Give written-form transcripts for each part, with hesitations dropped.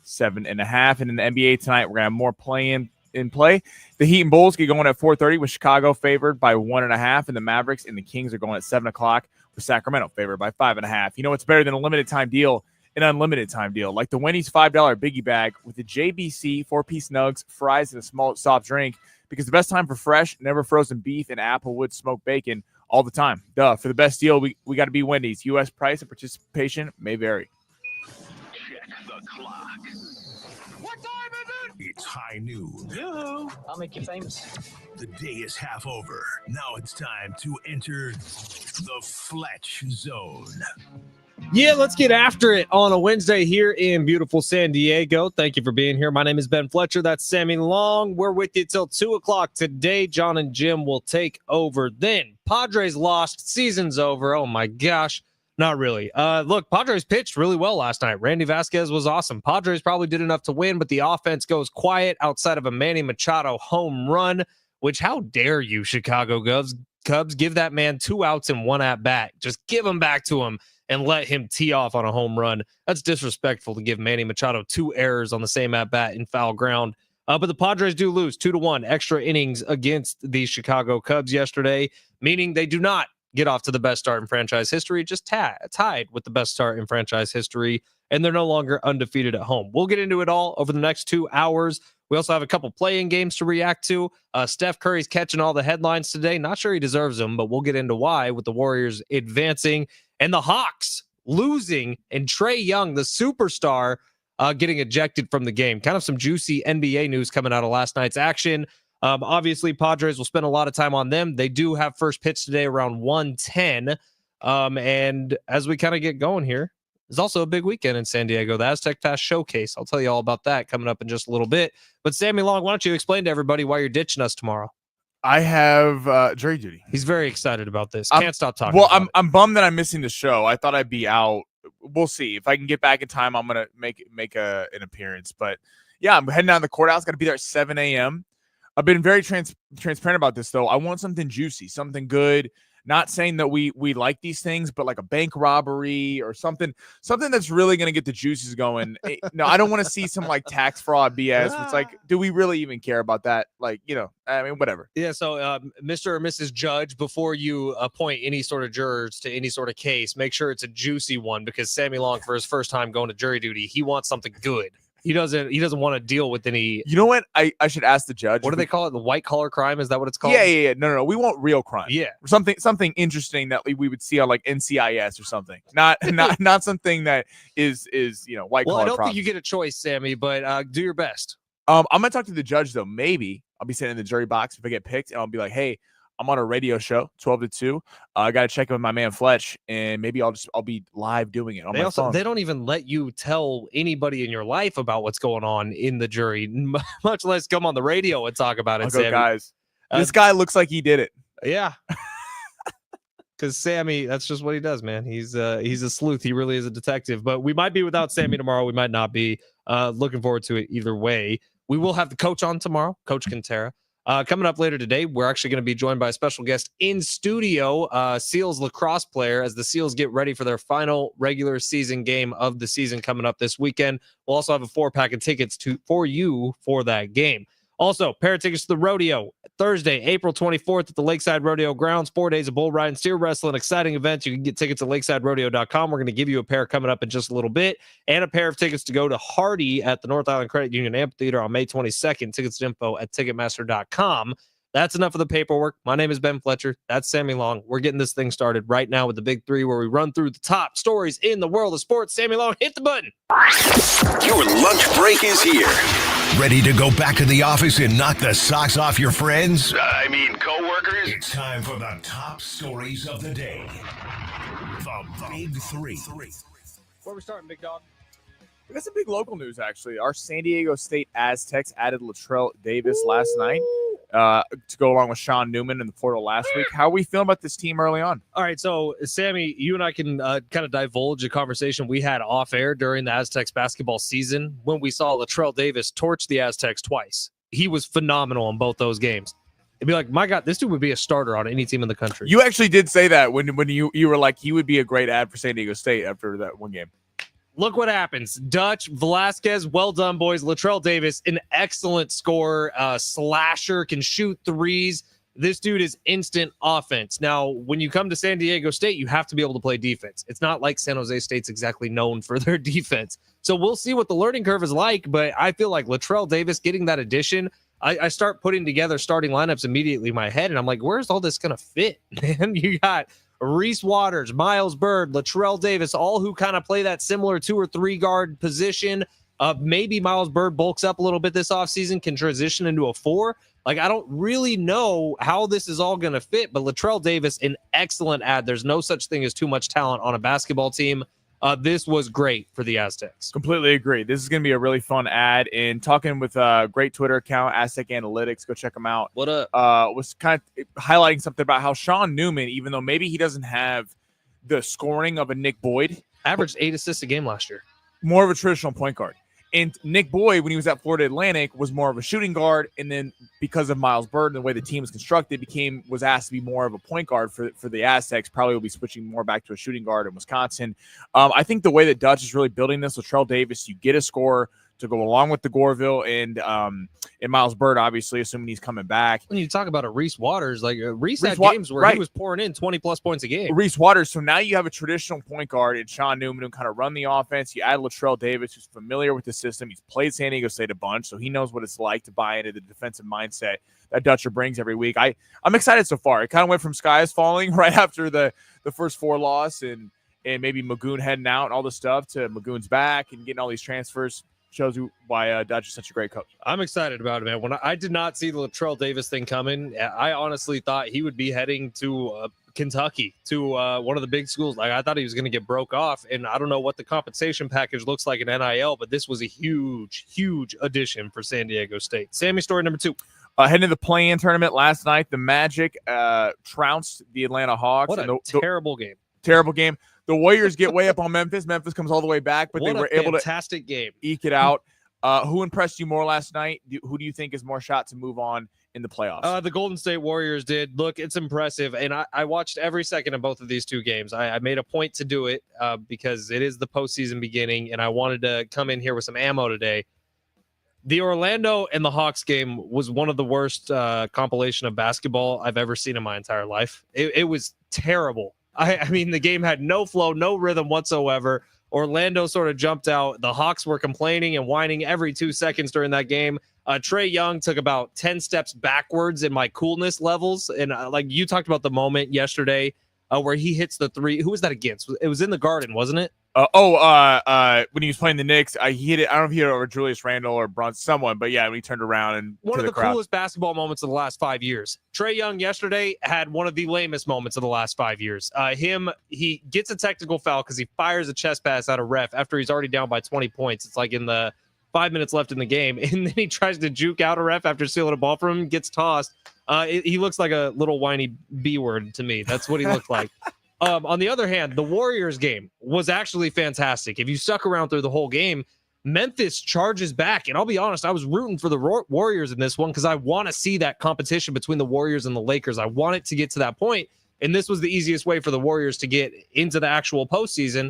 7.5. And in the NBA tonight, we're going to have more in play. The Heat and Bulls get going at 4:30 with Chicago favored by 1.5, and the Mavericks and the Kings are going at 7 o'clock with Sacramento favored by 5.5. You know what's better than a limited time deal? An unlimited time deal, like the Wendy's $5 biggie bag with the JBC 4-piece nugs, fries, and a small soft drink. Because the best time for fresh, never frozen beef and Applewood smoked bacon all the time. For the best deal, we got to be Wendy's. U.S. price and participation may vary. Check the clock. What time is it? It's high noon. Yoo-hoo! I'll make you famous. The day is half over. Now it's time to enter the Fletch zone. Yeah, let's get after it on a Wednesday here in beautiful San Diego. Thank you for being here. My name is Ben Fletcher. That's Sammy Long. We're with you till 2 o'clock today. John and Jim will take over then. Padres lost. Season's over. Oh, my gosh. Not really. Look, Padres pitched really well last night. Randy Vasquez was awesome. Padres probably did enough to win, but the offense goes quiet outside of a Manny Machado home run, which how dare you, Chicago Cubs, give that man 2 outs and 1 at-bat. Just give him back to him and let him tee off on a home run. That's disrespectful to give Manny Machado 2 errors on the same at-bat in foul ground. But the Padres do lose 2-1 extra innings against the Chicago Cubs yesterday, meaning they do not get off to the best start in franchise history, just tied with the best start in franchise history, and they're no longer undefeated at home. We'll get into it all over the next 2 hours. We also have a couple play-in games to react to. Steph Curry's catching all the headlines today. Not sure he deserves them, but we'll get into why with the Warriors advancing and the Hawks losing and Trae Young, the superstar, getting ejected from the game. Kind of some juicy NBA news coming out of last night's action. Obviously, Padres will spend a lot of time on them. They do have first pitch today around 1:10. And as we kind of get going here, there's also a big weekend in San Diego, the Aztec Pass Showcase. I'll tell you all about that coming up in just a little bit. But Sammy Long, why don't you explain to everybody why you're ditching us tomorrow? I have jury duty. He's very excited about this. Can't stop talking about it. I'm bummed that I'm missing the show. I thought I'd be out. We'll see. If I can get back in time, I'm going to make an appearance. But, yeah, I'm heading down to the courthouse. Got to be there at 7 a.m. I've been very transparent about this, though. I want something juicy, something good. Not saying that we like these things, but like a bank robbery or something that's really going to get the juices going. No, I don't want to see some like tax fraud BS. It's like, do we really even care about that? Like, I mean, whatever. Yeah. So, Mr. or Mrs. Judge, before you appoint any sort of jurors to any sort of case, make sure it's a juicy one, because Sammy Long, for his first time going to jury duty, he wants something good. He doesn't want to deal with any. You know what? I should ask the judge. What do they call it? The white collar crime? Is that what it's called? Yeah. No. We want real crime. Yeah. Something interesting that we would see on like NCIS or something. Not something that is white collar. Well, I don't crime. think you get a choice, Sammy, but do your best. I'm gonna talk to the judge though. Maybe I'll be sitting in the jury box if I get picked, and I'll be like, hey, I'm on a radio show, 12 to 2. I got to check in with my man Fletch, and maybe I'll be live doing it on my phone. They don't even let you tell anybody in your life about what's going on in the jury, much less come on the radio and talk about it. I'll go, guys, this guy looks like he did it. Yeah. Because Sammy, that's just what he does, man. He's a sleuth. He really is a detective. But we might be without Sammy tomorrow. We might not be. Looking forward to it either way. We will have the coach on tomorrow, Coach Quintera. Coming up later today, we're actually going to be joined by a special guest in studio, Seals lacrosse player, as the Seals get ready for their final regular season game of the season coming up this weekend. We'll also have a 4-pack of tickets for you for that game. Also, pair of tickets to the rodeo Thursday, April 24th at the Lakeside Rodeo Grounds. 4 days of bull riding, steer wrestling, exciting events. You can get tickets at lakesiderodeo.com. We're going to give you a pair coming up in just a little bit, and a pair of tickets to go to Hardy at the North Island Credit Union Amphitheater on May 22nd. Tickets and info at Ticketmaster.com. That's enough of the paperwork. My name is Ben Fletcher. That's Sammy Long. We're getting this thing started right now with the Big Three, where we run through the top stories in the world of sports. Sammy Long, hit the button. Your lunch break is here. Ready to go back to the office and knock the socks off your friends? Coworkers? It's time for the top stories of the day. The Big Three. Where we starting, big dog? We got some big local news, actually. Our San Diego State Aztecs added Latrell Davis last night to go along with Sean Newman in the portal last week. How are we feeling about this team early on? All right, so, Sammy, you and I can kind of divulge a conversation we had off air during the Aztecs basketball season when we saw Latrell Davis torch the Aztecs twice. He was phenomenal in both those games. It'd be like, my God, this dude would be a starter on any team in the country. You actually did say that when you were like, he would be a great ad for San Diego State after that one game. look what happens. Dutch, Velasquez, well done, boys. Latrell Davis, an excellent scorer, slasher, can shoot threes. This dude is instant offense. Now, when you come to San Diego State, you have to be able to play defense. It's not like San Jose State's exactly known for their defense. So we'll see what the learning curve is like, but I feel like Latrell Davis getting that addition, I start putting together starting lineups immediately in my head, and I'm like, where's all this going to fit, man? You got Reese Waters, Miles Byrd, Latrell Davis, all who kind of play that similar 2 or 3 guard position. Maybe Miles Byrd bulks up a little bit this offseason, can transition into a 4. Like, I don't really know how this is all going to fit, but Latrell Davis, an excellent ad. There's no such thing as too much talent on a basketball team. This was great for the Aztecs. Completely agree. This is going to be a really fun ad. And talking with a great Twitter account, Aztec Analytics, go check them out. What up? Was kind of highlighting something about how Sean Newman, even though maybe he doesn't have the scoring of a Nick Boyd, Averaged 8 assists a game last year. more of a traditional point guard. And Nick Boyd, when he was at Florida Atlantic, was more of a shooting guard. And then because of Miles Byrd and the way the team was constructed, was asked to be more of a point guard for the Aztecs. Probably will be switching more back to a shooting guard in Wisconsin. I think the way that Dutch is really building this, Latrell Davis, you get a scorer to go along with the Goreville and Miles Byrd, obviously, assuming he's coming back. When you talk about a Reese Waters, like Reese had Wa- games where right. he was pouring in 20-plus points a game. Reese Waters. So now you have a traditional point guard in Sean Newman who kind of run the offense. You add Latrell Davis, who's familiar with the system. He's played San Diego State a bunch, so he knows what it's like to buy into the defensive mindset that Dutcher brings every week. I'm excited so far. It kind of went from sky is falling right after the first 4 loss and maybe Magoon heading out and all this stuff to Magoon's back and getting all these transfers. Shows you why Dutch is such a great coach. I'm excited about it, man. When I did not see the Latrell Davis thing coming, I honestly thought he would be heading to Kentucky, to one of the big schools. Like, I thought he was going to get broke off, and I don't know what the compensation package looks like in NIL, but this was a huge, huge addition for San Diego State. Sammy, story number 2. Heading to the play-in tournament last night, the Magic trounced the Atlanta Hawks. What a terrible game. Terrible game. The Warriors get way up on Memphis. Memphis comes all the way back, but they were able to fantastic game. Eke it out. Who impressed you more last night? Who do you think is more shot to move on in the playoffs? The Golden State Warriors did. Look, it's impressive, and I watched every second of both of these 2 games. I made a point to do it because it is the postseason beginning, and I wanted to come in here with some ammo today. The Orlando and the Hawks game was one of the worst compilation of basketball I've ever seen in my entire life. It was terrible. I mean, the game had no flow, no rhythm whatsoever. Orlando sort of jumped out. The Hawks were complaining and whining every 2 seconds during that game. Trae Young took about 10 steps backwards in my coolness levels. And like you talked about the moment yesterday where he hits the 3. Who was that against? It was in the Garden, wasn't it? When he was playing the Knicks, he hit it. I don't know if he hit it over Julius Randle or Brunson, someone, but yeah, when he turned around and one of the crowd. coolest basketball moments of the last 5 years. Trae Young yesterday had one of the lamest moments of the last 5 years. He gets a technical foul because he fires a chest pass out of ref after he's already down by 20 points. It's like in the 5 minutes left in the game, and then he tries to juke out a ref after stealing a ball from him, gets tossed. He looks like a little whiny B word to me. That's what he looked like. On the other hand, the Warriors game was actually fantastic. If you stuck around through the whole game, Memphis charges back. And I'll be honest, I was rooting for the Warriors in this one because I want to see that competition between the Warriors and the Lakers. I want it to get to that point. And this was the easiest way for the Warriors to get into the actual postseason.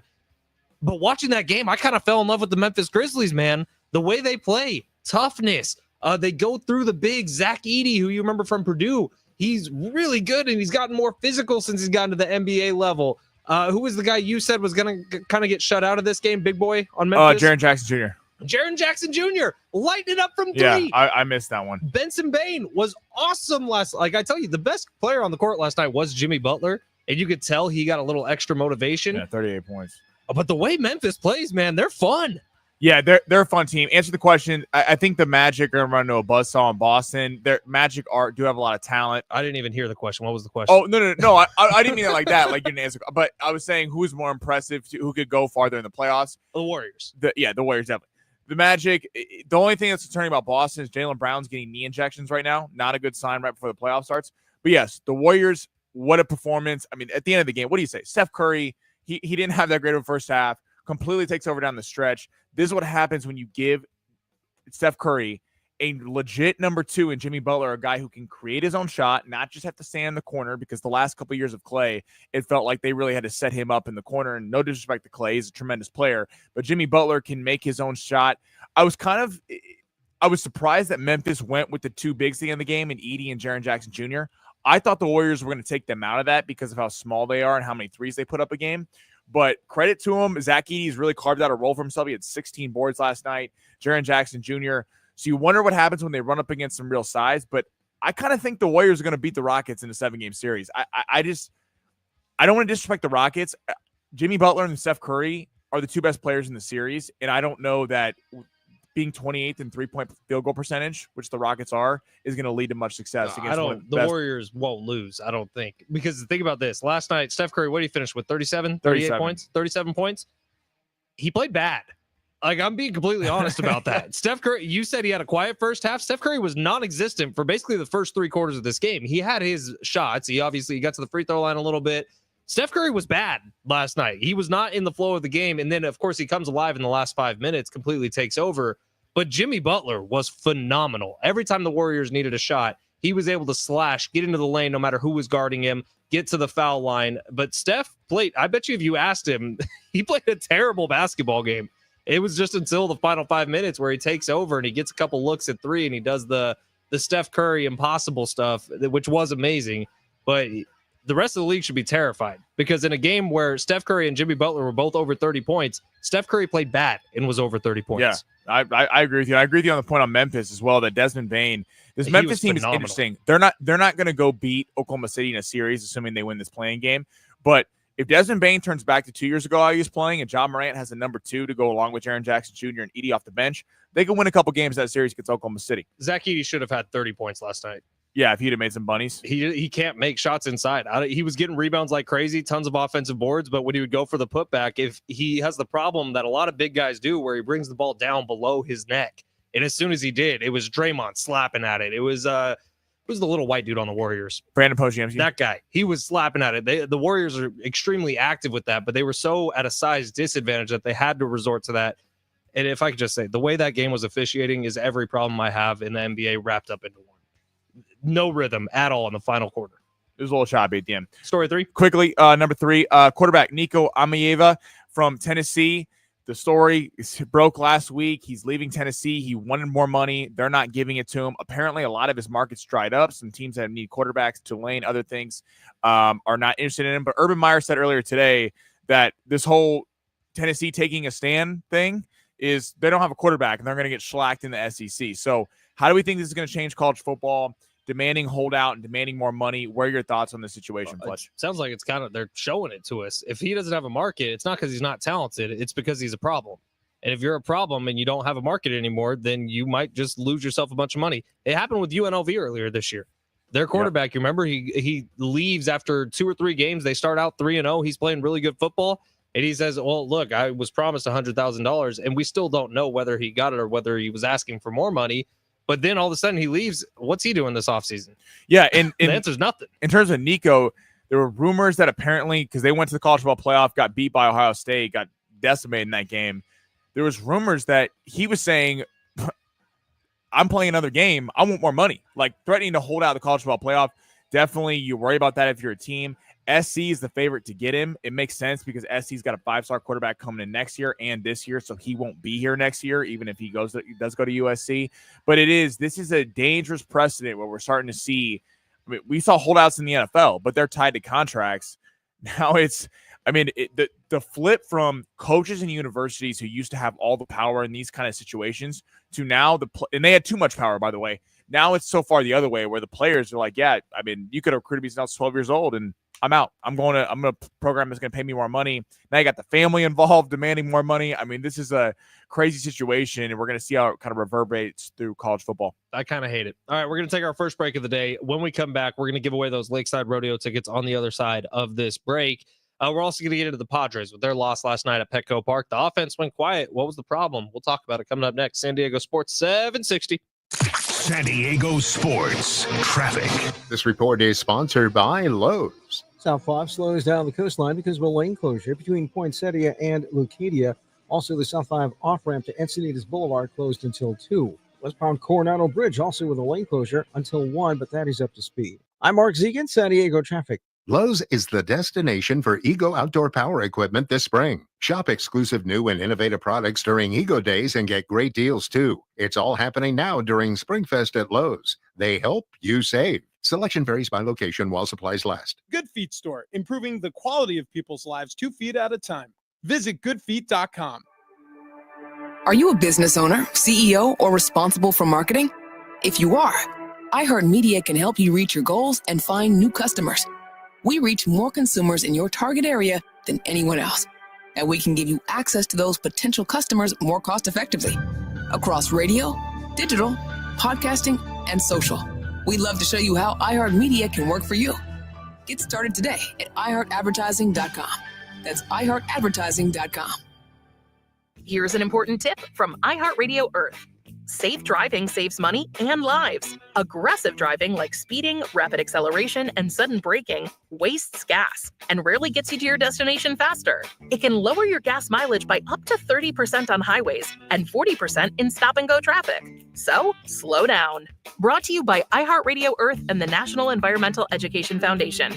But watching that game, I kind of fell in love with the Memphis Grizzlies, man. The way they play, toughness. They go through the big Zach Edey, who you remember from Purdue. He's really good, and he's gotten more physical since he's gotten to the NBA level. Who was the guy you said was going to kind of get shut out of this game, big boy, on Memphis? Jaren Jackson Jr. Jaren Jackson Jr. lighting it up from 3. Yeah, I missed that one. Benson Bain was awesome like I tell you, the best player on the court last night was Jimmy Butler, and you could tell he got a little extra motivation. Yeah, 38 points. But the way Memphis plays, man, they're fun. Yeah, they're a fun team. Answer the question. I think the Magic are going to run into a buzzsaw in Boston. Their Magic do have a lot of talent. I didn't even hear the question. What was the question? Oh, no. I didn't mean it like that. Like you didn't answer. But I was saying who's more impressive, who could go farther in the playoffs. The Warriors. The Warriors, definitely. The Magic, the only thing that's concerning about Boston is Jaylen Brown's getting knee injections right now. Not a good sign right before the playoff starts. But yes, the Warriors, what a performance. I mean, at the end of the game, what do you say? Steph Curry, he didn't have that great of a first half. Completely takes over down the stretch. This is what happens when you give Steph Curry a legit number 2 in Jimmy Butler, a guy who can create his own shot, not just have to stand in the corner, because the last couple of years of Clay, it felt like they really had to set him up in the corner. And no disrespect to Clay, he's a tremendous player, but Jimmy Butler can make his own shot. I was surprised that Memphis went with the 2 bigs at the end of the game, and Edey and Jaren Jackson Jr. I thought the Warriors were going to take them out of that because of how small they are and how many threes they put up a game. But credit to him, Zach Edey's really carved out a role for himself. He had 16 boards last night. Jaren Jackson Jr. So you wonder what happens when they run up against some real size. But I kind of think the Warriors are going to beat the Rockets in a 7-game series. I don't want to disrespect the Rockets. Jimmy Butler and Steph Curry are the 2 best players in the series, and I don't know that being 28th in 3-point field goal percentage, which the Rockets are, is going to lead to much success against the Warriors won't lose, I don't think. Because think about this. Last night, Steph Curry, what did he finish with? 38 points? 37 points? He played bad. Like, I'm being completely honest about that. Steph Curry, you said he had a quiet first half. Steph Curry was non-existent for basically the first 3 quarters of this game. He had his shots. He obviously got to the free throw line a little bit. Steph Curry was bad last night. He was not in the flow of the game. And then, of course, he comes alive in the last 5 minutes, completely takes over. But Jimmy Butler was phenomenal. Every time the Warriors needed a shot, he was able to slash, get into the lane no matter who was guarding him, get to the foul line. But Steph played, I bet you if you asked him, he played a terrible basketball game. It was just until the final 5 minutes where he takes over and he gets a couple looks at 3 and he does the Steph Curry impossible stuff, which was amazing. But the rest of the league should be terrified because in a game where Steph Curry and Jimmy Butler were both over 30 points, Steph Curry played bad and was over 30 points. Yeah, I agree with you. I agree with you on the point on Memphis as well, that Desmond Bane, this Memphis team phenomenal. Is interesting. They're not going to go beat Oklahoma City in a series, assuming they win this playing game. But if Desmond Bane turns back to 2 years ago how he was playing and John Morant has a number 2 to go along with Jaren Jackson Jr. and Edey off the bench, they can win a couple games that series against Oklahoma City. Zach Edey should have had 30 points last night. Yeah, if he'd have made some bunnies. He can't make shots inside. He was getting rebounds like crazy, tons of offensive boards, but when he would go for the putback, if he has the problem that a lot of big guys do where he brings the ball down below his neck, and as soon as he did, it was Draymond slapping at it. It was the little white dude on the Warriors. Brandon Podziemski. That guy. He was slapping at it. The Warriors are extremely active with that, but they were so at a size disadvantage that they had to resort to that. And if I could just say, the way that game was officiating is every problem I have in the NBA wrapped up into one. No rhythm at all in the final quarter. It was a little choppy at the end. Story 3. Quickly, number 3, quarterback Nico Ameyeva from Tennessee. The story broke last week. He's leaving Tennessee. He wanted more money. They're not giving it to him. Apparently, a lot of his market's dried up. Some teams that need quarterbacks, Tulane, other things, are not interested in him. But Urban Meyer said earlier today that this whole Tennessee taking a stand thing is they don't have a quarterback, and they're going to get shellacked in the SEC. So how do we think this is going to change college football? Demanding holdout and demanding more money. What are your thoughts on this situation, Fletch? Sounds like it's kind of, they're showing it to us. If he doesn't have a market, it's not because he's not talented. It's because he's a problem. And if you're a problem and you don't have a market anymore, then you might just lose yourself a bunch of money. It happened with UNLV earlier this year. Their quarterback, You remember, he leaves after 2 or 3 games. They start out 3-0. He's playing really good football. And he says, well, look, I was promised $100,000 and we still don't know whether he got it or whether he was asking for more money. But then all of a sudden he leaves. What's he doing this offseason? Yeah, and the answer's nothing. In terms of Nico, there were rumors that apparently, because they went to the college football playoff, got beat by Ohio State, got decimated in that game. There was rumors that he was saying, I'm playing another game. I want more money. Like threatening to hold out the college football playoff. Definitely you worry about that if you're a team. SC is the favorite to get him. It makes sense because SC's got a 5-star quarterback coming in next year and this year, so he won't be here next year, even if he does go to USC. But this is a dangerous precedent where we're starting to see. I mean, we saw holdouts in the NFL, but they're tied to contracts. Now the flip from coaches and universities who used to have all the power in these kind of situations to now and they had too much power, by the way. Now it's so far the other way where the players are like, yeah, I mean, you could have recruited me since I was 12 years old and I'm out. I'm going to a program that's going to pay me more money. Now you got the family involved demanding more money. I mean, this is a crazy situation, and we're going to see how it kind of reverberates through college football. I kind of hate it. All right, we're going to take our first break of the day. When we come back, we're going to give away those Lakeside Rodeo tickets on the other side of this break. We're also going to get into the Padres with their loss last night at Petco Park. The offense went quiet. What was the problem? We'll talk about it coming up next. San Diego Sports 760. San Diego Sports Traffic. This report is sponsored by Lowe's. South 5 slows down the coastline because of a lane closure between Poinsettia and Leucadia. Also, the South 5 off-ramp to Encinitas Boulevard closed until 2. Westbound Coronado Bridge also with a lane closure until 1, but that is up to speed. I'm Mark Zegan, San Diego traffic. Lowe's is the destination for Ego outdoor power equipment this spring. Shop exclusive new and innovative products during Ego Days and get great deals too. It's all happening now during Springfest at Lowe's. They help you save. Selection varies by location while supplies last. Good Feet Store, improving the quality of people's lives 2 feet at a time. Visit goodfeet.com. Are you a business owner, CEO, or responsible for marketing? If you are, iHeartMedia can help you reach your goals and find new customers. We reach more consumers in your target area than anyone else, and we can give you access to those potential customers more cost-effectively across radio, digital, podcasting, and social. We'd love to show you how iHeartMedia can work for you. Get started today at iHeartAdvertising.com. That's iHeartAdvertising.com. Here's an important tip from iHeartRadio Earth. Safe driving saves money and lives. Aggressive driving like speeding, rapid acceleration, and sudden braking wastes gas and rarely gets you to your destination faster. It can lower your gas mileage by up to 30% on highways and 40% in stop-and-go traffic. So, slow down. Brought to you by iHeartRadio Earth and the National Environmental Education Foundation.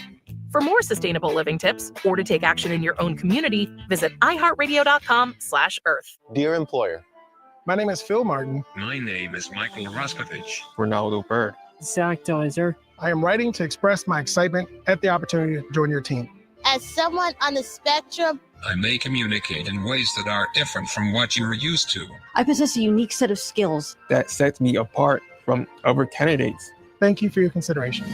For more sustainable living tips or to take action in your own community, visit iHeartRadio.com/earth. Dear employer, My name is Phil Martin. My name is Michael Raskovich. Ronaldo Bird. Zach Deiser. I am writing to express my excitement at the opportunity to join your team. As someone on the spectrum, I may communicate in ways that are different from what you are used to. I possess a unique set of skills That sets me apart from other candidates. Thank you for your consideration.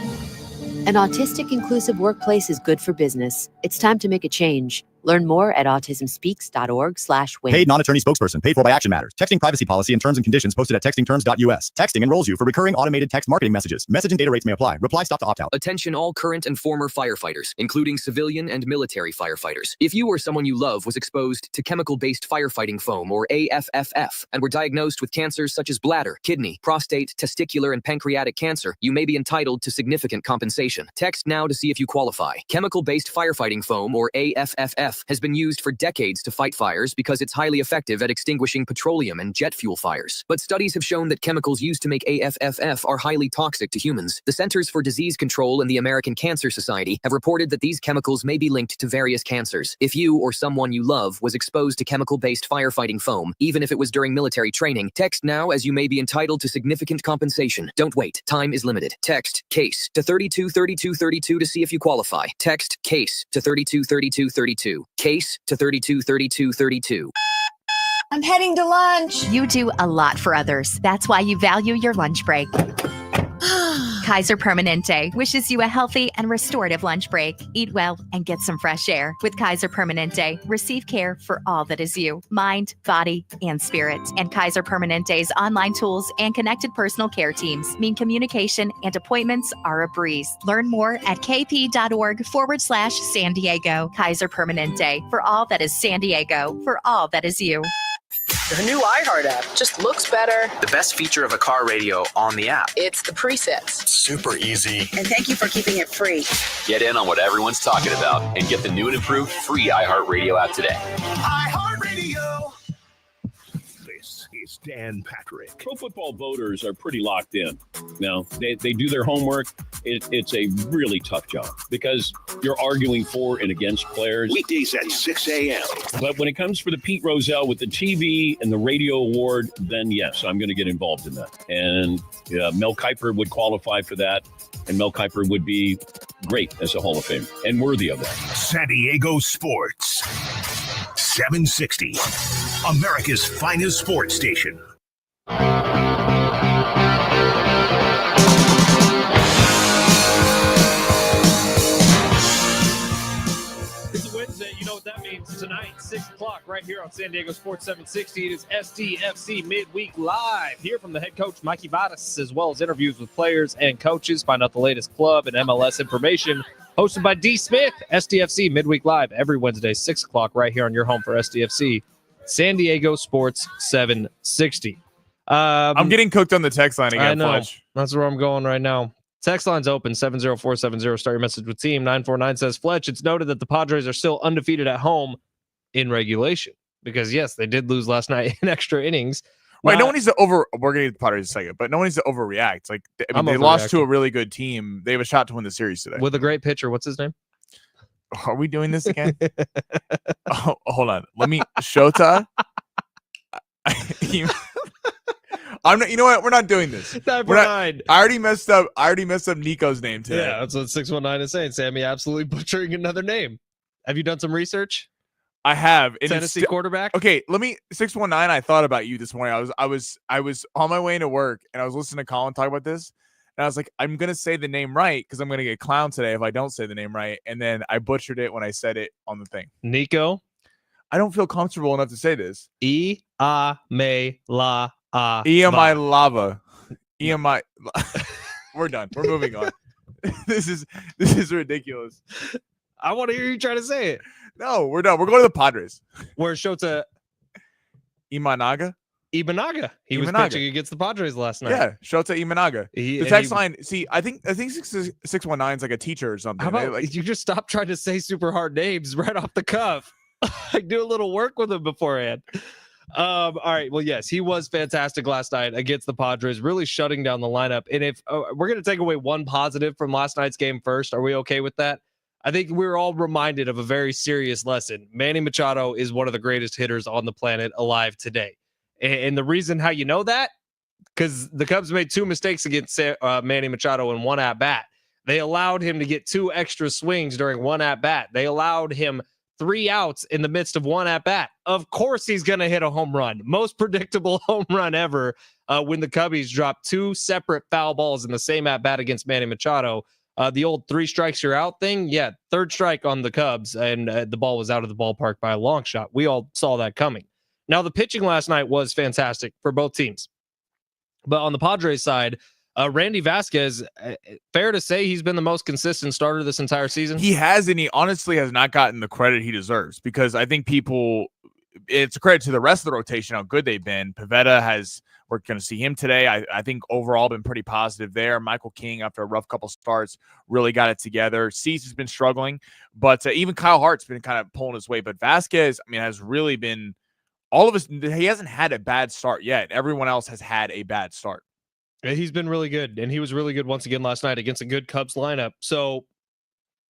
An autistic inclusive workplace is good for business. It's time to make a change. Learn more at autismspeaks.org/win. Paid non-attorney spokesperson. Paid for by Action Matters. Texting privacy policy and terms and conditions posted at textingterms.us. Texting enrolls you for recurring automated text marketing messages. Message and data rates may apply. Reply stop to opt out. Attention all current and former firefighters, including civilian and military firefighters. If you or someone you love was exposed to chemical-based firefighting foam, or AFFF, and were diagnosed with cancers such as bladder, kidney, prostate, testicular, and pancreatic cancer, you may be entitled to significant compensation. Text now to see if you qualify. Chemical-based firefighting foam, or AFFF, has been used for decades to fight fires because it's highly effective at extinguishing petroleum and jet fuel fires. But studies have shown that chemicals used to make AFFF are highly toxic to humans. The Centers for Disease Control and the American Cancer Society have reported that these chemicals may be linked to various cancers. If you or someone you love was exposed to chemical-based firefighting foam, even if it was during military training, text now as you may be entitled to significant compensation. Don't wait. Time is limited. Text CASE to 323232 to see if you qualify. Text CASE to 323232. CASE to 323232. I'm heading to lunch. You do a lot for others. That's why you value your lunch break. Kaiser Permanente wishes you a healthy and restorative lunch break. Eat well and get some fresh air. With Kaiser Permanente, receive care for all that is you, mind, body, and spirit. And Kaiser Permanente's online tools and connected personal care teams mean communication and appointments are a breeze. Learn more at kp.org/San Diego. Kaiser Permanente, for all that is San Diego, for all that is you. The new iHeart app just looks better. The best feature of a car radio on the app. It's the presets. Super easy. And thank you for keeping it free. Get in on what everyone's talking about and get the new and improved free iHeart Radio app today. iHeartRadio. This is Dan Patrick. Pro football voters are pretty locked in. Now, they do their homework. It's a really tough job because you're arguing for and against players. Weekdays at 6 a.m. But when it comes for the Pete Rozelle with the TV and the radio award, then yes, I'm going to get involved in that. And Mel Kiper would qualify for that. And Mel Kiper would be great as a Hall of Famer and worthy of that. San Diego Sports. 760. America's finest sports station. It's a Wednesday. You know what that means. Tonight, 6 o'clock, right here on San Diego Sports 760. It is SDFC Midweek Live. Hear from the head coach, Mikey Vadas, as well as interviews with players and coaches. Find out the latest club and MLS information. Hosted by D. Smith, SDFC Midweek Live every Wednesday, 6 o'clock, right here on your home for SDFC, San Diego Sports 760. I'm getting cooked on the text line again, I know. Fletch. That's where I'm going right now. Text line's open, 70470. Start your message with team. 949 says, Fletch, it's noted that the Padres are still undefeated at home in regulation. Because, yes, they did lose last night in extra innings. Right, no one needs to we're going to get the Padres in a second, but no one needs to overreact. Like, I mean, they lost to a really good team. They have a shot to win the series today. With a great pitcher. What's his name? Are we doing this again? Oh, hold on. Let me Shota. I'm not. You know what? We're not doing this. 949. I already messed up. Nico's name today. Yeah, that's what 619 is saying. Sammy absolutely butchering another name. Have you done some research? I have. Tennessee quarterback. Okay, let me 619. I thought about you this morning. I was on my way into work and I was listening to Colin talk about this. And I was like, I'm gonna say the name right because I'm gonna get clowned today if I don't say the name right. And then I butchered it when I said it on the thing. Nico. I don't feel comfortable enough to say this. E-A-M-E-La-A. EMI lava. EMI. We're done. We're moving on. This is ridiculous. I want to hear you try to say it. No, we're done. We're going to the Padres. Where Shota Imanaga. He was pitching against the Padres last night. Yeah, Shota Imanaga. The text line. See, I think 619 is like a teacher or something. How about you just stop trying to say super hard names right off the cuff? I do a little work with him beforehand. All right. Well, yes, he was fantastic last night against the Padres, really shutting down the lineup. And if we're going to take away one positive from last night's game first, are we okay with that? I think we were all reminded of a very serious lesson. Manny Machado is one of the greatest hitters on the planet alive today. And the reason how you know that, because the Cubs made 2 mistakes against Manny Machado in one at-bat. They allowed him to get 2 extra swings during one at-bat. They allowed him 3 outs in the midst of one at-bat. Of course he's going to hit a home run. Most predictable home run ever when the Cubbies dropped 2 separate foul balls in the same at-bat against Manny Machado. The old 3 strikes you're out thing. Yeah, 3rd strike on the Cubs, and the ball was out of the ballpark by a long shot. We all saw that coming. Now, the pitching last night was fantastic for both teams. But on the Padres side, Randy Vasquez, fair to say he's been the most consistent starter this entire season? He has, and he honestly has not gotten the credit he deserves because I think it's a credit to the rest of the rotation how good they've been. Pivetta we're going to see him today. I think overall been pretty positive there. Michael King, after a rough couple starts, really got it together. Cease has been struggling, but even Kyle Hart's been kind of pulling his weight. But Vasquez, I mean, has really been he hasn't had a bad start yet. Everyone else has had a bad start. He's been really good, and he was really good once again last night against a good Cubs lineup. So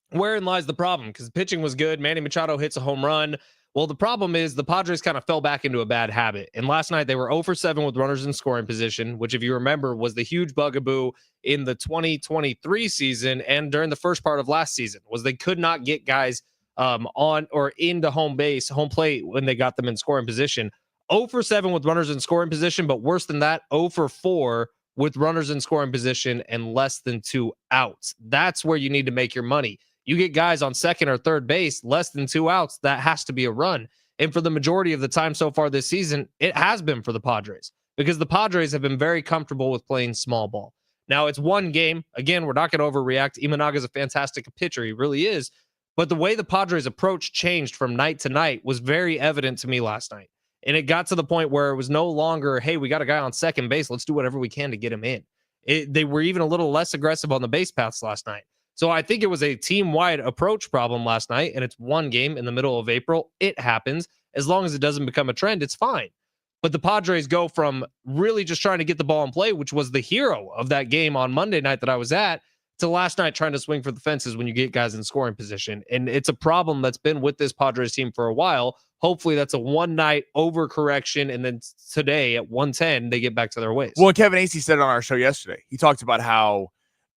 wherein lies the problem? Because the pitching was good. Manny Machado hits a home run. Well, the problem is the Padres kind of fell back into a bad habit. And last night they were 0 for 7 with runners in scoring position, which, if you remember, was the huge bugaboo in the 2023 season and during the first part of last season, was they could not get guys on or into home plate when they got them in scoring position. 0 for 7 with runners in scoring position, but worse than that, 0 for 4 with runners in scoring position and less than 2 outs. That's where you need to make your money. You get guys on second or third base, less than 2 outs, that has to be a run. And for the majority of the time so far this season, it has been for the Padres because the Padres have been very comfortable with playing small ball. Now, it's one game. Again, we're not going to overreact. Imanaga is a fantastic pitcher. He really is. But the way the Padres' approach changed from night to night was very evident to me last night. And it got to the point where it was no longer, hey, we got a guy on second base. Let's do whatever we can to get him in. They were even a little less aggressive on the base paths last night. So I think it was a team-wide approach problem last night, and it's one game in the middle of April. It happens. As long as it doesn't become a trend, it's fine. But the Padres go from really just trying to get the ball in play, which was the hero of that game on Monday night that I was at, to last night trying to swing for the fences when you get guys in scoring position. And it's a problem that's been with this Padres team for a while. Hopefully that's a one-night overcorrection, and then today at 1:10, they get back to their ways. Well, Kevin Acee said it on our show yesterday. He talked about how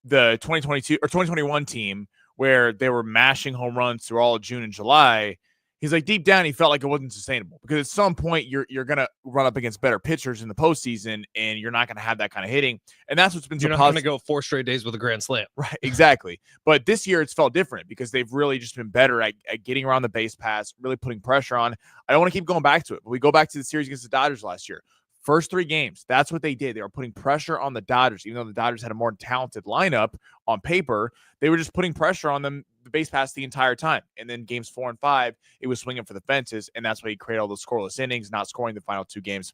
the 2022 or 2021 team, where they were mashing home runs through all of June and July, he's like, deep down, he felt like it wasn't sustainable because at some point you're going to run up against better pitchers in the postseason and you're not going to have that kind of hitting. And that's what's been so positive. You're not going to go 4 straight days with a grand slam. Right, exactly. But this year it's felt different because they've really just been better at getting around the base pass, really putting pressure on. I don't want to keep going back to it, but we go back to the series against the Dodgers last year. First 3 games, that's what they did. They were putting pressure on the Dodgers, even though the Dodgers had a more talented lineup on paper. They were just putting pressure on them, the base pass, the entire time. And then games 4 and 5, it was swinging for the fences, and that's why he created all those scoreless innings, not scoring the final 2 games.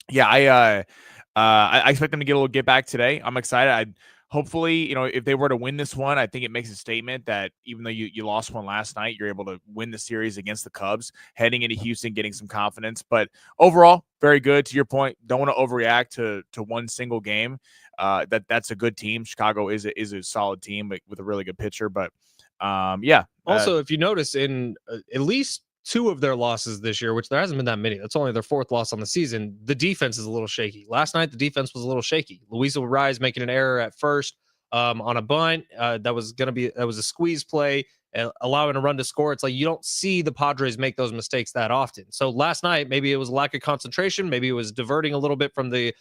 Yeah, I expect them to get back today. I'm excited. hopefully, if they were to win this one, I think it makes a statement that even though you lost one last night, you're able to win the series against the Cubs, heading into Houston, getting some confidence. But overall, very good. To your point, don't want to overreact to one single game. That's a good team. Chicago is a solid team with a really good pitcher. But yeah. Also, if you notice, in at least 2 of their losses this year, which there hasn't been that many, that's only their 4th loss on the season, the defense is a little shaky. Last night, the defense was a little shaky. Luis Urias making an error at first on a bunt. That was a squeeze play, allowing a run to score. It's like you don't see the Padres make those mistakes that often. So last night, maybe it was a lack of concentration. Maybe it was diverting a little bit from the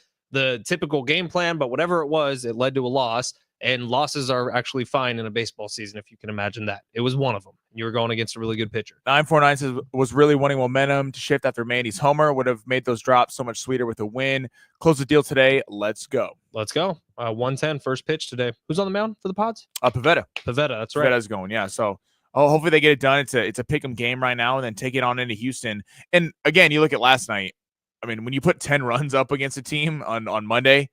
typical game plan, but whatever it was, it led to a loss. And losses are actually fine in a baseball season, if you can imagine that. It was one of them. You were going against a really good pitcher. 949 says was really wanting momentum to shift after Mandy's homer. Would have made those drops so much sweeter with a win. Close the deal today. Let's go. 110 first pitch today. Who's on the mound for the Pods? Pavetta. That's right. Pavetta's going, yeah. So hopefully they get it done. It's a pick 'em game right now, and then take it on into Houston. And again, you look at last night. I mean, when you put 10 runs up against a team on Monday,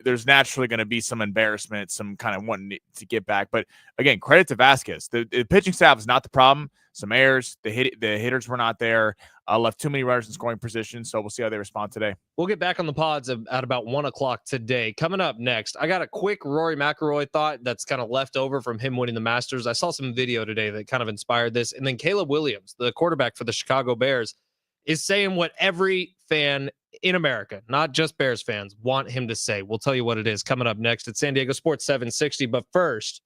there's naturally going to be some embarrassment, some kind of wanting to get back. But again, credit to Vasquez. The pitching staff is not the problem. Some errors. The hitters were not there. Left too many runners in scoring position. So we'll see how they respond today. We'll get back on the Pods at about 1 o'clock today. Coming up next, I got a quick Rory McIlroy thought that's kind of left over from him winning the Masters. I saw some video today that kind of inspired this. And then Caleb Williams, the quarterback for the Chicago Bears, is saying what every fan in America, not just Bears fans, want him to say. We'll tell you what it is coming up next at San Diego Sports 760. But first,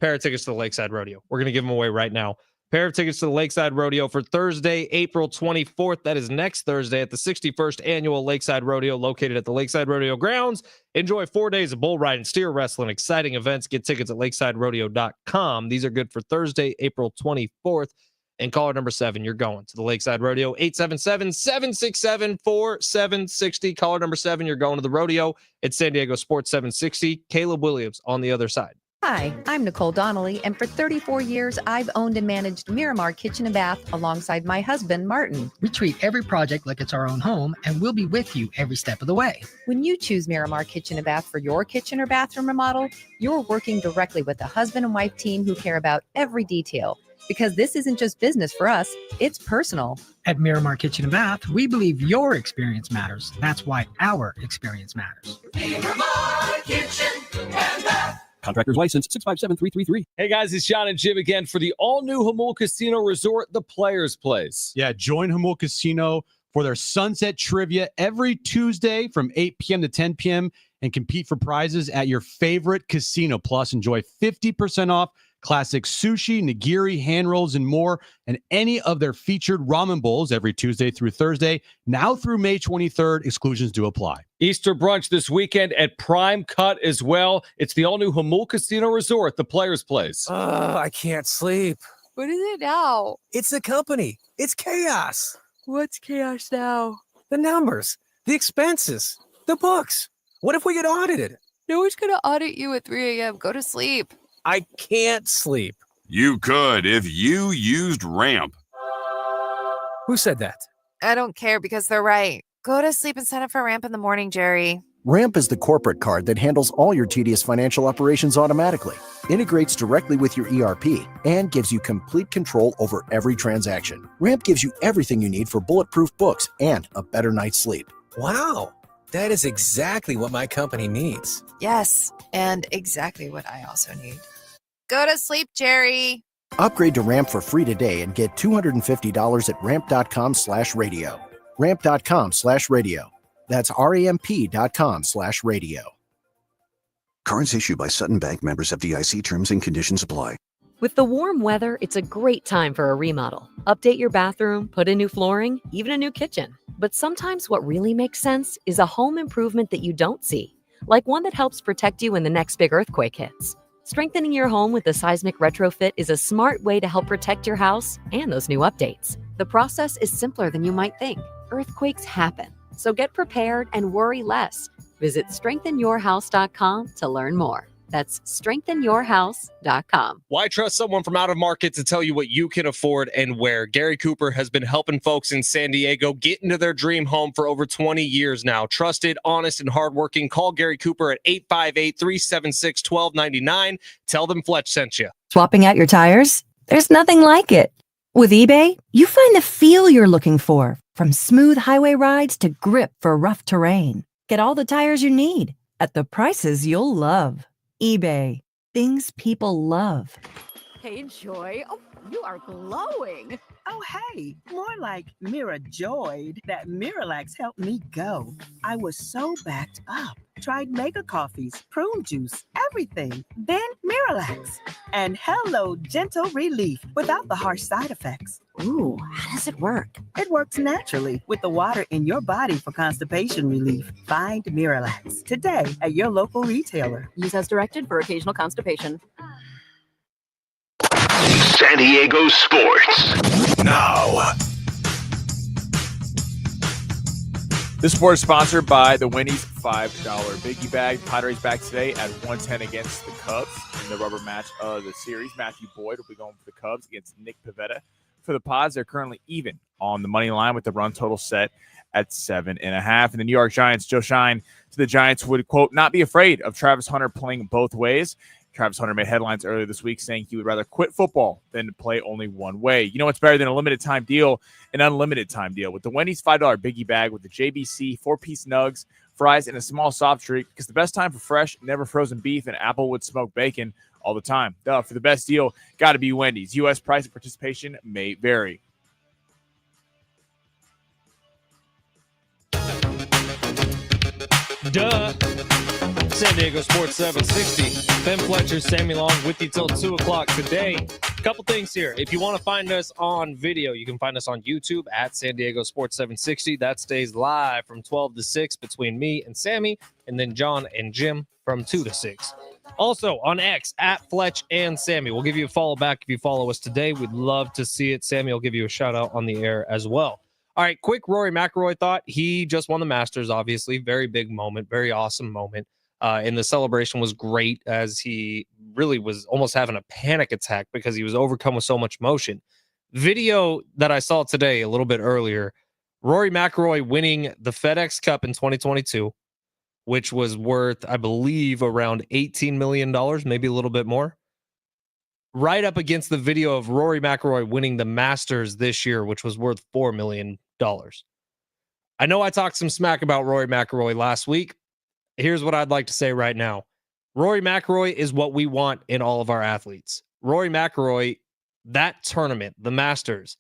pair of tickets to the Lakeside Rodeo. We're going to give them away right now. Pair of tickets to the Lakeside Rodeo for Thursday, April 24th. That is next Thursday at the 61st Annual Lakeside Rodeo located at the Lakeside Rodeo grounds. Enjoy 4 days of bull riding, steer wrestling, exciting events. Get tickets at lakesiderodeo.com. These are good for Thursday, April 24th. And caller number 7, you're going to the Lakeside Rodeo, 877-767-4760. Caller number 7, you're going to the rodeo at San Diego Sports 760. Caleb Williams on the other side. Hi, I'm Nicole Donnelly, and for 34 years, I've owned and managed Miramar Kitchen and Bath alongside my husband, Martin. We treat every project like it's our own home, and we'll be with you every step of the way. When you choose Miramar Kitchen and Bath for your kitchen or bathroom remodel, you're working directly with a husband and wife team who care about every detail. Because this isn't just business for us, it's personal. At Miramar Kitchen and Bath, we believe your experience matters. That's why our experience matters. Miramar Kitchen and Bath. Contractor's license 657333. Hey guys, it's John and Jim again for the all-new Jamul Casino Resort, the Players Place. Yeah, join Jamul Casino for their Sunset Trivia every Tuesday from 8 p.m. to 10 p.m. and compete for prizes at your favorite casino. Plus, enjoy 50% off classic sushi, nigiri, hand rolls, and more, and any of their featured ramen bowls every Tuesday through Thursday, now through May 23rd. Exclusions do apply. Easter brunch this weekend at Prime Cut as well. It's the all-new Jamul Casino Resort, the Players Place. I can't sleep. What is it now? It's the company. It's chaos. What's chaos now? The numbers, the expenses, the books. What if we get audited? No one's going to audit you at 3 a.m. Go to sleep. I can't sleep. You could if you used Ramp. Who said that? I don't care because they're right. Go to sleep and sign up for Ramp in the morning, Jerry. Ramp is the corporate card that handles all your tedious financial operations automatically, integrates directly with your ERP, and gives you complete control over every transaction. Ramp gives you everything you need for bulletproof books and a better night's sleep. Wow, that is exactly what my company needs. Yes, and exactly what I also need. Go to sleep, Jerry. Upgrade to Ramp for free today and get $250 at ramp.com/radio. Ramp.com/radio. That's ramp.com/radio. Cards issued by Sutton Bank, members of FDIC. Terms and conditions apply. With the warm weather, it's a great time for a remodel. Update your bathroom, put in new flooring, even a new kitchen. But sometimes what really makes sense is a home improvement that you don't see, like one that helps protect you when the next big earthquake hits. Strengthening your home with a seismic retrofit is a smart way to help protect your house and those new updates. The process is simpler than you might think. Earthquakes happen, so get prepared and worry less. Visit strengthenyourhouse.com to learn more. That's strengthenyourhouse.com. Why trust someone from out of market to tell you what you can afford and where? Gary Cooper has been helping folks in San Diego get into their dream home for over 20 years now. Trusted, honest, and hardworking. Call Gary Cooper at 858-376-1299. Tell them Fletch sent you. Swapping out your tires? There's nothing like it. With eBay, you find the feel you're looking for, from smooth highway rides to grip for rough terrain. Get all the tires you need at the prices you'll love. eBay. Things people love. Hey, Joy. Oh, you are glowing. Oh, hey, more like Mira joyed that Miralax helped me go. I was so backed up. Tried mega coffees, prune juice, everything. Then Miralax. And hello, gentle relief without the harsh side effects. Ooh, how does it work? It works naturally with the water in your body for constipation relief. Find Miralax today at your local retailer. Use as directed for occasional constipation. San Diego Sports now. This sport is sponsored by the Wendy's $5 Biggie Bag. Padres back today at 110 against the Cubs in the rubber match of the series. Matthew Boyd will be going for the Cubs against Nick Pivetta. For the Pods, they're currently even on the money line with the run total set at 7.5. And the New York Giants, Joe Shine to the Giants would, quote, not be afraid of Travis Hunter playing both ways. Travis Hunter made headlines earlier this week saying he would rather quit football than to play only one way. You know what's better than a limited time deal? An unlimited time deal with the Wendy's $5 Biggie Bag with the JBC 4-piece nugs, fries, and a small soft drink, because the best time for fresh, never frozen beef and Applewood smoked bacon all the time. Duh, for the best deal, got to be Wendy's. U.S. price and participation may vary. Duh. San Diego Sports 760. Ben Fletcher, Sammy Long with you till 2 o'clock today. Couple things here. If you want to find us on video, you can find us on YouTube at San Diego Sports 760. That stays live from 12 to 6 between me and Sammy, and then John and Jim from 2 to 6. Also on X at Fletch and Sammy. We'll give you a follow back if you follow us today. We'd love to see it. Sammy will give you a shout out on the air as well. All right, quick Rory McIlroy thought. He just won the Masters, obviously. Very big moment, very awesome moment. And the celebration was great, as he really was almost having a panic attack because he was overcome with so much emotion. Video that I saw today a little bit earlier, Rory McIlroy winning the FedEx Cup in 2022, which was worth, I believe, around $18 million, maybe a little bit more. Right up against the video of Rory McIlroy winning the Masters this year, which was worth $4 million. I know I talked some smack about Rory McIlroy last week. Here's what I'd like to say right now. Rory McIlroy is what we want in all of our athletes. Rory McIlroy, that tournament, the Masters,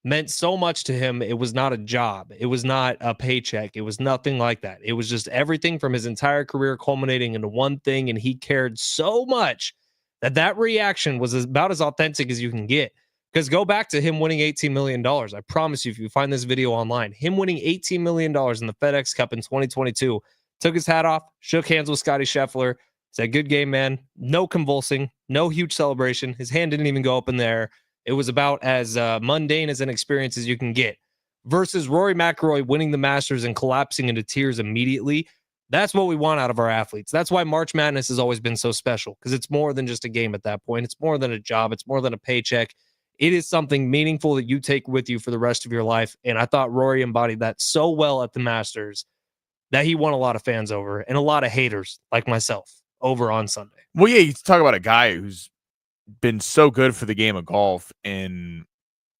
meant so much to him. It was not a job. It was not a paycheck. It was nothing like that. It was just everything from his entire career culminating into one thing, and he cared so much that reaction was about as authentic as you can get. Because go back to him winning $18 million. I promise you, if you find this video online, him winning $18 million in the FedEx Cup in 2022, took his hat off, shook hands with Scotty Scheffler, said, good game, man. No convulsing, no huge celebration. His hand didn't even go up in the air. It was about as mundane as an experience as you can get. Versus Rory McIlroy winning the Masters and collapsing into tears immediately. That's what we want out of our athletes. That's why March Madness has always been so special, because it's more than just a game at that point. It's more than a job. It's more than a paycheck. It is something meaningful that you take with you for the rest of your life. And I thought Rory embodied that so well at the Masters that he won a lot of fans over and a lot of haters like myself over on Sunday. Well, yeah, you talk about a guy who's been so good for the game of golf and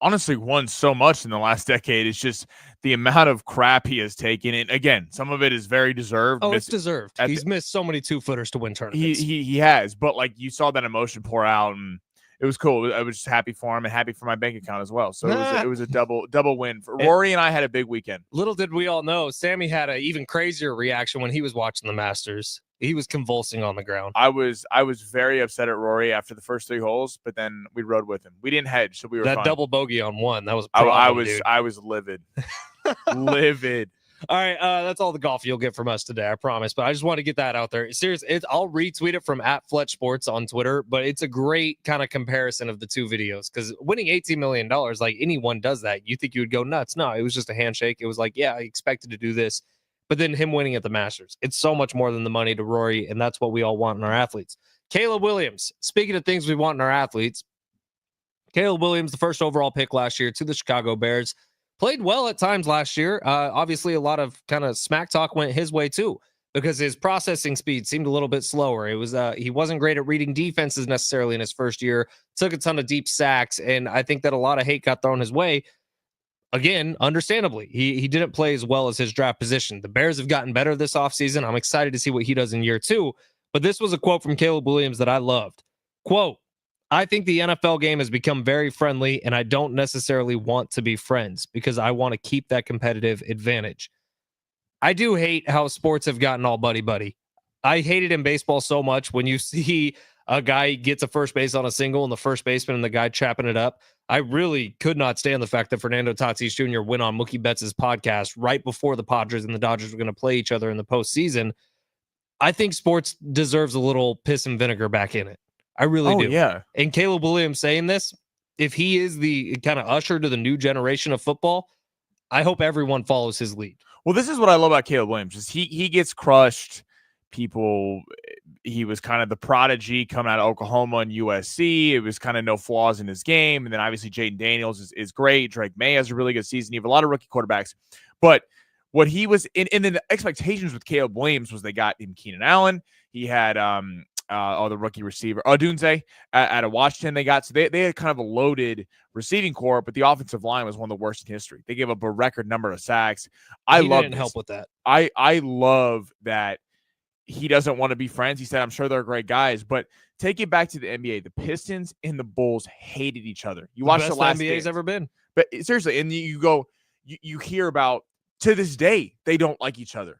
honestly won so much in the last decade. It's just the amount of crap he has taken. And again, some of it is very deserved. Oh, it's deserved. He's missed so many 2-footers to win tournaments. He has, but like you saw that emotion pour out, and it was cool. I was just happy for him and happy for my bank account as well. So it was a double win. For Rory and I had a big weekend. Little did we all know, Sammy had an even crazier reaction when he was watching the Masters. He was convulsing on the ground. I was very upset at Rory after the first 3 holes, but then we rode with him. We didn't hedge, so we were that fine. Double bogey on 1. That was a problem, dude. I was livid. Livid. All right, that's all the golf you'll get from us today, I promise. But I just want to get that out there. Seriously, I'll retweet it from at Fletch Sports on Twitter, but it's a great kind of comparison of the two videos, because winning $18 million, like anyone does that, you think you would go nuts. No, it was just a handshake. It was like, yeah, I expected to do this. but then him winning at the Masters. It's so much more than the money to Rory, and that's what we all want in our athletes. Caleb Williams, speaking of things we want in our athletes, Caleb Williams, the first overall pick last year to the Chicago Bears, played well at times last year. Obviously, a lot of kind of smack talk went his way too, because his processing speed seemed a little bit slower. It was he wasn't great at reading defenses necessarily in his first year, took a ton of deep sacks, and I think that a lot of hate got thrown his way. Again, understandably, he didn't play as well as his draft position. The Bears have gotten better this offseason. I'm excited to see what he does in year 2. But this was a quote from Caleb Williams that I loved. Quote, I think the NFL game has become very friendly, and I don't necessarily want to be friends because I want to keep that competitive advantage. I do hate how sports have gotten all buddy-buddy. I hate it in baseball so much when you see a guy gets a first base on a single and the first baseman and the guy chapping it up. I really could not stand the fact that Fernando Tatis Jr. went on Mookie Betts' podcast right before the Padres and the Dodgers were going to play each other in the postseason. I think sports deserves a little piss and vinegar back in it. I really do. Yeah. And Caleb Williams saying this, if he is the kind of usher to the new generation of football, I hope everyone follows his lead. Well, this is what I love about Caleb Williams is he gets crushed. He was kind of the prodigy coming out of Oklahoma and USC. It was kind of no flaws in his game. And then obviously Jaden Daniels is great. Drake May has a really good season. You have a lot of rookie quarterbacks. But what he was in the expectations with Caleb Williams was they got him Keenan Allen. He had the rookie receiver, Odunze out of Washington they got. So they had kind of a loaded receiving core, but the offensive line was one of the worst in history. They gave up a record number of sacks. He didn't help with that. I love that he doesn't want to be friends. He said, I'm sure they're great guys, but take it back to the NBA. The Pistons and the Bulls hated each other. You watch the last NBA's ever been. But seriously, and you hear about, to this day, they don't like each other.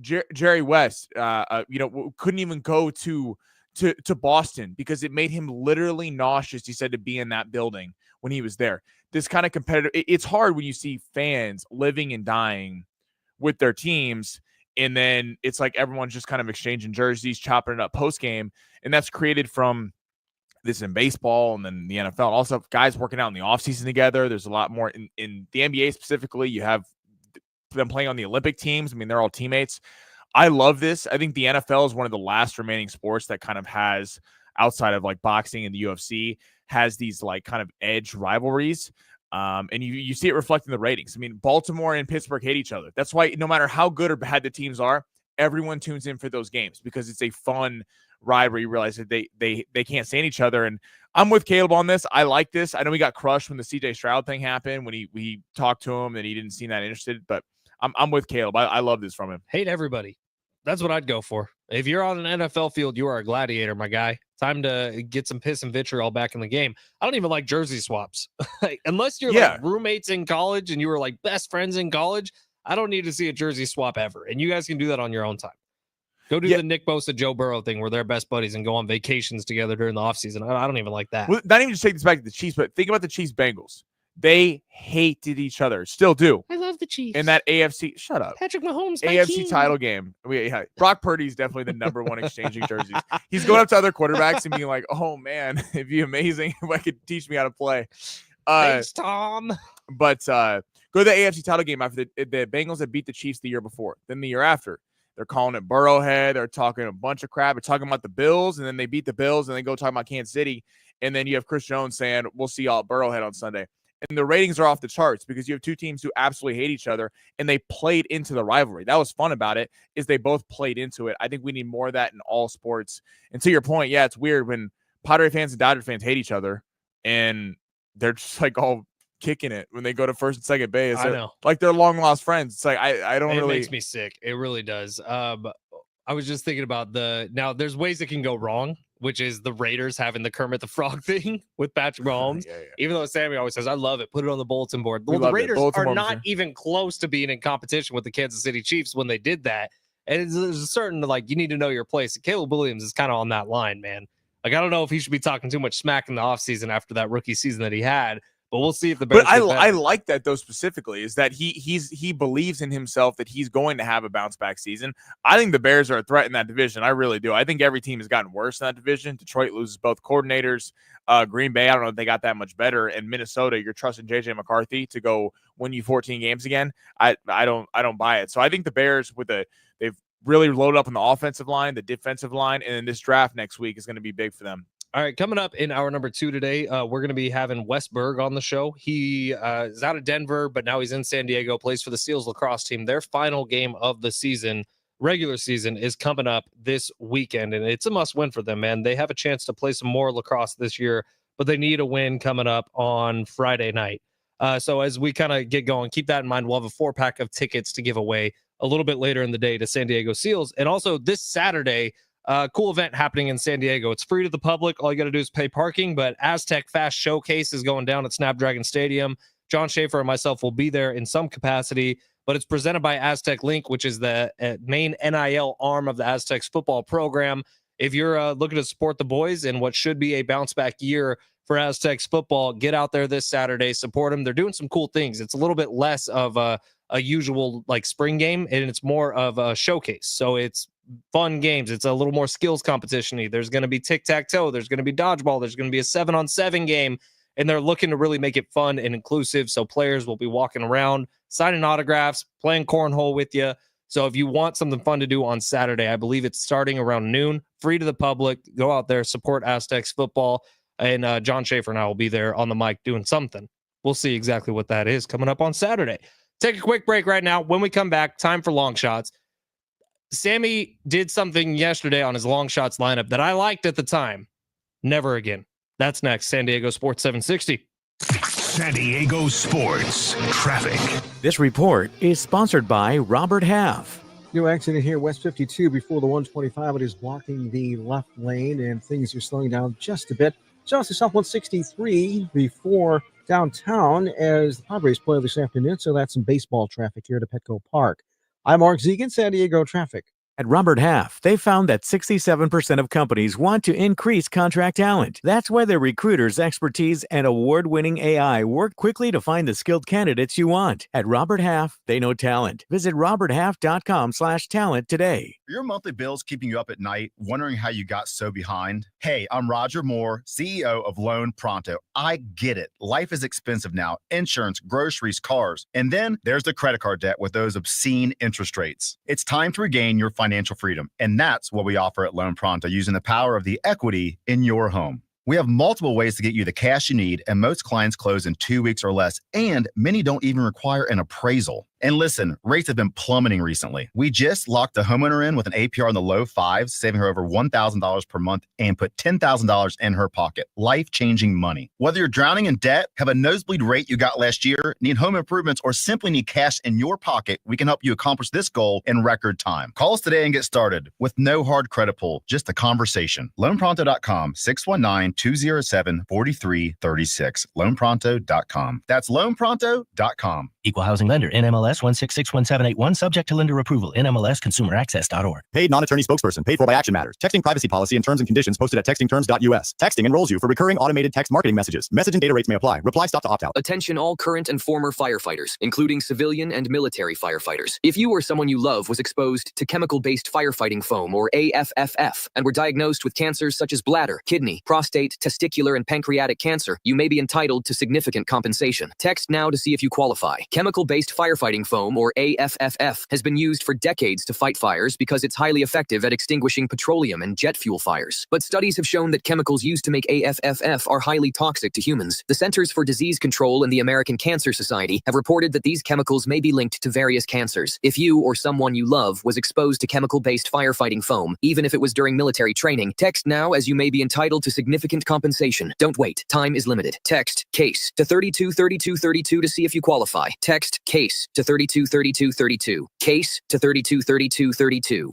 Jerry West, couldn't even go to Boston because it made him literally nauseous, he said, to be in that building when he was there. This kind of competitive, it's hard when you see fans living and dying with their teams, and then it's like everyone's just kind of exchanging jerseys, chopping it up post-game, and that's created from this in baseball and then the NFL. Also, guys working out in the offseason together. There's a lot more in the NBA specifically. You have them playing on the Olympic teams. I mean, they're all teammates. I love this. I think the NFL is one of the last remaining sports that kind of has, outside of like boxing and the UFC, has these like kind of edge rivalries. And you see it reflecting the ratings. I mean, Baltimore and Pittsburgh hate each other. That's why no matter how good or bad the teams are, everyone tunes in for those games because it's a fun rivalry. You realize that they can't stand each other. And I'm with Caleb on this. I like this. I know we got crushed when the CJ Stroud thing happened, when we talked to him and he didn't seem that interested, but I'm with Caleb. I love this from him. Hate everybody. That's what I'd go for. If you're on an NFL field, you are a gladiator, my guy. Time to get some piss and vitriol back in the game. I don't even like jersey swaps. Unless you're like roommates in college and you were like best friends in college, I don't need to see a jersey swap ever. And you guys can do that on your own time. Go do the Nick Bosa, Joe Burrow thing where they're best buddies and go on vacations together during the offseason. I don't even like that. Well, not even just take this back to the Chiefs, but think about the Chiefs Bengals. They hated each other. Still do. I love the Chiefs. In that AFC, shut up. Patrick Mahomes, AFC title game. Brock Purdy's definitely the number one exchanging jerseys. He's going up to other quarterbacks and being like, oh man, it'd be amazing if I could teach me how to play. Thanks, Tom. But go to the AFC title game after the Bengals had beat the Chiefs the year before. Then the year after, they're calling it Burrowhead. They're talking a bunch of crap. They're talking about the Bills, and then they beat the Bills, and they go talking about Kansas City. And then you have Chris Jones saying, we'll see y'all at Burrowhead on Sunday. And the ratings are off the charts because you have two teams who absolutely hate each other, and they played into the rivalry. That was fun about it, is they both played into it. I think we need more of that in all sports. And to your point, yeah, it's weird when Padres fans and Dodger fans hate each other, and they're just like all kicking it when they go to first and second base. I know. Like they're long lost friends. It's like I don't really. It makes me sick. It really does. I was just thinking about now there's ways it can go wrong, which is the Raiders having the Kermit the Frog thing with Patrick Mahomes. Even though Sammy always says, I love it, put it on the bulletin board. Well, the Raiders are not even close to being in competition with the Kansas City Chiefs when they did that. And there's a certain, like, you need to know your place. Caleb Williams is kind of on that line, man. Like, I don't know if he should be talking too much smack in the offseason after that rookie season that he had, But we'll see if the Bears. But I like that though specifically is that he believes in himself that he's going to have a bounce back season. I think the Bears are a threat in that division. I really do. I think every team has gotten worse in that division. Detroit loses both coordinators. Green Bay, I don't know if they got that much better. And Minnesota, you're trusting JJ McCarthy to go win you 14 games again. I don't buy it. So I think the Bears they've really loaded up on the offensive line, the defensive line, and then this draft next week is going to be big for them. All right, coming up in hour number 2 today, we're going to be having Wes Berg on the show. He is out of Denver, but now he's in San Diego, plays for the Seals lacrosse team. Their final game of the season, regular season, is coming up this weekend, and it's a must-win for them, man. They have a chance to play some more lacrosse this year, but they need a win coming up on Friday night. So as we kind of get going, keep that in mind. We'll have a 4-pack of tickets to give away a little bit later in the day to San Diego Seals. And also this Saturday, cool event happening in San Diego. It's free to the public. All you got to do is pay parking, but Aztec Fast Showcase is going down at Snapdragon Stadium. John Schaefer and myself will be there in some capacity, but it's presented by Aztec Link, which is the main NIL arm of the Aztecs football program. If you're looking to support the boys in what should be a bounce back year for Aztecs football, get out there this Saturday, support them. They're doing some cool things. It's a little bit less of a usual like spring game, and it's more of a showcase. So it's fun games. It's a little more skills competition-y. There's going to be tic-tac-toe. There's going to be dodgeball. There's going to be a 7-on-7 game, and they're looking to really make it fun and inclusive. So players will be walking around, signing autographs, playing cornhole with you. So if you want something fun to do on Saturday, I believe it's starting around noon, free to the public. Go out there, support Aztecs football, and John Schaefer and I will be there on the mic doing something. We'll see exactly what that is coming up on Saturday. Take a quick break right now. When we come back, time for long shots. Sammy did something yesterday on his long shots lineup that I liked at the time. Never again. That's next. San Diego Sports 760. San Diego Sports Traffic. This report is sponsored by Robert Half. New accident here, West 52 before the 125. It is blocking the left lane, and things are slowing down just a bit. Just South 163 before downtown as the Padres play this afternoon, so that's some baseball traffic here to Petco Park. I'm Mark Zegan, San Diego Traffic. At Robert Half, they found that 67% of companies want to increase contract talent. That's why their recruiters' expertise and award-winning AI work quickly to find the skilled candidates you want. At Robert Half, they know talent. Visit roberthalf.com/talent today. Are your monthly bills keeping you up at night, wondering how you got so behind? Hey, I'm Roger Moore, CEO of Loan Pronto. I get it. Life is expensive now. Insurance, groceries, cars. And then there's the credit card debt with those obscene interest rates. It's time to regain your financial freedom. And that's what we offer at Loan Pronto, using the power of the equity in your home. We have multiple ways to get you the cash you need, and most clients close in 2 weeks or less, and many don't even require an appraisal. And listen, rates have been plummeting recently. We just locked a homeowner in with an APR in the low fives, saving her over $1,000 per month and put $10,000 in her pocket. Life-changing money. Whether you're drowning in debt, have a nosebleed rate you got last year, need home improvements, or simply need cash in your pocket, we can help you accomplish this goal in record time. Call us today and get started with no hard credit pull, just a conversation. LoanPronto.com, 619-207-4336. LoanPronto.com. That's LoanPronto.com. Equal housing lender, NMLS 1661781, subject to lender approval, NMLSconsumeraccess.org. Paid non-attorney spokesperson, paid for by Action Matters. Texting privacy policy and terms and conditions posted at textingterms.us. Texting enrolls you for recurring automated text marketing messages. Message and data rates may apply. Reply stop to opt out. Attention all current and former firefighters, including civilian and military firefighters. If you or someone you love was exposed to chemical-based firefighting foam, or AFFF, and were diagnosed with cancers such as bladder, kidney, prostate, testicular, and pancreatic cancer, you may be entitled to significant compensation. Text now to see if you qualify. Chemical-based firefighting foam, or AFFF, has been used for decades to fight fires because it's highly effective at extinguishing petroleum and jet fuel fires. But studies have shown that chemicals used to make AFFF are highly toxic to humans. The Centers for Disease Control and the American Cancer Society have reported that these chemicals may be linked to various cancers. If you or someone you love was exposed to chemical-based firefighting foam, even if it was during military training, text now as you may be entitled to significant compensation. Don't wait. Time is limited. Text CASE to 323232 to see if you qualify. Text CASE to 323232. CASE to 323232.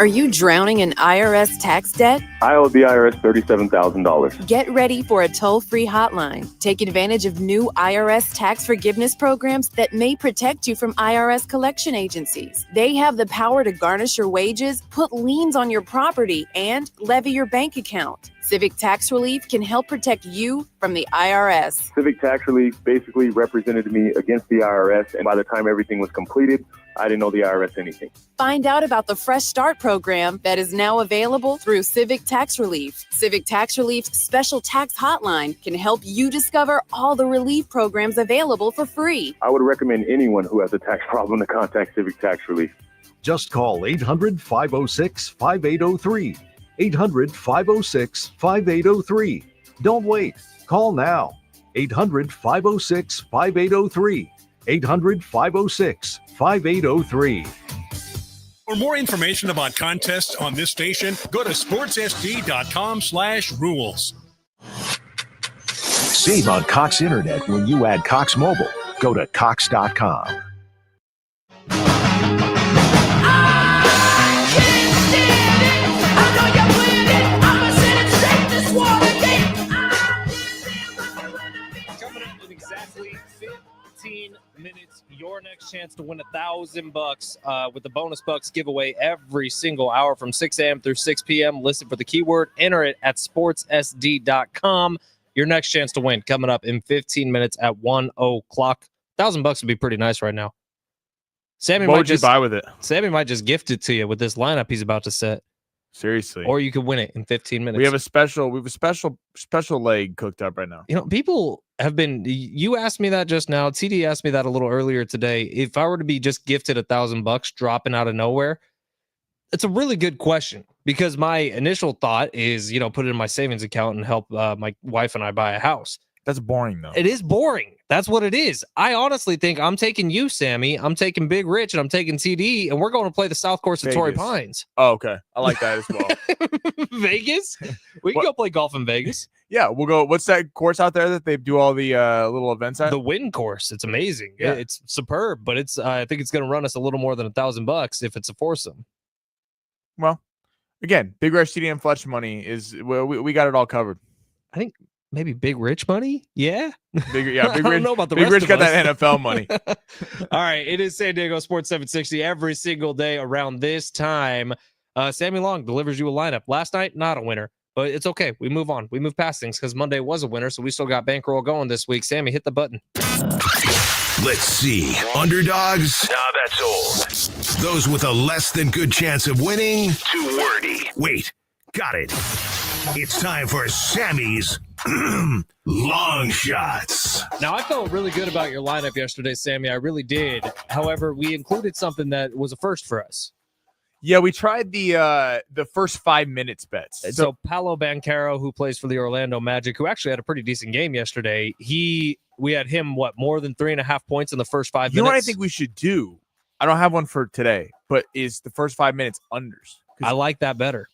Are you drowning in IRS tax debt? I owe the IRS $37,000. Get ready for a toll-free hotline. Take advantage of new IRS tax forgiveness programs that may protect you from IRS collection agencies. They have the power to garnish your wages, put liens on your property, and levy your bank account. Civic Tax Relief can help protect you from the IRS. Civic Tax Relief basically represented me against the IRS, and by the time everything was completed, I didn't owe the IRS anything. Find out about the Fresh Start program that is now available through Civic Tax Relief. Civic Tax Relief's special tax hotline can help you discover all the relief programs available for free. I would recommend anyone who has a tax problem to contact Civic Tax Relief. Just call 800-506-5803. 800-506-5803. Don't wait. Call now. 800-506-5803. 800-506-5803. For more information about contests on this station, go to sportsSD.com/rules. Save on Cox Internet when you add Cox Mobile. Go to Cox.com. Coming up in exactly 15 minutes, your next chance to win $1,000 with the bonus bucks giveaway every single hour from 6 a.m. through 6 p.m. Listen for the keyword, enter it at sportssd.com. Your next chance to win coming up in 15 minutes at 1 o'clock. $1,000 would be pretty nice right now. Sammy What might would you just buy with it? Sammy might just gift it to you with this lineup he's about to set. Seriously. Or you could win it in 15 minutes. We have a special leg cooked up right now. You know, people have been, you asked me that just now. TD asked me that a little earlier today. If I were to be just gifted $1,000 dropping out of nowhere, it's a really good question because my initial thought is, put it in my savings account and help my wife and I buy a house. That's boring, though. It is boring. That's what it is. I honestly think I'm taking you, Sammy. I'm taking Big Rich, and I'm taking TD, and we're going to play the South Course of Torrey Pines. Oh, okay. I like that as well. Vegas? We can go play golf in Vegas. Yeah, we'll go. What's that course out there that they do all the little events at? The Wynn course. It's amazing. Yeah. It's superb, but it's I think it's going to run us a little more than $1,000 if it's a foursome. Well, again, Big Rich, TD, and Fletch money is we got it all covered. I think maybe Big Rich money. Yeah. Big Rich. I don't know about the Big rest Rich of got us. that NFL money. All right. It is San Diego Sports 760 every single day around this time. Sammy Long delivers you a lineup. Last night, not a winner, but it's okay. We move on. We move past things because Monday was a winner, so we still got bankroll going this week. Sammy, hit the button. Let's see. Underdogs? Nah, that's old. Those with a less than good chance of winning? Too wordy. Wait. Got it. It's time for Sammy's long shots. Now, I felt really good about your lineup yesterday, Sammy. I really did. However, we included something that was a first for us. Yeah, we tried the first 5 minutes bets. So Paolo Banchero, who plays for the Orlando Magic, who actually had a pretty decent game yesterday, we had him, more than 3.5 points in the first 5 minutes? You know what I think we should do? I don't have one for today, but is the first 5 minutes unders. I like that better.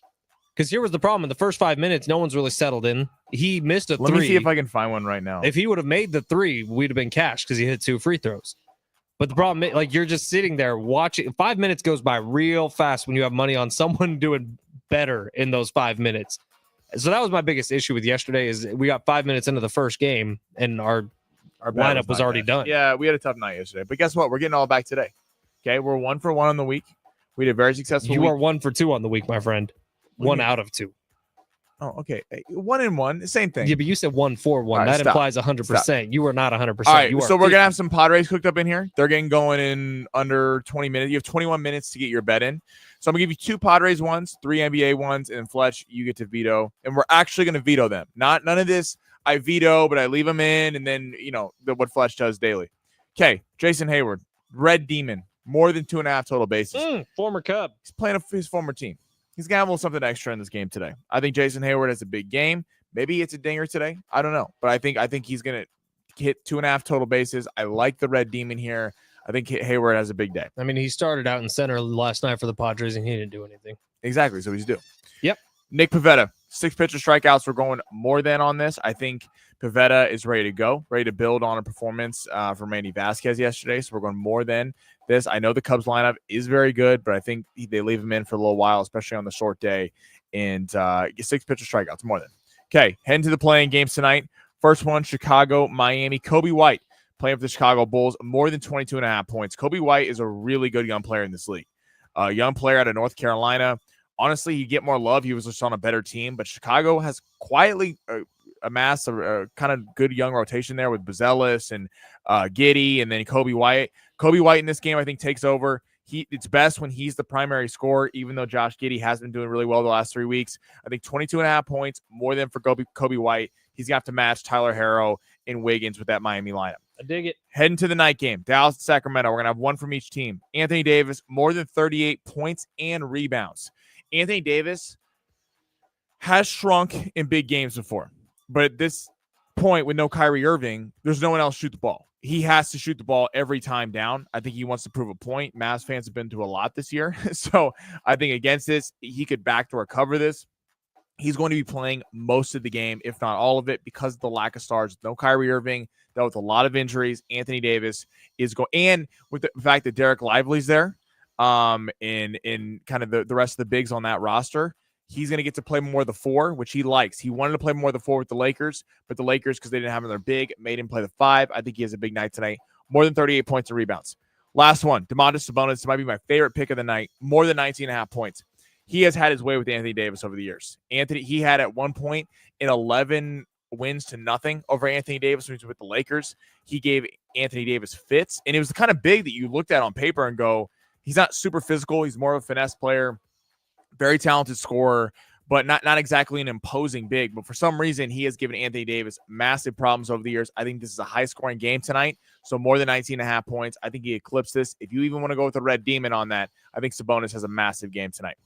Because here was the problem. In the first 5 minutes, no one's really settled in. He missed a 3. Let me see if I can find one right now. If he would have made the 3, we'd have been cashed because he hit 2 free throws. But the problem, you're just sitting there watching. 5 minutes goes by real fast when you have money on someone doing better in those 5 minutes. So that was my biggest issue with yesterday is we got 5 minutes into the first game and our lineup was already done. Yeah, we had a tough night yesterday. But guess what? We're getting all back today. Okay, we're 1 for 1 on the week. We had a very successful You week. are 1 for 2 on the week, my friend. 1 out of 2. Oh, okay. 1 and 1, same thing. Yeah, but you said 1 for 1. Right, that stop. implies 100%. Stop. You are not 100%. All right, you are so we're 50. going to have some Padres cooked up in here. They're getting going in under 20 minutes. You have 21 minutes to get your bet in. So I'm going to give you 2 Padres ones, 3 NBA ones, and Fletch, you get to veto. And we're actually going to veto them. None of this, I veto, but I leave them in, and then, what Fletch does daily. Okay, Jason Hayward, Red Demon, more than 2.5 total bases. Former Cub. He's playing his former team. He's going to have a little something extra in this game today. I think Jason Hayward has a big game. Maybe it's a dinger today. I don't know. But I think he's going to hit 2.5 total bases. I like the Red Demon here. I think Hayward has a big day. I mean, he started out in center last night for the Padres, and he didn't do anything. Exactly. So he's due. Yep. Nick Pivetta, 6 pitcher strikeouts. We're going more than on this. I think Pivetta is ready to go, ready to build on a performance from Randy Vasquez yesterday. So we're going more than this. I know the Cubs lineup is very good, but I think they leave him in for a little while, especially on the short day. And 6 pitcher strikeouts, more than. Okay, heading to the playing games tonight. First one, Chicago, Miami. Kobe White playing for the Chicago Bulls, more than 22.5 points. Kobe White is a really good young player in this league. A young player out of North Carolina. Honestly, he'd get more love. He was just on a better team, but Chicago has quietly amassed a kind of good young rotation there with Buzelis and Giddey and then Kobe White. Kobe White in this game, I think, takes over. It's best when he's the primary scorer, even though Josh Giddey has been doing really well the last 3 weeks. I think 22.5 points, more than for Kobe White. He's going to have to match Tyler Harrow and Wiggins with that Miami lineup. I dig it. Heading to the night game, Dallas and Sacramento. We're going to have one from each team. Anthony Davis, more than 38 points and rebounds. Anthony Davis has shrunk in big games before, but at this point with no Kyrie Irving, there's no one else shoot the ball. He has to shoot the ball every time down. I think he wants to prove a point. Mavs fans have been to a lot this year. So I think against this, he could backdoor cover this. He's going to be playing most of the game, if not all of it, because of the lack of stars. No Kyrie Irving, though, with a lot of injuries. Anthony Davis is going, and with the fact that Derek Lively's there, in kind of the rest of the bigs on that roster, he's going to get to play more of the 4, which he likes. He wanted to play more of the 4 with the Lakers, but the Lakers, because they didn't have another big, made him play the 5. I think he has a big night tonight. More than 38 points and rebounds. Last one, Domantas Sabonis might be my favorite pick of the night. More than 19.5 points. He has had his way with Anthony Davis over the years. He had at one point an 11 wins to nothing over Anthony Davis when he was with the Lakers. He gave Anthony Davis fits, and it was the kind of big that you looked at on paper and go, he's not super physical. He's more of a finesse player. Very talented scorer, but not exactly an imposing big. But for some reason, he has given Anthony Davis massive problems over the years. I think this is a high-scoring game tonight, so more than 19.5 points. I think he eclipsed this. If you even want to go with a red demon on that, I think Sabonis has a massive game tonight.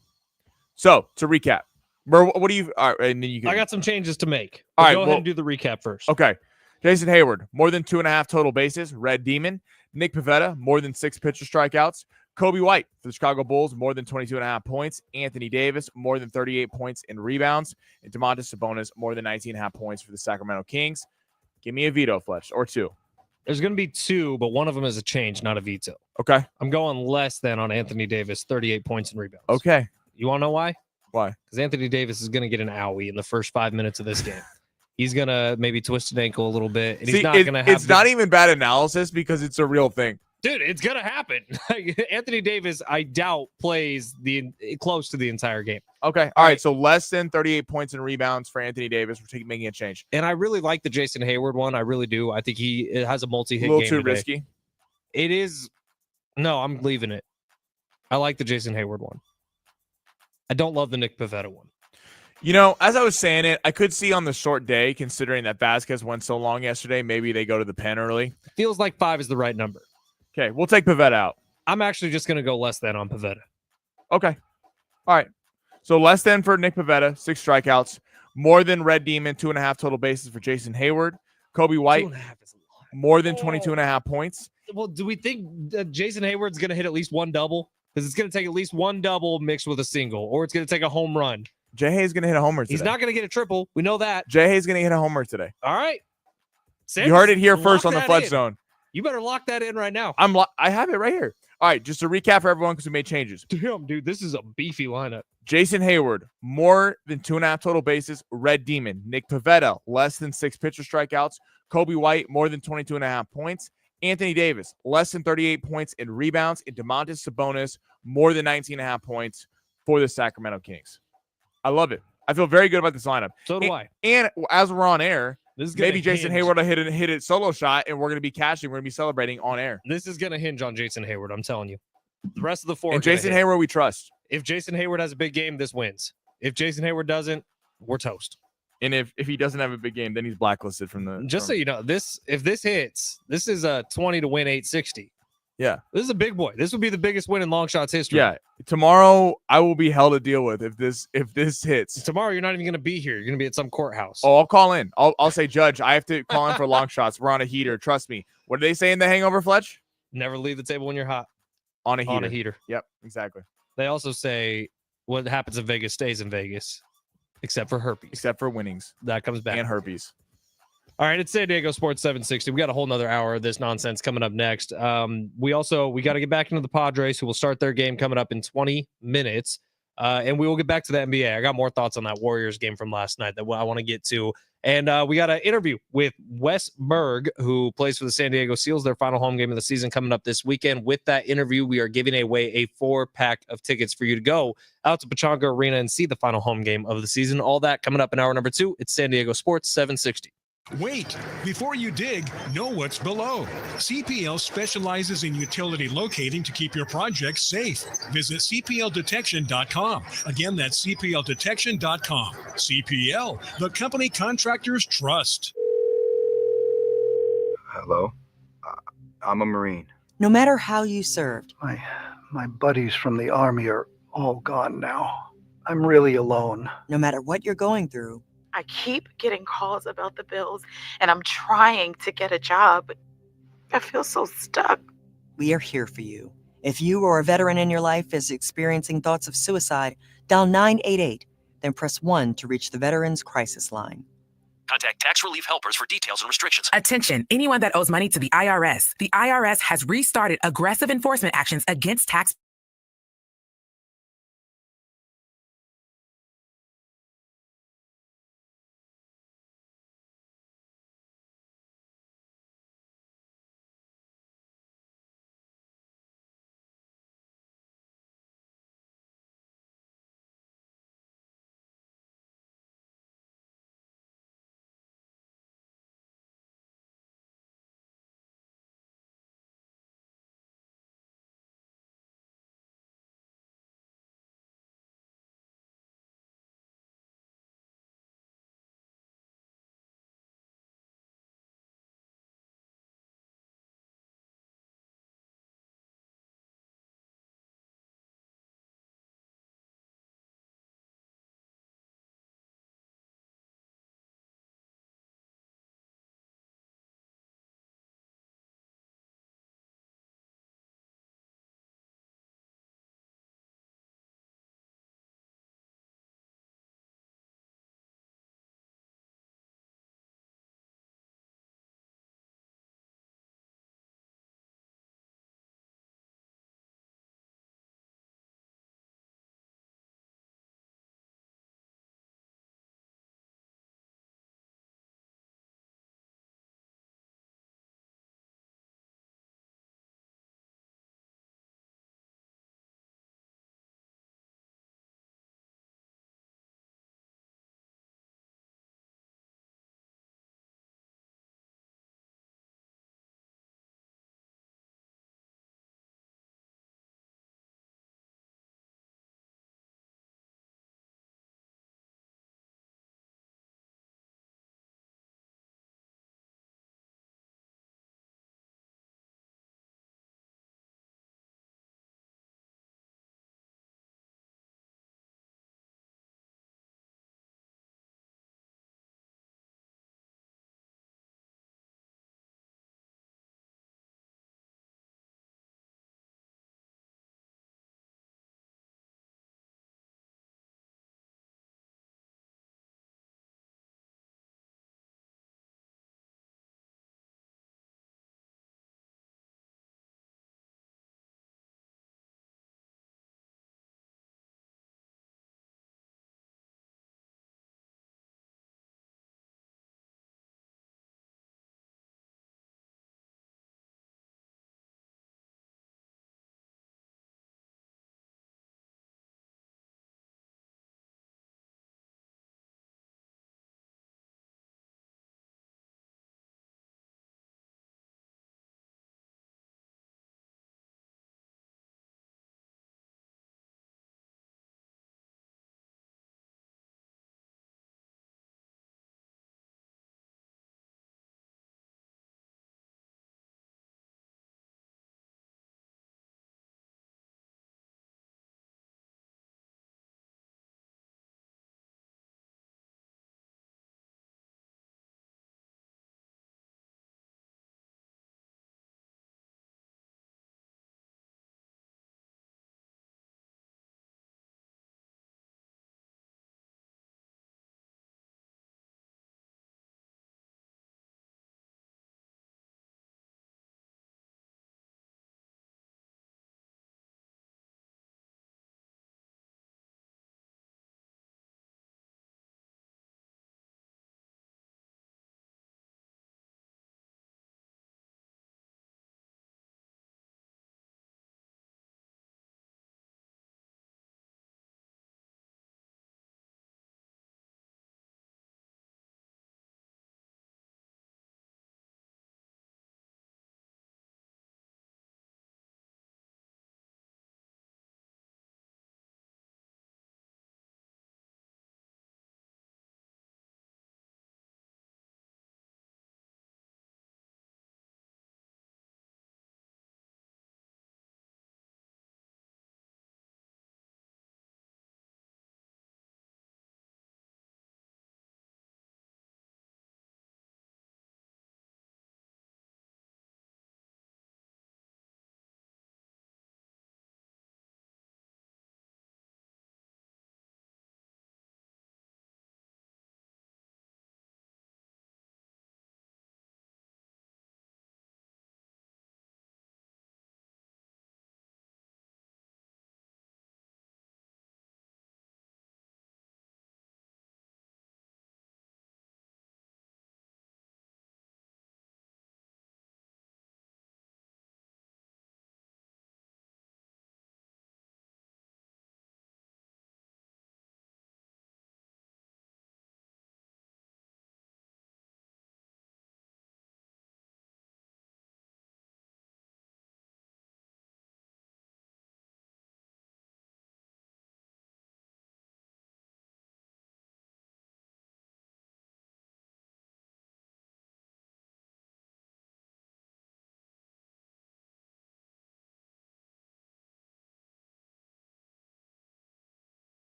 So, to recap, what do you – all right, and then you can, I got some changes to make. All right, go ahead and do the recap first. Okay. Jason Hayward, more than 2.5 total bases, red demon. Nick Pivetta, more than 6 pitcher strikeouts. Kobe White for the Chicago Bulls, more than 22.5 points. Anthony Davis, more than 38 points in rebounds. And Domantas Sabonis, more than 19.5 points for the Sacramento Kings. Give me a veto, Fletch, or 2. There's going to be 2, but one of them is a change, not a veto. Okay. I'm going less than on Anthony Davis, 38 points and rebounds. Okay. You want to know why? Why? Because Anthony Davis is going to get an owie in the first 5 minutes of this game. He's going to maybe twist an ankle a little bit. And he's not going to have. It's not even bad analysis because it's a real thing. Dude, it's going to happen. Anthony Davis, I doubt, plays close to the entire game. Okay. All right. So less than 38 points and rebounds for Anthony Davis. We're making a change. And I really like the Jason Hayward one. I really do. I think it has a multi-hit game. A little too today. risky. It is. No, I'm leaving it. I like the Jason Hayward one. I don't love the Nick Pivetta one. You know, as I was saying it, I could see on the short day, considering that Vasquez went so long yesterday, maybe they go to the pen early. Feels like 5 is the right number. Okay, we'll take Pivetta out. I'm actually just going to go less than on Pivetta. Okay. All right. So less than for Nick Pivetta, 6 strikeouts. More than Red Demon, 2.5 total bases for Jason Hayward. Kobe White, 2.5 is a lot. More than 22.5 points. Well, do we think that Jason Hayward's going to hit at least one double? Because it's going to take at least one double mixed with a single, or it's going to take a home run. J. Hay's going to hit a homer today. He's not going to get a triple. We know that. J. Hay's going to hit a homer today. All right. You heard it here first on the Fletch Zone. You better lock that in right now. I have it right here. All right, just to recap for everyone because we made changes. Damn, dude, this is a beefy lineup. Jason Hayward, more than 2.5 total bases, Red Demon. Nick Pivetta, less than 6 pitcher strikeouts. Kobe White, more than 22.5 points. Anthony Davis, less than 38 points in rebounds. And Domantas Sabonis, more than 19.5 points for the Sacramento Kings. I love it. I feel very good about this lineup. So do I. And as we're on air, maybe Jason hinge. Hayward will hit a solo shot, and we're going to be cashing. We're going to be celebrating on air. This is going to hinge on Jason Hayward, I'm telling you. The rest of the 4 and Jason Hayward, we trust. If Jason Hayward has a big game, this wins. If Jason Hayward doesn't, we're toast. And if he doesn't have a big game, then he's blacklisted from the. Just so you know, if this hits, this is a 20 to win 860. Yeah, this is a big boy. This would be the biggest win in long shots history. Yeah, tomorrow I will be hell to deal with if this hits. Tomorrow you're not even going to be here. You're going to be at some courthouse. Oh, I'll call in. I'll say, Judge, I have to call in for long shots. We're on a heater. Trust me. What do they say in The Hangover, Fletch? Never leave the table when you're hot. On a heater. On a heater. Yep, exactly. They also say what happens in Vegas stays in Vegas, except for herpes. Except for winnings. That comes back. And herpes. All right, it's San Diego Sports 760. We got a whole nother hour of this nonsense coming up next. We got to get back into the Padres, who will start their game coming up in 20 minutes. And we will get back to the NBA. I got more thoughts on that Warriors game from last night that I want to get to. And we got an interview with Wes Berg, who plays for the San Diego Seals, their final home game of the season coming up this weekend. With that interview, we are giving away a 4-pack of tickets for you to go out to Pechanga Arena and see the final home game of the season. All that coming up in hour number 2. It's San Diego Sports 760. Wait, before you dig, know what's below. CPL specializes in utility locating to keep your projects safe. Visit cpldetection.com. Again, that's cpldetection.com. CPL, the company contractors trust. Hello? I'm a Marine. No matter how you served. My buddies from the Army are all gone now. I'm really alone. No matter what you're going through. I keep getting calls about the bills, and I'm trying to get a job, but I feel so stuck. We are here for you. If you or a veteran in your life is experiencing thoughts of suicide, dial 988, then press 1 to reach the Veterans Crisis Line. Contact Tax Relief Helpers for details and restrictions. Attention, anyone that owes money to the IRS. The IRS has restarted aggressive enforcement actions against tax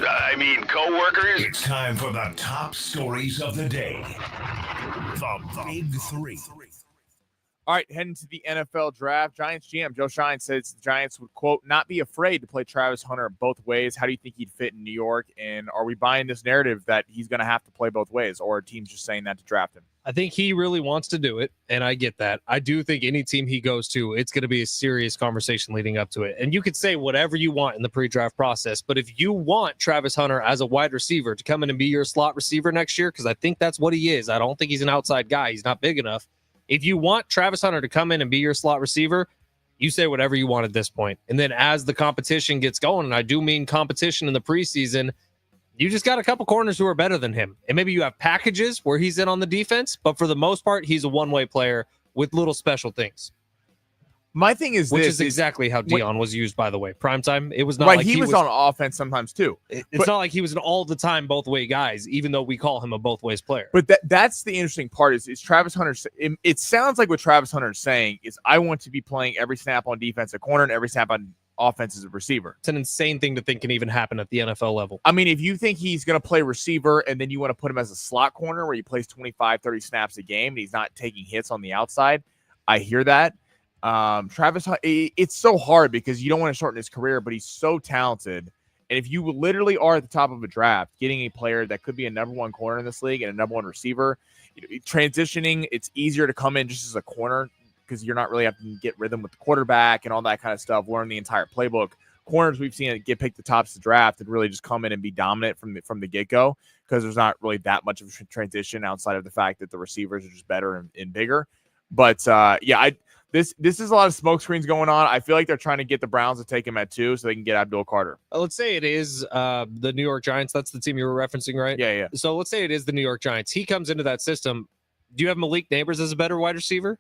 coworkers. It's time for the top stories of the day. The Big Three. All right, heading to the NFL draft. Giants GM Joe Shine says the Giants would, quote, not be afraid to play Travis Hunter both ways. How do you think he'd fit in New York? And are we buying this narrative that he's going to have to play both ways, or are teams just saying that to draft him? I think he really wants to do it, and I get that. I do think any team he goes to, it's going to be a serious conversation leading up to it. And you could say whatever you want in the pre-draft process, but if you want Travis Hunter as a wide receiver to come in and be your slot receiver next year, because I think that's what he is. I don't think he's an outside guy. He's not big enough. If you want Travis Hunter to come in and be your slot receiver, you say whatever you want at this point. And then as the competition gets going, and I do mean competition in the preseason, you just got a couple corners who are better than him. And maybe you have packages where he's in on the defense, but for the most part, he's a one-way player with little special things. My thing is which is exactly how Dion was used, by the way. Primetime, it was not right. Like he was on offense sometimes too. It's not like he was an all-the-time both-way guys, even though we call him a both-ways player. But that's the interesting part is Travis Hunter. It sounds like what Travis Hunter is saying is I want to be playing every snap on defense at corner and every snap on offense as a receiver. It's an insane thing to think can even happen at the NFL level. I mean, if you think he's going to play receiver and then you want to put him as a slot corner where he plays 25, 30 snaps a game and he's not taking hits on the outside, I hear that. Travis, it's so hard because you don't want to shorten his career, but he's so talented. And if you literally are at the top of a draft, getting a player that could be a number one corner in this league and a number one receiver, transitioning, it's easier to come in just as a corner because you're not really having to get rhythm with the quarterback and all that kind of stuff, learn the entire playbook. Corners we've seen it get picked the tops of the draft and really just come in and be dominant from the get-go because there's not really that much of a transition outside of the fact that the receivers are just better and bigger. But This is a lot of smoke screens going on. I feel like they're trying to get the Browns to take him at 2 so they can get Abdul Carter. Let's say it is the New York Giants. That's the team you were referencing, right? Yeah. So let's say it is the New York Giants. He comes into that system. Do you have Malik Neighbors as a better wide receiver?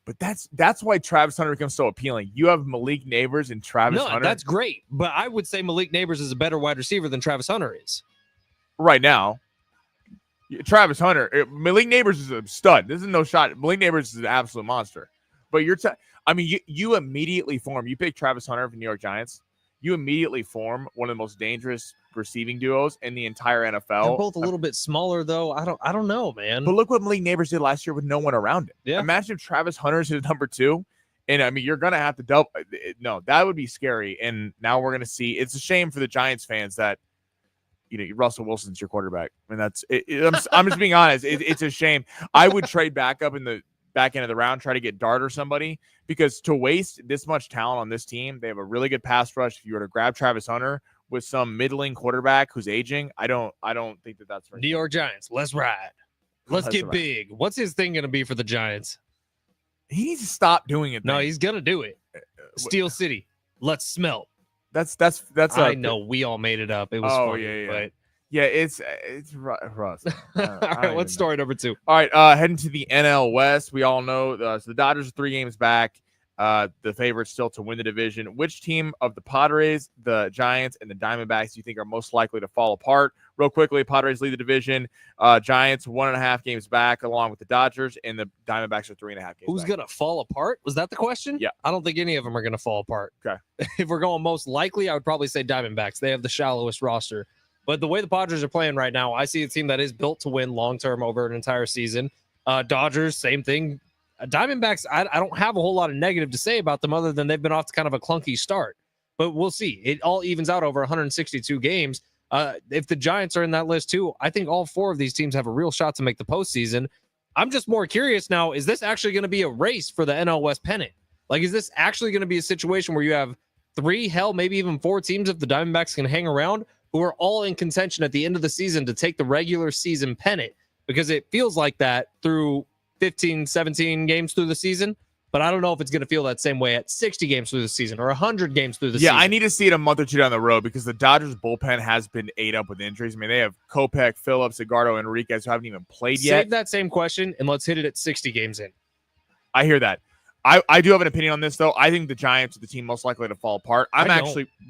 But that's why Travis Hunter becomes so appealing. You have Malik Neighbors and Travis Hunter. No, that's great. But I would say Malik Neighbors is a better wide receiver than Travis Hunter is. Right now. Travis Hunter, Malik Neighbors is a stud. This is no shot. Malik Neighbors is an absolute monster. But you immediately form. You pick Travis Hunter for New York Giants. You immediately form one of the most dangerous receiving duos in the entire NFL. They're both a little bit smaller, though. I don't know, man. But look what Malik Neighbors did last year with no one around him. Yeah. Imagine if Travis Hunter's his number 2. And I mean, you're gonna have to double. No, that would be scary. And now we're gonna see. It's a shame for the Giants fans that Russell Wilson's your quarterback. I mean, I'm just being honest. It's a shame. I would trade back up in the back end of the round, try to get Dart or somebody, because to waste this much talent on this team, they have a really good pass rush. If you were to grab Travis Hunter with some middling quarterback who's aging, I don't think that's right. New York Giants, let's ride. Let's get big. What's his thing going to be for the Giants? He needs to stop doing it. No, he's going to do it. Steel City. Let's smelt. That's I know we all made it up. It was funny, but yeah, it's Russ. All right, what's story number 2? All right, heading to the NL West. We all know so the Dodgers are 3 games back. The favorites still to win the division. Which team of the Padres, the Giants, and the Diamondbacks do you think are most likely to fall apart? Real quickly, Padres lead the division. Giants 1.5 games back, along with the Dodgers, and the Diamondbacks are 3.5 games. Who's going to fall apart? Was that the question? Yeah. I don't think any of them are going to fall apart. Okay. If we're going most likely, I would probably say Diamondbacks. They have the shallowest roster. But the way the Padres are playing right now, I see a team that is built to win long-term over an entire season. Dodgers, same thing. Diamondbacks, I don't have a whole lot of negative to say about them other than they've been off to kind of a clunky start. But we'll see. It all evens out over 162 games. If the Giants are in that list too, I think all 4 of these teams have a real shot to make the postseason. I'm just more curious now, is this actually going to be a race for the NL West pennant? Like, is this actually going to be a situation where you have 3, hell, maybe even 4 teams if the Diamondbacks can hang around who are all in contention at the end of the season to take the regular season pennant? Because it feels like that through 15, 17 games through the season. But I don't know if it's going to feel that same way at 60 games through the season or 100 games through the season. Yeah, I need to see it a month or 2 down the road because the Dodgers bullpen has been ate up with injuries. I mean, they have Kopech, Phillips, Edgardo, Enriquez who haven't even played yet. Save that same question and let's hit it at 60 games in. I hear that. I do have an opinion on this, though. I think the Giants are the team most likely to fall apart.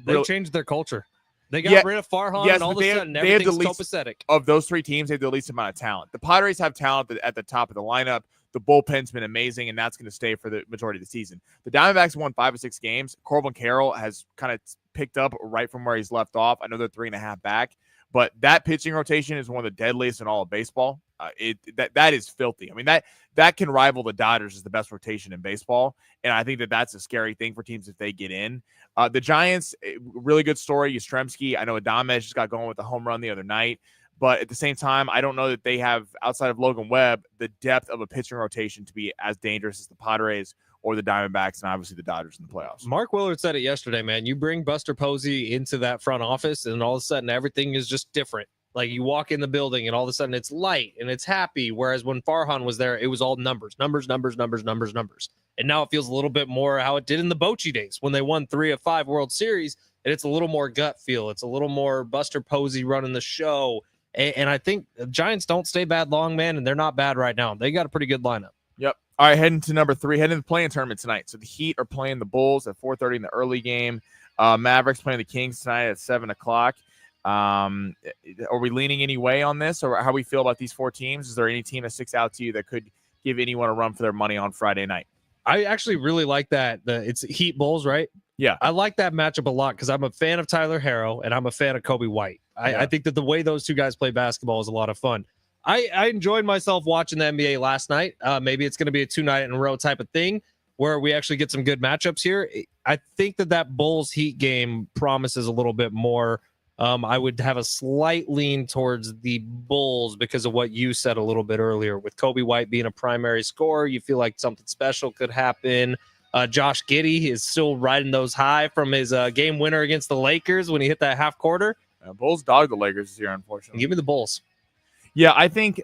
They've changed their culture. They got rid of Farhan, and all of a sudden everything's copacetic. Of those 3 teams, they have the least amount of talent. The Padres have talent at the top of the lineup. The bullpen's been amazing, and that's going to stay for the majority of the season. The Diamondbacks won 5 or 6 games. Corbin Carroll has kind of picked up right from where he's left off. I know they're 3.5 back, but that pitching rotation is one of the deadliest in all of baseball. That is filthy. I mean, that can rival the Dodgers as the best rotation in baseball, and I think that's a scary thing for teams if they get in. The Giants, really good story. Yastrzemski, I know Adames just got going with the home run the other night. But at the same time, I don't know that they have, outside of Logan Webb, the depth of a pitching rotation to be as dangerous as the Padres or the Diamondbacks and obviously the Dodgers in the playoffs. Mark Willard said it yesterday, man. You bring Buster Posey into that front office, and all of a sudden everything is just different. Like you walk in the building, and all of a sudden it's light and it's happy. Whereas when Farhan was there, it was all numbers. And now it feels a little bit more how it did in the Bochy days when they won 3 of 5 World Series. And it's a little more gut feel. It's a little more Buster Posey running the show. And I think the Giants don't stay bad long, man, and they're not bad right now. They got a pretty good lineup. Yep. All right, heading to number 3, heading to the play-in tournament tonight. So the Heat are playing the Bulls at 4:30 in the early game. Mavericks playing the Kings tonight at 7 o'clock. Are we leaning any way on this, or how we feel about these 4 teams? Is there any team that sticks out to you that could give anyone a run for their money on Friday night? I actually really like that. It's Heat Bulls, right? Yeah. I like that matchup a lot because I'm a fan of Tyler Harrow and I'm a fan of Kobe White. I think that the way those two guys play basketball is a lot of fun. I enjoyed myself watching the NBA last night. Maybe it's going to be a 2-night in a row type of thing where we actually get some good matchups here. I think that Bulls Heat game promises a little bit more. I would have a slight lean towards the Bulls because of what you said a little bit earlier. With Kobe White being a primary scorer, you feel like something special could happen. Josh Giddey is still riding those high from his game winner against the Lakers when he hit that half quarter. Bulls dogged the Lakers this year, unfortunately. Give me the Bulls. Yeah, I think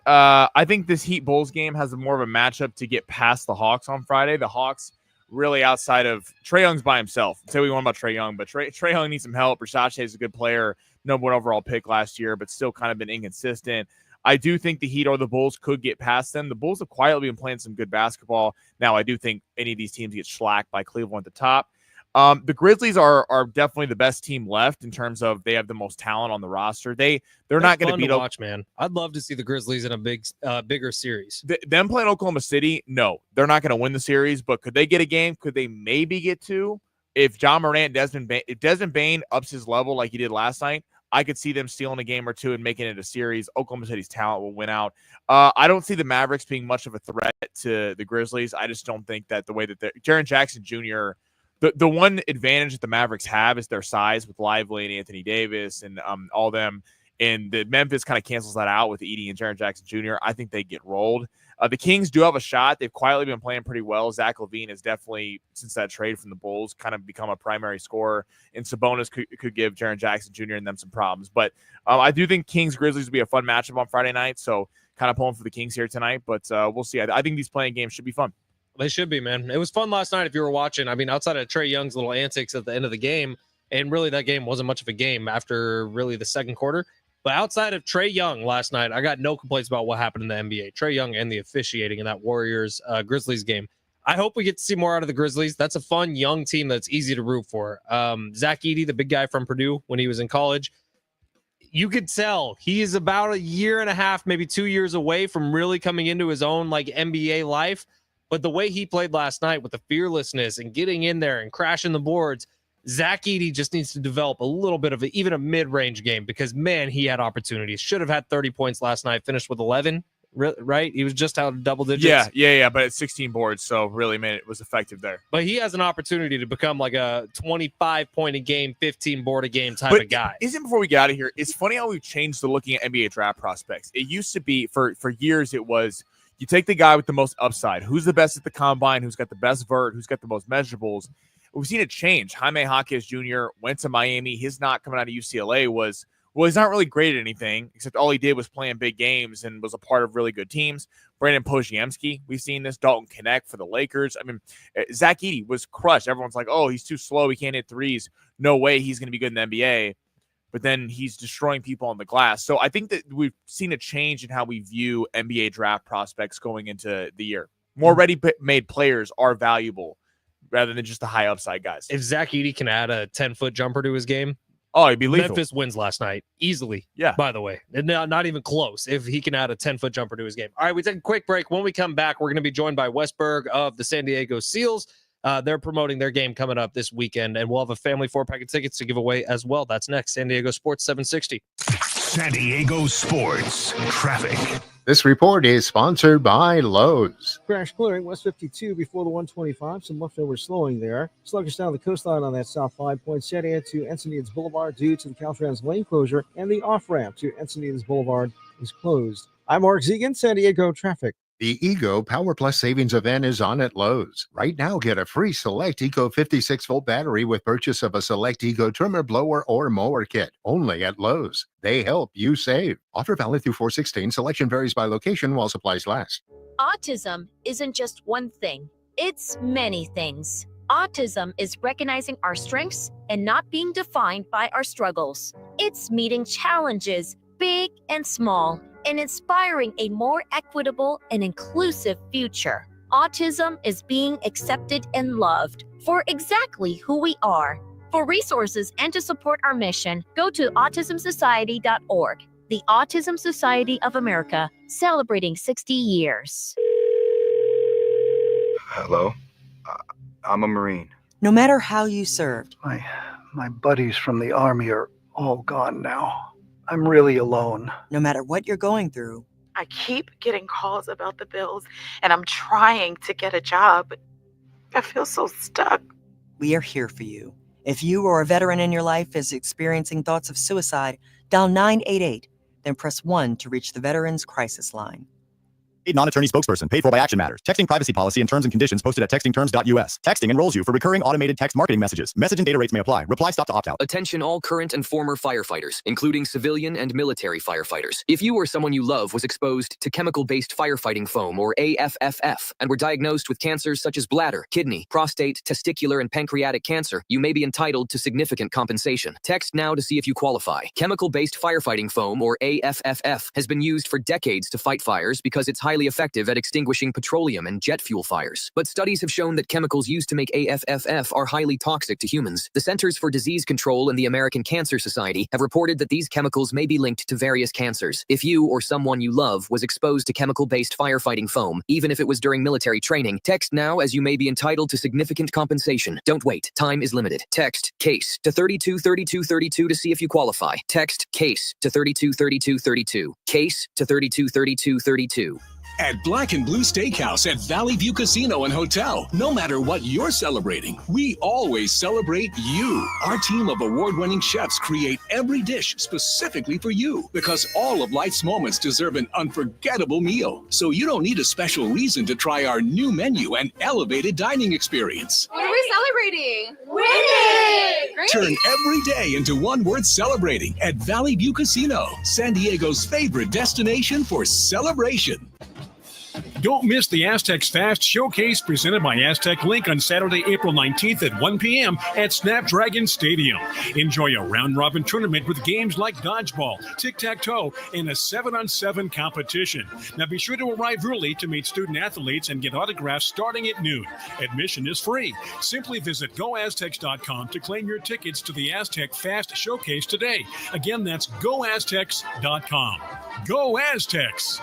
this Heat Bulls game has more of a matchup to get past the Hawks on Friday. The Hawks really outside of Trae Young's by himself. Say we want about Trae Young, but Trae Young needs some help. Rashad Shea is a good player, number 1 overall pick last year, but still kind of been inconsistent. I do think the Heat or the Bulls could get past them. The Bulls have quietly been playing some good basketball. Now, I do think any of these teams get shellacked by Cleveland at the top. The Grizzlies are definitely the best team left in terms of they have the most talent on the roster. They're not going to beat watch, man. I'd love to see the Grizzlies in a bigger series. Them playing Oklahoma City, no, they're not going to win the series. But could they get a game? Could they maybe get 2? If John Morant, if Desmond Bane ups his level like he did last night, I could see them stealing a game or 2 and making it a series. Oklahoma City's talent will win out. I don't see the Mavericks being much of a threat to the Grizzlies. I just don't think that the way that Jaren Jackson Jr. The one advantage that the Mavericks have is their size with Lively and Anthony Davis and all them. And the Memphis kind of cancels that out with Edie and Jaren Jackson Jr. I think they get rolled. The Kings do have a shot. They've quietly been playing pretty well. Zach LaVine has definitely, since that trade from the Bulls, kind of become a primary scorer. And Sabonis could give Jaren Jackson Jr. and them some problems. But I do think Kings-Grizzlies will be a fun matchup on Friday night. So kind of pulling for the Kings here tonight. But we'll see. I think these playing games should be fun. They should be, man. It was fun last night if you were watching. I mean, outside of Trae Young's little antics at the end of the game, and really that game wasn't much of a game after really the second quarter. But outside of Trae Young last night, I got no complaints about what happened in the NBA. Trae Young and the officiating in that Warriors-Grizzlies game. I hope we get to see more out of the Grizzlies. That's a fun, young team that's easy to root for. Zach Edey, the big guy from Purdue when he was in college, you could tell he is about 1.5 years, maybe 2 years away from really coming into his own like NBA life. But the way he played last night with the fearlessness and getting in there and crashing the boards, Zach Edey just needs to develop a little bit of even a mid-range game because, man, he had opportunities. Should have had 30 points last night, finished with 11, right? He was just out of double digits. Yeah, but it's 16 boards, so really, man, it was effective there. But he has an opportunity to become like a 25-point-a-game, 15-board-a-game type of guy. Before we get out of here, it's funny how we've changed the looking at NBA draft prospects. It used to be, for years, it was – you take the guy with the most upside. Who's the best at the combine? Who's got the best vert? Who's got the most measurables? We've seen it change. Jaime Jaquez Jr. went to Miami. His knock coming out of UCLA was, well, he's not really great at anything, except all he did was playing big games and was a part of really good teams. Brandon Podziemski, we've seen this. Dalton Knecht for the Lakers. I mean, Zach Edey was crushed. Everyone's like, oh, he's too slow. He can't hit threes. No way he's going to be good in the NBA. But then he's destroying people on the glass. So I think that we've seen a change in how we view NBA draft prospects going into the year. More ready-made players are valuable rather than just the high upside guys. If Zach Edey can add a 10-foot jumper to his game, Oh, he'd be lethal. Memphis wins last night easily. Yeah. By the way, and not even close if he can add a 10-foot jumper to his game. All right, we take a quick break. When we come back, we're going to be joined by Westberg of the San Diego Seals. They're promoting their game coming up this weekend, and we'll have a family 4-pack of tickets to give away as well. That's next. San Diego Sports 760. San Diego Sports Traffic. This report is sponsored by Lowe's. Crash clearing West 52 before the 125. Some leftover slowing there. Sluggish down the coastline on that south 5 poinsettia to Encinitas Boulevard due to the Caltrans lane closure, and the off-ramp to Encinitas Boulevard is closed. I'm Mark Zegan, San Diego Traffic. The Ego Power Plus Savings Event is on at Lowe's. Right now, get a free Select Eco 56-volt battery with purchase of a Select Ego trimmer, blower, or mower kit. Only at Lowe's. They help you save. Offer valid through 4/16. Selection varies by location while supplies last. Autism isn't just one thing. It's many things. Autism is recognizing our strengths and not being defined by our struggles. It's meeting challenges, big and small, and inspiring a more equitable and inclusive future. Autism is being accepted and loved for exactly who we are. For resources and to support our mission, go to autismsociety.org. The Autism Society of America, celebrating 60 years. Hello? I'm a Marine. No matter how you served, My buddies from the Army are all gone now. I'm really alone. no matter what you're going through, I keep getting calls about the bills, and I'm trying to get a job, but I feel so stuck. we are here for you. If you or a veteran in your life is experiencing thoughts of suicide, dial 988, then press 1 to reach the Veterans Crisis Line. Paid non-attorney spokesperson. Paid for by Action Matters. Texting privacy policy and terms and conditions posted at textingterms.us. Texting enrolls you for recurring automated text marketing messages. Message and data rates may apply. Reply stop to opt out. Attention all current and former firefighters, including civilian and military firefighters. If you or someone you love was exposed to chemical-based firefighting foam, or AFFF, and were diagnosed with cancers such as bladder, kidney, prostate, testicular, and pancreatic cancer, you may be entitled to significant compensation. Text now to see if you qualify. Chemical-based firefighting foam, or AFFF, has been used for decades to fight fires because it's highly effective at extinguishing petroleum and jet fuel fires. But studies have shown that chemicals used to make AFFF are highly toxic to humans. The Centers for Disease Control and the American Cancer Society have reported that these chemicals may be linked to various cancers. If you or someone you love was exposed to chemical-based firefighting foam, even if it was during military training, text now as you may be entitled to significant compensation. Don't wait. Time is limited. Text CASE to 323232 to see if you qualify. Text CASE to 323232. CASE to 323232. At Black and Blue Steakhouse at Valley View Casino and Hotel, no matter what you're celebrating, we always celebrate you. Our team of award-winning chefs create every dish specifically for you because all of life's moments deserve an unforgettable meal. So you don't need a special reason to try our new menu and elevated dining experience. What are we celebrating? Winning! Great! Turn every day into one worth celebrating at Valley View Casino, San Diego's favorite destination for celebration. Don't miss the Aztec's Fast Showcase presented by Aztec Link on Saturday, April 19th at 1 p.m. at Snapdragon Stadium. Enjoy a round-robin tournament with games like dodgeball, tic-tac-toe, and a 7-on-7 competition. Now be sure to arrive early to meet student athletes and get autographs starting at noon. Admission is free. Simply visit goaztecs.com to claim your tickets to the Aztec Fast Showcase today. Again, that's goaztecs.com. Go Aztecs!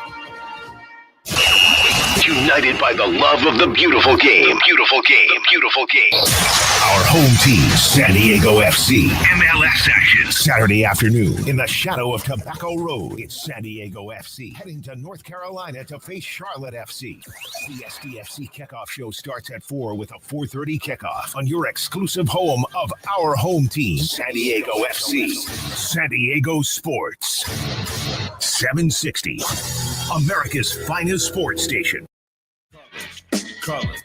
United by the love of the beautiful game. Beautiful game. Beautiful game. Our home team, San Diego FC. MLS action. Saturday afternoon in the shadow of Tobacco Road. It's San Diego FC heading to North Carolina to face Charlotte FC. The SDFC kickoff show starts at 4 with a 4:30 kickoff on your exclusive home of our home team, San Diego FC. San Diego Sports. 760. America's finest sports station. Color.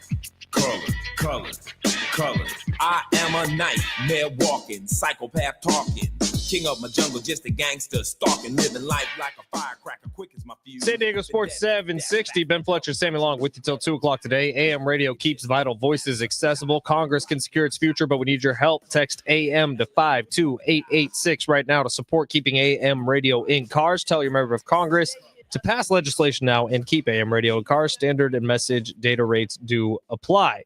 I am a nightmare walking, psychopath talking, king of my jungle, just a gangster stalking, living life like a firecracker, quick as my fuse. San Diego Sports 760. Ben Fletcher, Sammy Long with you till 2 o'clock today. AM radio keeps vital voices accessible. Congress can secure its future, but we need your help. Text AM to 52886 right now to support keeping AM radio in cars. Tell your member of Congress to pass legislation now and keep AM radio in cars. Standard and message data rates do apply.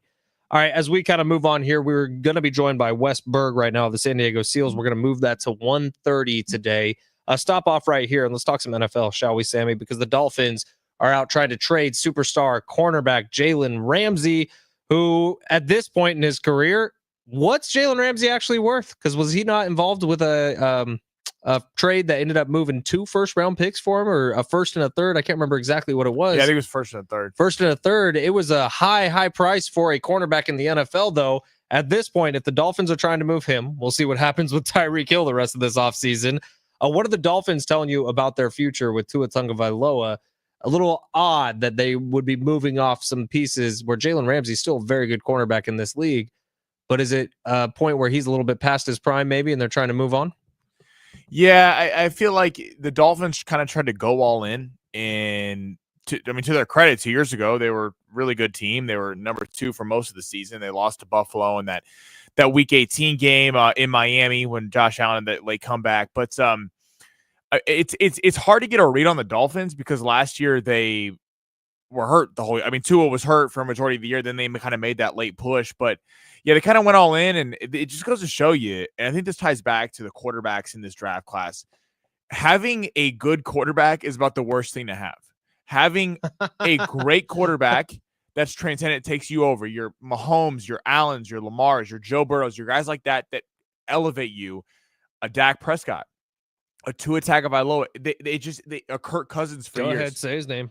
All right, as we kind of move on here, we're going to be joined by Wes Berg right now of the San Diego Seals. We're going to move that to 1:30 today. Stop off right here and let's talk some NFL, shall we, Sammy? Because the Dolphins are out trying to trade superstar cornerback Jalen Ramsey, who at this point in his career, what's Jalen Ramsey actually worth? Because was he not involved with a trade that ended up moving 2 first-round picks for him, or a first and a third? I can't remember exactly what it was. Yeah, I think it was first and a third. First and a third. It was a high price for a cornerback in the NFL, though. At this point, if the Dolphins are trying to move him, we'll see what happens with Tyreek Hill the rest of this offseason. What are the Dolphins telling you about their future with Tua Tagovailoa? A little odd that they would be moving off some pieces where Jalen Ramsey is still a very good cornerback in this league. But is it a point where he's a little bit past his prime maybe and they're trying to move on? Yeah, I feel like the Dolphins kind of tried to go all in. And to their credit, 2 years ago, they were a really good team. They were number 2 for most of the season. They lost to Buffalo in that Week 18 game in Miami when Josh Allen had that late comeback. But it's hard to get a read on the Dolphins because last year they were hurt the whole. Tua was hurt for a majority of the year. Then they kind of made that late push, but yeah, they kind of went all in, and it just goes to show you. And I think this ties back to the quarterbacks in this draft class. Having a good quarterback is about the worst thing to have. Having a great quarterback that's transcendent takes you over. Your Mahomes, your Allens, your Lamars, your Joe Burrows, your guys like that elevate you. A Dak Prescott, a Tua Tagovailoa, a Kirk Cousins for years. Go ahead, say his name.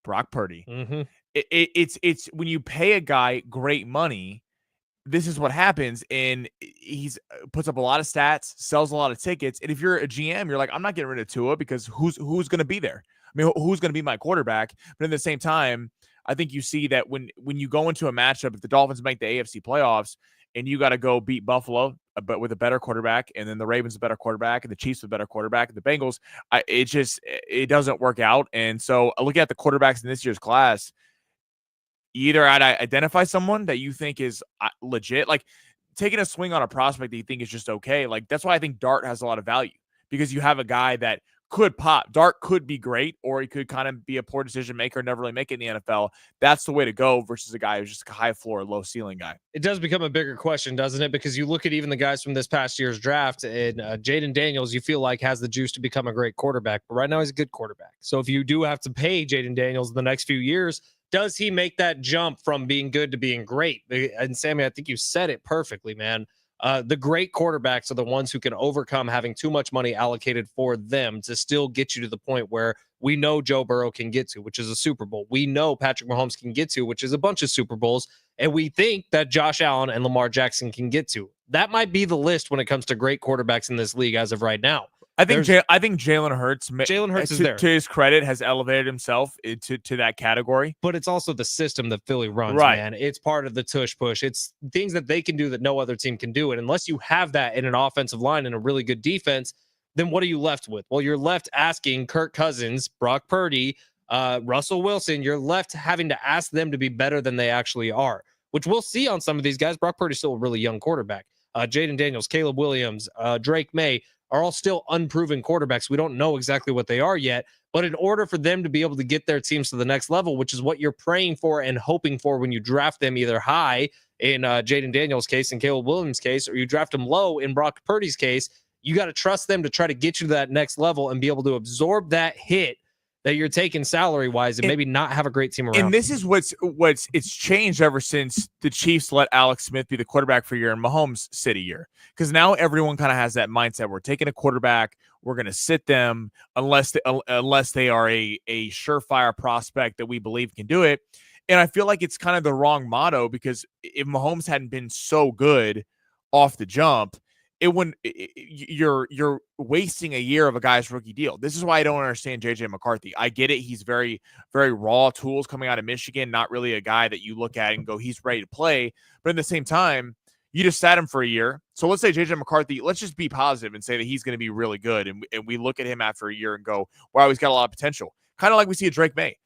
Brock Purdy. Mm-hmm. It's when you pay a guy great money, this is what happens, and he's puts up a lot of stats, sells a lot of tickets. And if you're a GM, you're like, I'm not getting rid of Tua because who's going to be there? Who's going to be my quarterback? But at the same time, I think you see that when you go into a matchup, if the Dolphins make the AFC playoffs and you got to go beat Buffalo, but with a better quarterback, and then the Ravens a better quarterback, and the Chiefs a better quarterback, and the Bengals, it doesn't work out. And so looking at the quarterbacks in this year's class, you either identify someone that you think is legit, like taking a swing on a prospect that you think is just okay. Like that's why I think Dart has a lot of value, because you have a guy that could pop. Dart could be great, or he could kind of be a poor decision maker, never really make it in the NFL. That's the way to go versus a guy who's just a high floor, low ceiling guy. It does become a bigger question, doesn't it? Because you look at even the guys from this past year's draft, and Jaden Daniels, you feel like has the juice to become a great quarterback, but right now he's a good quarterback. So if you do have to pay Jaden Daniels in the next few years, does he make that jump from being good to being great? And Sammy, I think you said it perfectly, man. The great quarterbacks are the ones who can overcome having too much money allocated for them to still get you to the point where we know Joe Burrow can get to, which is a Super Bowl. We know Patrick Mahomes can get to, which is a bunch of Super Bowls. And we think that Josh Allen and Lamar Jackson can get to. That might be the list when it comes to great quarterbacks in this league as of right now. I think Jalen Hurts is there. To his credit, has elevated himself to that category. But it's also the system that Philly runs, right, man. It's part of the tush push. It's things that they can do that no other team can do. And unless you have that in an offensive line and a really good defense, then what are you left with? Well, you're left asking Kirk Cousins, Brock Purdy, Russell Wilson. You're left having to ask them to be better than they actually are, which we'll see on some of these guys. Brock Purdy's still a really young quarterback. Jaden Daniels, Caleb Williams, Drake May are all still unproven quarterbacks. We don't know exactly what they are yet, but in order for them to be able to get their teams to the next level, which is what you're praying for and hoping for when you draft them either high in Jaden Daniels' case and Caleb Williams' case, or you draft them low in Brock Purdy's case, you got to trust them to try to get you to that next level and be able to absorb that hit that you're taking salary-wise and maybe not have a great team around. And this is it's changed ever since the Chiefs let Alex Smith be the quarterback for a year and Mahomes sit a year. Because now everyone kind of has that mindset. We're taking a quarterback, we're going to sit them unless they are a surefire prospect that we believe can do it. And I feel like it's kind of the wrong motto, because if Mahomes hadn't been so good off the jump, you're wasting a year of a guy's rookie deal. This is why I don't understand JJ McCarthy. I get it. He's very, very raw tools coming out of Michigan, not really a guy that you look at and go, he's ready to play. But at the same time, you just sat him for a year. So let's say JJ McCarthy, let's just be positive and say that he's going to be really good. And we look at him after a year and go, wow, he's got a lot of potential. Kind of like we see a Drake May,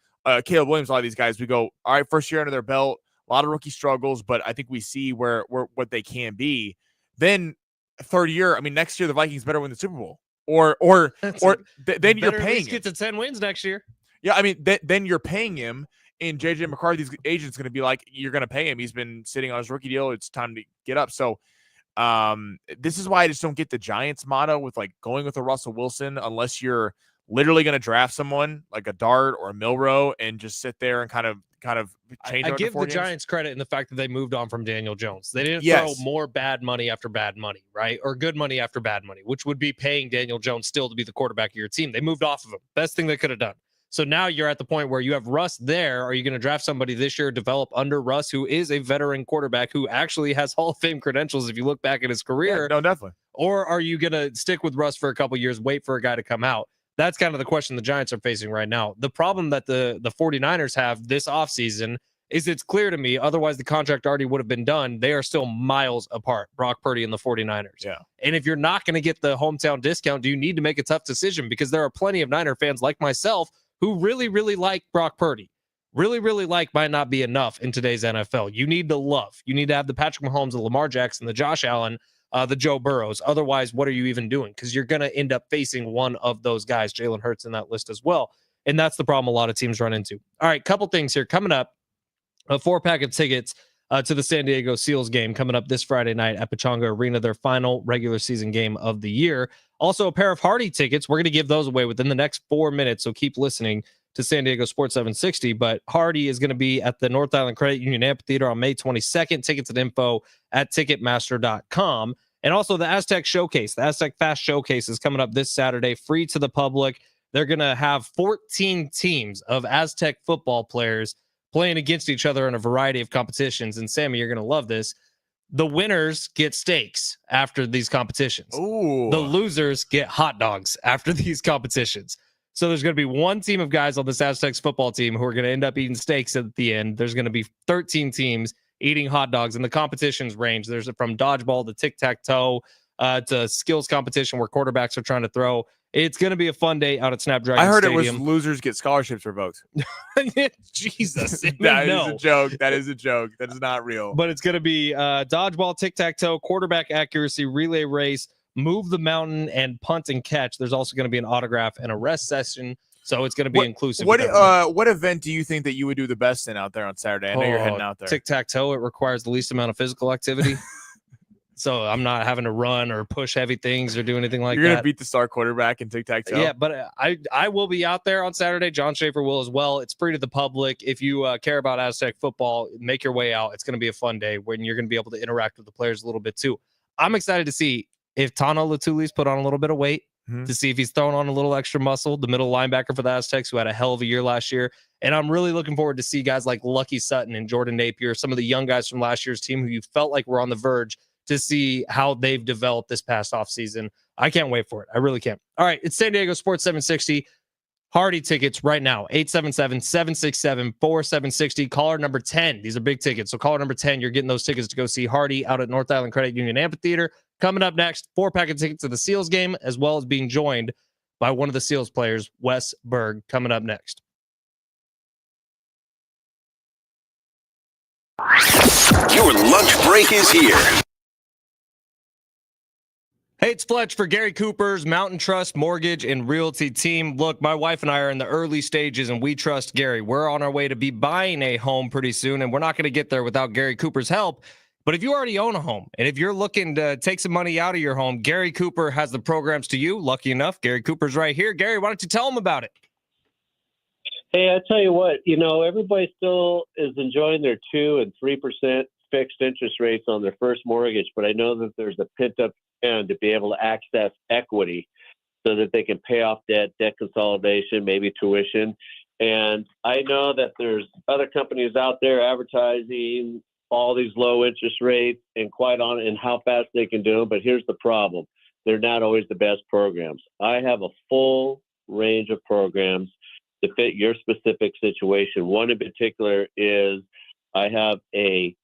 Caleb Williams, a lot of these guys, we go, all right, first year under their belt, a lot of rookie struggles, but I think we see where what they can be. Then third year, next year the Vikings better win the Super Bowl, then you're paying him. Get to 10 wins next year. Yeah, then you're paying him, And JJ McCarthy's agent's going to be like, you're going to pay him. He's been sitting on his rookie deal. It's time to get up. So this is why I just don't get the Giants motto with like going with a Russell Wilson unless you're literally going to draft someone like a Dart or a Milroe and just sit there and kind of change. I give the games. Giants credit in the fact that they moved on from Daniel Jones. They didn't Yes. throw more bad money after bad money, right? Or good money after bad money, which would be paying Daniel Jones still to be the quarterback of your team. They moved off of him. Best thing they could have done. So now you're at the point where you have Russ there. Are you going to draft somebody this year, develop under Russ, who is a veteran quarterback who actually has Hall of Fame credentials if you look back at his career? Yeah, no, definitely. Or are you going to stick with Russ for a couple years, wait for a guy to come out? That's kind of the question the Giants are facing right now. The problem that the 49ers have this offseason is it's clear to me, otherwise the contract already would have been done. They are still miles apart, Brock Purdy and the 49ers. Yeah. And if you're not going to get the hometown discount, do you need to make a tough decision? Because there are plenty of Niner fans like myself who really, really like Brock Purdy. Really, really like might not be enough in today's NFL. You need to love. You need to have the Patrick Mahomes, the Lamar Jackson, the Josh Allen, the Joe Burrows. Otherwise, what are you even doing? Because you're going to end up facing one of those guys, Jalen Hurts, in that list as well. And that's the problem a lot of teams run into. All right, couple things here. Coming up, a 4-pack of tickets to the San Diego Seals game coming up this Friday night at Pechanga Arena, their final regular season game of the year. Also, a pair of Hardy tickets. We're going to give those away within the next 4 minutes, so keep listening to San Diego Sports 760. But Hardy is going to be at the North Island Credit Union Amphitheater on May 22nd. Tickets and info at Ticketmaster.com. And also the Aztec Showcase. The Aztec Fast Showcase is coming up this Saturday, free to the public. They're going to have 14 teams of Aztec football players playing against each other in a variety of competitions. And Sammy, you're going to love this. The winners get steaks after these competitions. Ooh. The losers get hot dogs after these competitions. So there's going to be one team of guys on this Aztecs football team who are going to end up eating steaks at the end. There's going to be 13 teams eating hot dogs, and the competitions range. There's from dodgeball to tic-tac-toe to skills competition where quarterbacks are trying to throw. It's going to be a fun day out at Snapdragon I heard Stadium. it was losers get scholarships revoked. Jesus. That is a joke. That is a joke. That is not real. But it's going to be dodgeball, tic-tac-toe, quarterback accuracy, relay race, move the mountain, and punt and catch. There's also going to be an autograph and a rest session. So it's going to be inclusive. What event do you think that you would do the best in out there on Saturday? I know you're heading out there. Tic-tac-toe. It requires the least amount of physical activity. So I'm not having to run or push heavy things or do anything like that. You're going to beat the star quarterback in tic-tac-toe? Yeah, but I will be out there on Saturday. John Schaefer will as well. It's free to the public. If you care about Aztec football, make your way out. It's going to be a fun day when you're going to be able to interact with the players a little bit too. I'm excited to see if Tano Latuli's put on a little bit of weight, to see if he's throwing on a little extra muscle, the middle linebacker for the Aztecs who had a hell of a year last year. And I'm really looking forward to see guys like Lucky Sutton and Jordan Napier, some of the young guys from last year's team who you felt like were on the verge, to see how they've developed this past offseason. I can't wait for it. I really can't. All right, it's San Diego Sports 760. Hardy tickets right now, 877-767-4760. Caller number 10. These are big tickets. So caller number 10, you're getting those tickets to go see Hardy out at North Island Credit Union Amphitheater. Coming up next, 4-pack of tickets to the Seals game, as well as being joined by one of the Seals players, Wes Berg, coming up next. Your lunch break is here. Hey, it's Fletch for Gary Cooper's Mountain Trust Mortgage and Realty team. Look, my wife and I are in the early stages, and we trust Gary. We're on our way to be buying a home pretty soon, and we're not going to get there without Gary Cooper's help. But if you already own a home, and if you're looking to take some money out of your home, Gary Cooper has the programs to you. Lucky enough, Gary Cooper's right here. Gary, why don't you tell him about it? Hey, I tell you what, everybody still is enjoying their 2% and 3% fixed interest rates on their first mortgage, but I know that there's a pent-up demand to be able to access equity so that they can pay off debt consolidation, maybe tuition. And I know that there's other companies out there advertising all these low interest rates and and how fast they can do them. But here's the problem. They're not always the best programs. I have a full range of programs to fit your specific situation. One in particular is I have a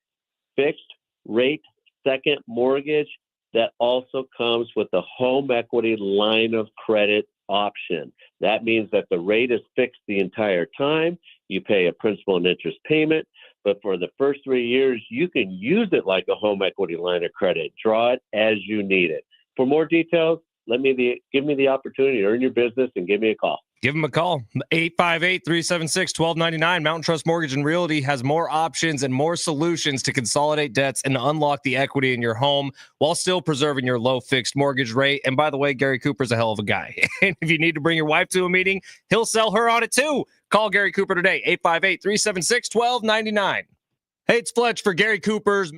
fixed rate second mortgage that also comes with a home equity line of credit option. That means that the rate is fixed the entire time. You pay a principal and interest payment, but for the first 3 years, you can use it like a home equity line of credit. Draw it as you need it. For more details, give me the opportunity to earn your business and give me a call. Give them a call. 858-376-1299. Mountain Trust Mortgage and Realty has more options and more solutions to consolidate debts and unlock the equity in your home while still preserving your low fixed mortgage rate. And by the way, Gary Cooper's a hell of a guy. And if you need to bring your wife to a meeting, he'll sell her on it too. Call Gary Cooper today, 858-376-1299. Hey, it's Fletch for Gary Cooper's.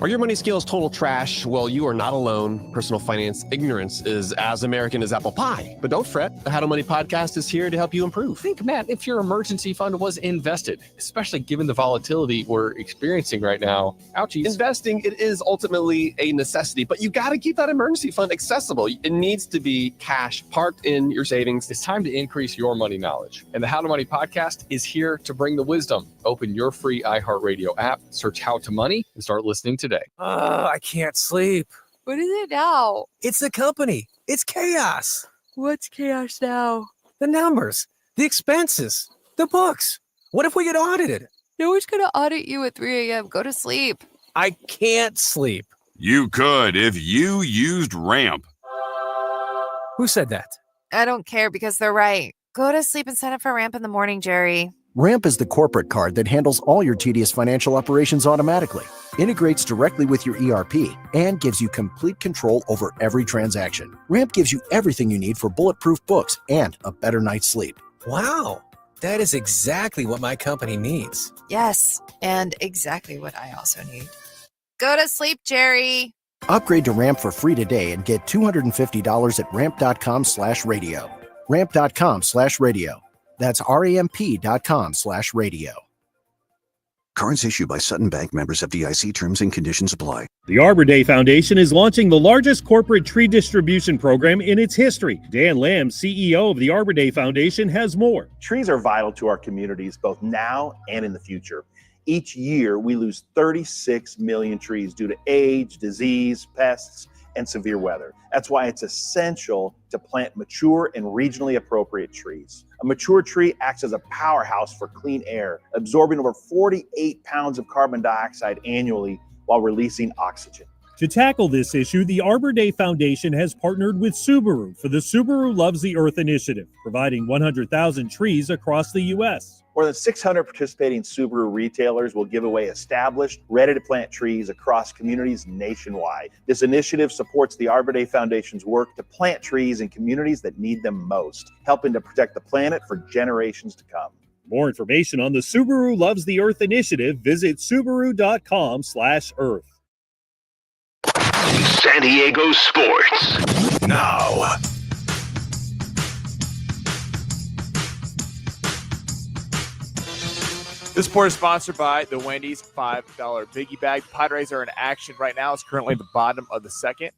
Are your money skills total trash? Well, you are not alone. Personal finance ignorance is as American as apple pie. But don't fret. The How to Money podcast is here to help you improve. Think, Matt, if your emergency fund was invested, especially given the volatility we're experiencing right now. Ouchies. Investing, it is ultimately a necessity, but you got to keep that emergency fund accessible. It needs to be cash parked in your savings. It's time to increase your money knowledge. And the How to Money podcast is here to bring the wisdom. Open your free iHeartRadio app, search How to Money, and start listening today. I can't sleep. What is it now? It's the company. It's chaos. What's chaos now? The numbers, the expenses, the books. What if we get audited? No one's going to audit you at 3 a.m. Go to sleep. I can't sleep. You could if you used Ramp. Who said that? I don't care because they're right. Go to sleep and sign up for Ramp in the morning, Jerry. Ramp is the corporate card that handles all your tedious financial operations automatically, integrates directly with your ERP, and gives you complete control over every transaction. Ramp gives you everything you need for bulletproof books and a better night's sleep. Wow, that is exactly what my company needs. Yes, and exactly what I also need. Go to sleep, Jerry. Upgrade to Ramp for free today and get $250 at ramp.com/radio. Ramp.com/radio. That's ramp.com/radio. Cards issued by Sutton Bank, members FDIC. Terms and conditions apply. The Arbor Day Foundation is launching the largest corporate tree distribution program in its history. Dan Lamb, CEO of the Arbor Day Foundation, has more. Trees are vital to our communities, both now and in the future. Each year, we lose 36 million trees due to age, disease, pests, and severe weather. That's why it's essential to plant mature and regionally appropriate trees. A mature tree acts as a powerhouse for clean air, absorbing over 48 pounds of carbon dioxide annually while releasing oxygen. To tackle this issue, the Arbor Day Foundation has partnered with Subaru for the Subaru Loves the Earth initiative, providing 100,000 trees across the U.S. More than 600 participating Subaru retailers will give away established, ready-to-plant trees across communities nationwide. This initiative supports the Arbor Day Foundation's work to plant trees in communities that need them most, helping to protect the planet for generations to come. More information on the Subaru Loves the Earth initiative, visit subaru.com/earth. San Diego sports now. This sport is sponsored by the Wendy's $5 Biggie Bag. Padres are in action right now. It's currently the bottom of the second.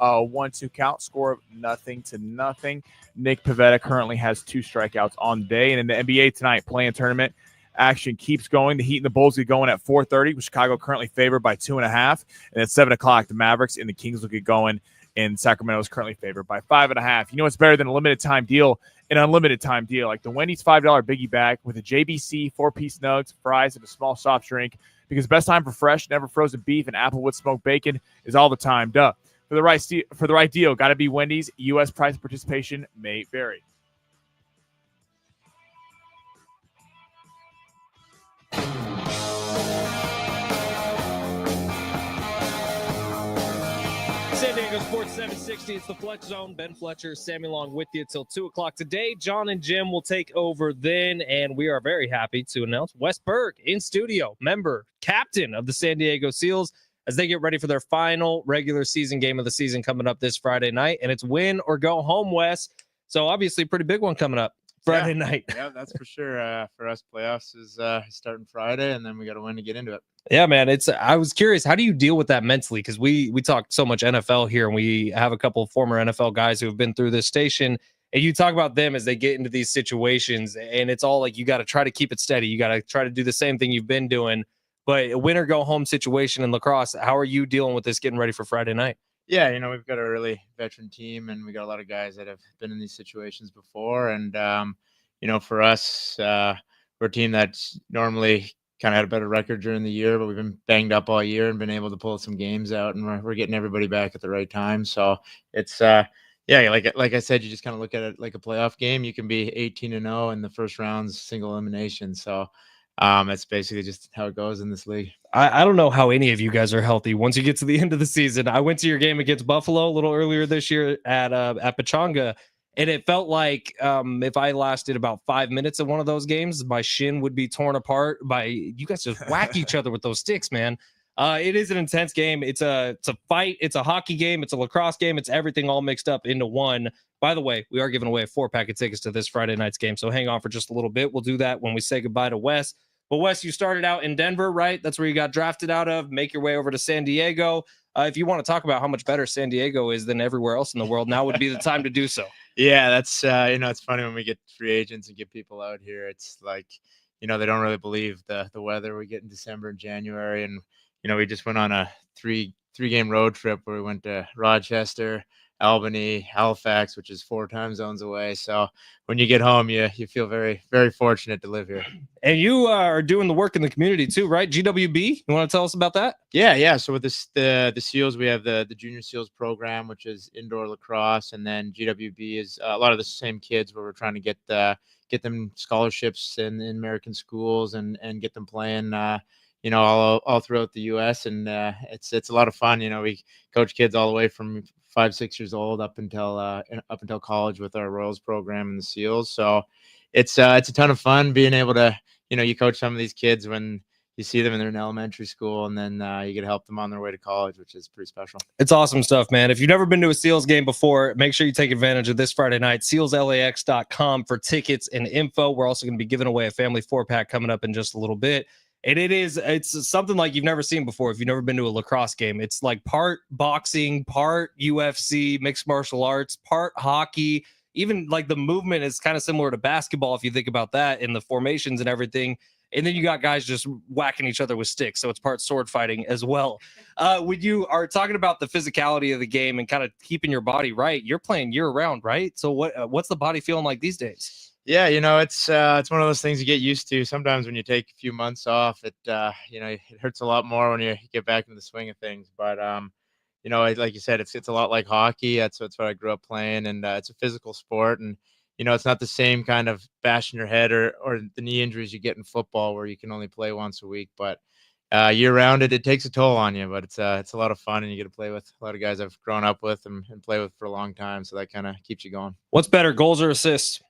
1-2 count, score of 0-0. Nick Pivetta currently has 2 strikeouts on the day. And in the NBA tonight, play-in tournament action keeps going. The Heat and the Bulls get going at 4:30, with Chicago currently favored by 2.5. And at 7 o'clock, the Mavericks and the Kings will get going. And Sacramento is currently favored by 5.5. You know what's better than a limited time deal? An unlimited time deal, like the Wendy's $5 Biggie Bag with a JBC 4-piece nugs, fries, and a small soft drink. Because best time for fresh, never frozen beef and Applewood smoked bacon is all the time. Duh. For the right deal, got to be Wendy's. U.S. price participation may vary. San Diego Sports 760. It's the Fletch Zone. Ben Fletcher, Sammy Long with you till 2 o'clock today. John and Jim will take over then, and we are very happy to announce Wes Berg in studio, member, captain of the San Diego Seals, as they get ready for their final regular season game of the season coming up this Friday night. And it's win or go home, Wes. So obviously pretty big one coming up Friday night. Yeah, that's for sure. For us, playoffs is starting Friday, and then we got to win to get into it. Yeah, man. I was curious, how do you deal with that mentally? Because we talk so much NFL here, and we have a couple of former NFL guys who have been through this station, and you talk about them as they get into these situations, and it's all like you got to try to keep it steady. You got to try to do the same thing you've been doing. But a win or go home situation in lacrosse, how are you dealing with this getting ready for Friday night? Yeah, we've got a really veteran team, and we got a lot of guys that have been in these situations before. And, for us, we're a team that's normally kind of had a better record during the year, but we've been banged up all year and been able to pull some games out, and we're getting everybody back at the right time. So it's, Yeah, like I said, you just kind of look at it like a playoff game. You can be 18-0 in the first round's single elimination. So that's basically just how it goes in this league. I don't know how any of you guys are healthy once you get to the end of the season. I went to your game against Buffalo a little earlier this year at Pechanga, and it felt like if I lasted about 5 minutes of one of those games, my shin would be torn apart by you guys just whack each other with those sticks, man. It is an intense game. It's a fight. It's a hockey game. It's a lacrosse game. It's everything all mixed up into one. By the way, we are giving away a 4-pack of tickets to this Friday night's game, so hang on for just a little bit. We'll do that when we say goodbye to Wes. But Wes, you started out in Denver, right? That's where you got drafted out of. Make your way over to San Diego. If you want to talk about how much better San Diego is than everywhere else in the world, now would be the time to do so. Yeah, that's it's funny when we get free agents and get people out here. It's like, they don't really believe the weather we get in December and January. And we just went on a three-game road trip where we went to Rochester, Albany, Halifax, which is 4 time zones away. So when you get home, you feel very, very fortunate to live here. And you are doing the work in the community too, right? GWB. You want to tell us about that? Yeah. So with the SEALs, we have the Junior SEALs program, which is indoor lacrosse, and then GWB is a lot of the same kids where we're trying to get them scholarships in American schools and get them playing. All throughout the U.S. and it's a lot of fun. We coach kids all the way from 5-6 years old up until college with our Royals program and the SEALs. So it's a ton of fun being able to you coach some of these kids when you see them and they're in elementary school, and then you get to help them on their way to college, which is pretty special. It's awesome stuff, man. If you've never been to a SEALs game before, make sure you take advantage of this Friday night. SealsLAX.com for tickets and info. We're also going to be giving away a family 4-pack coming up in just a little bit. And it's something like you've never seen before. If you've never been to a lacrosse game, it's like part boxing, part UFC, mixed martial arts, part hockey. Even like the movement is kind of similar to basketball if you think about that, and the formations and everything. And then you got guys just whacking each other with sticks. So it's part sword fighting as well. When you are talking about the physicality of the game and kind of keeping your body right, you're playing year round, right? So what's the body feeling like these days? Yeah, it's one of those things you get used to. Sometimes when you take a few months off, it hurts a lot more when you get back into the swing of things. But like you said, it's a lot like hockey. That's what I grew up playing, and it's a physical sport. And it's not the same kind of bashing your head or the knee injuries you get in football where you can only play once a week. But year round, it takes a toll on you. But it's a lot of fun, and you get to play with a lot of guys I've grown up with and play with for a long time. So that kind of keeps you going. What's better, goals or assists?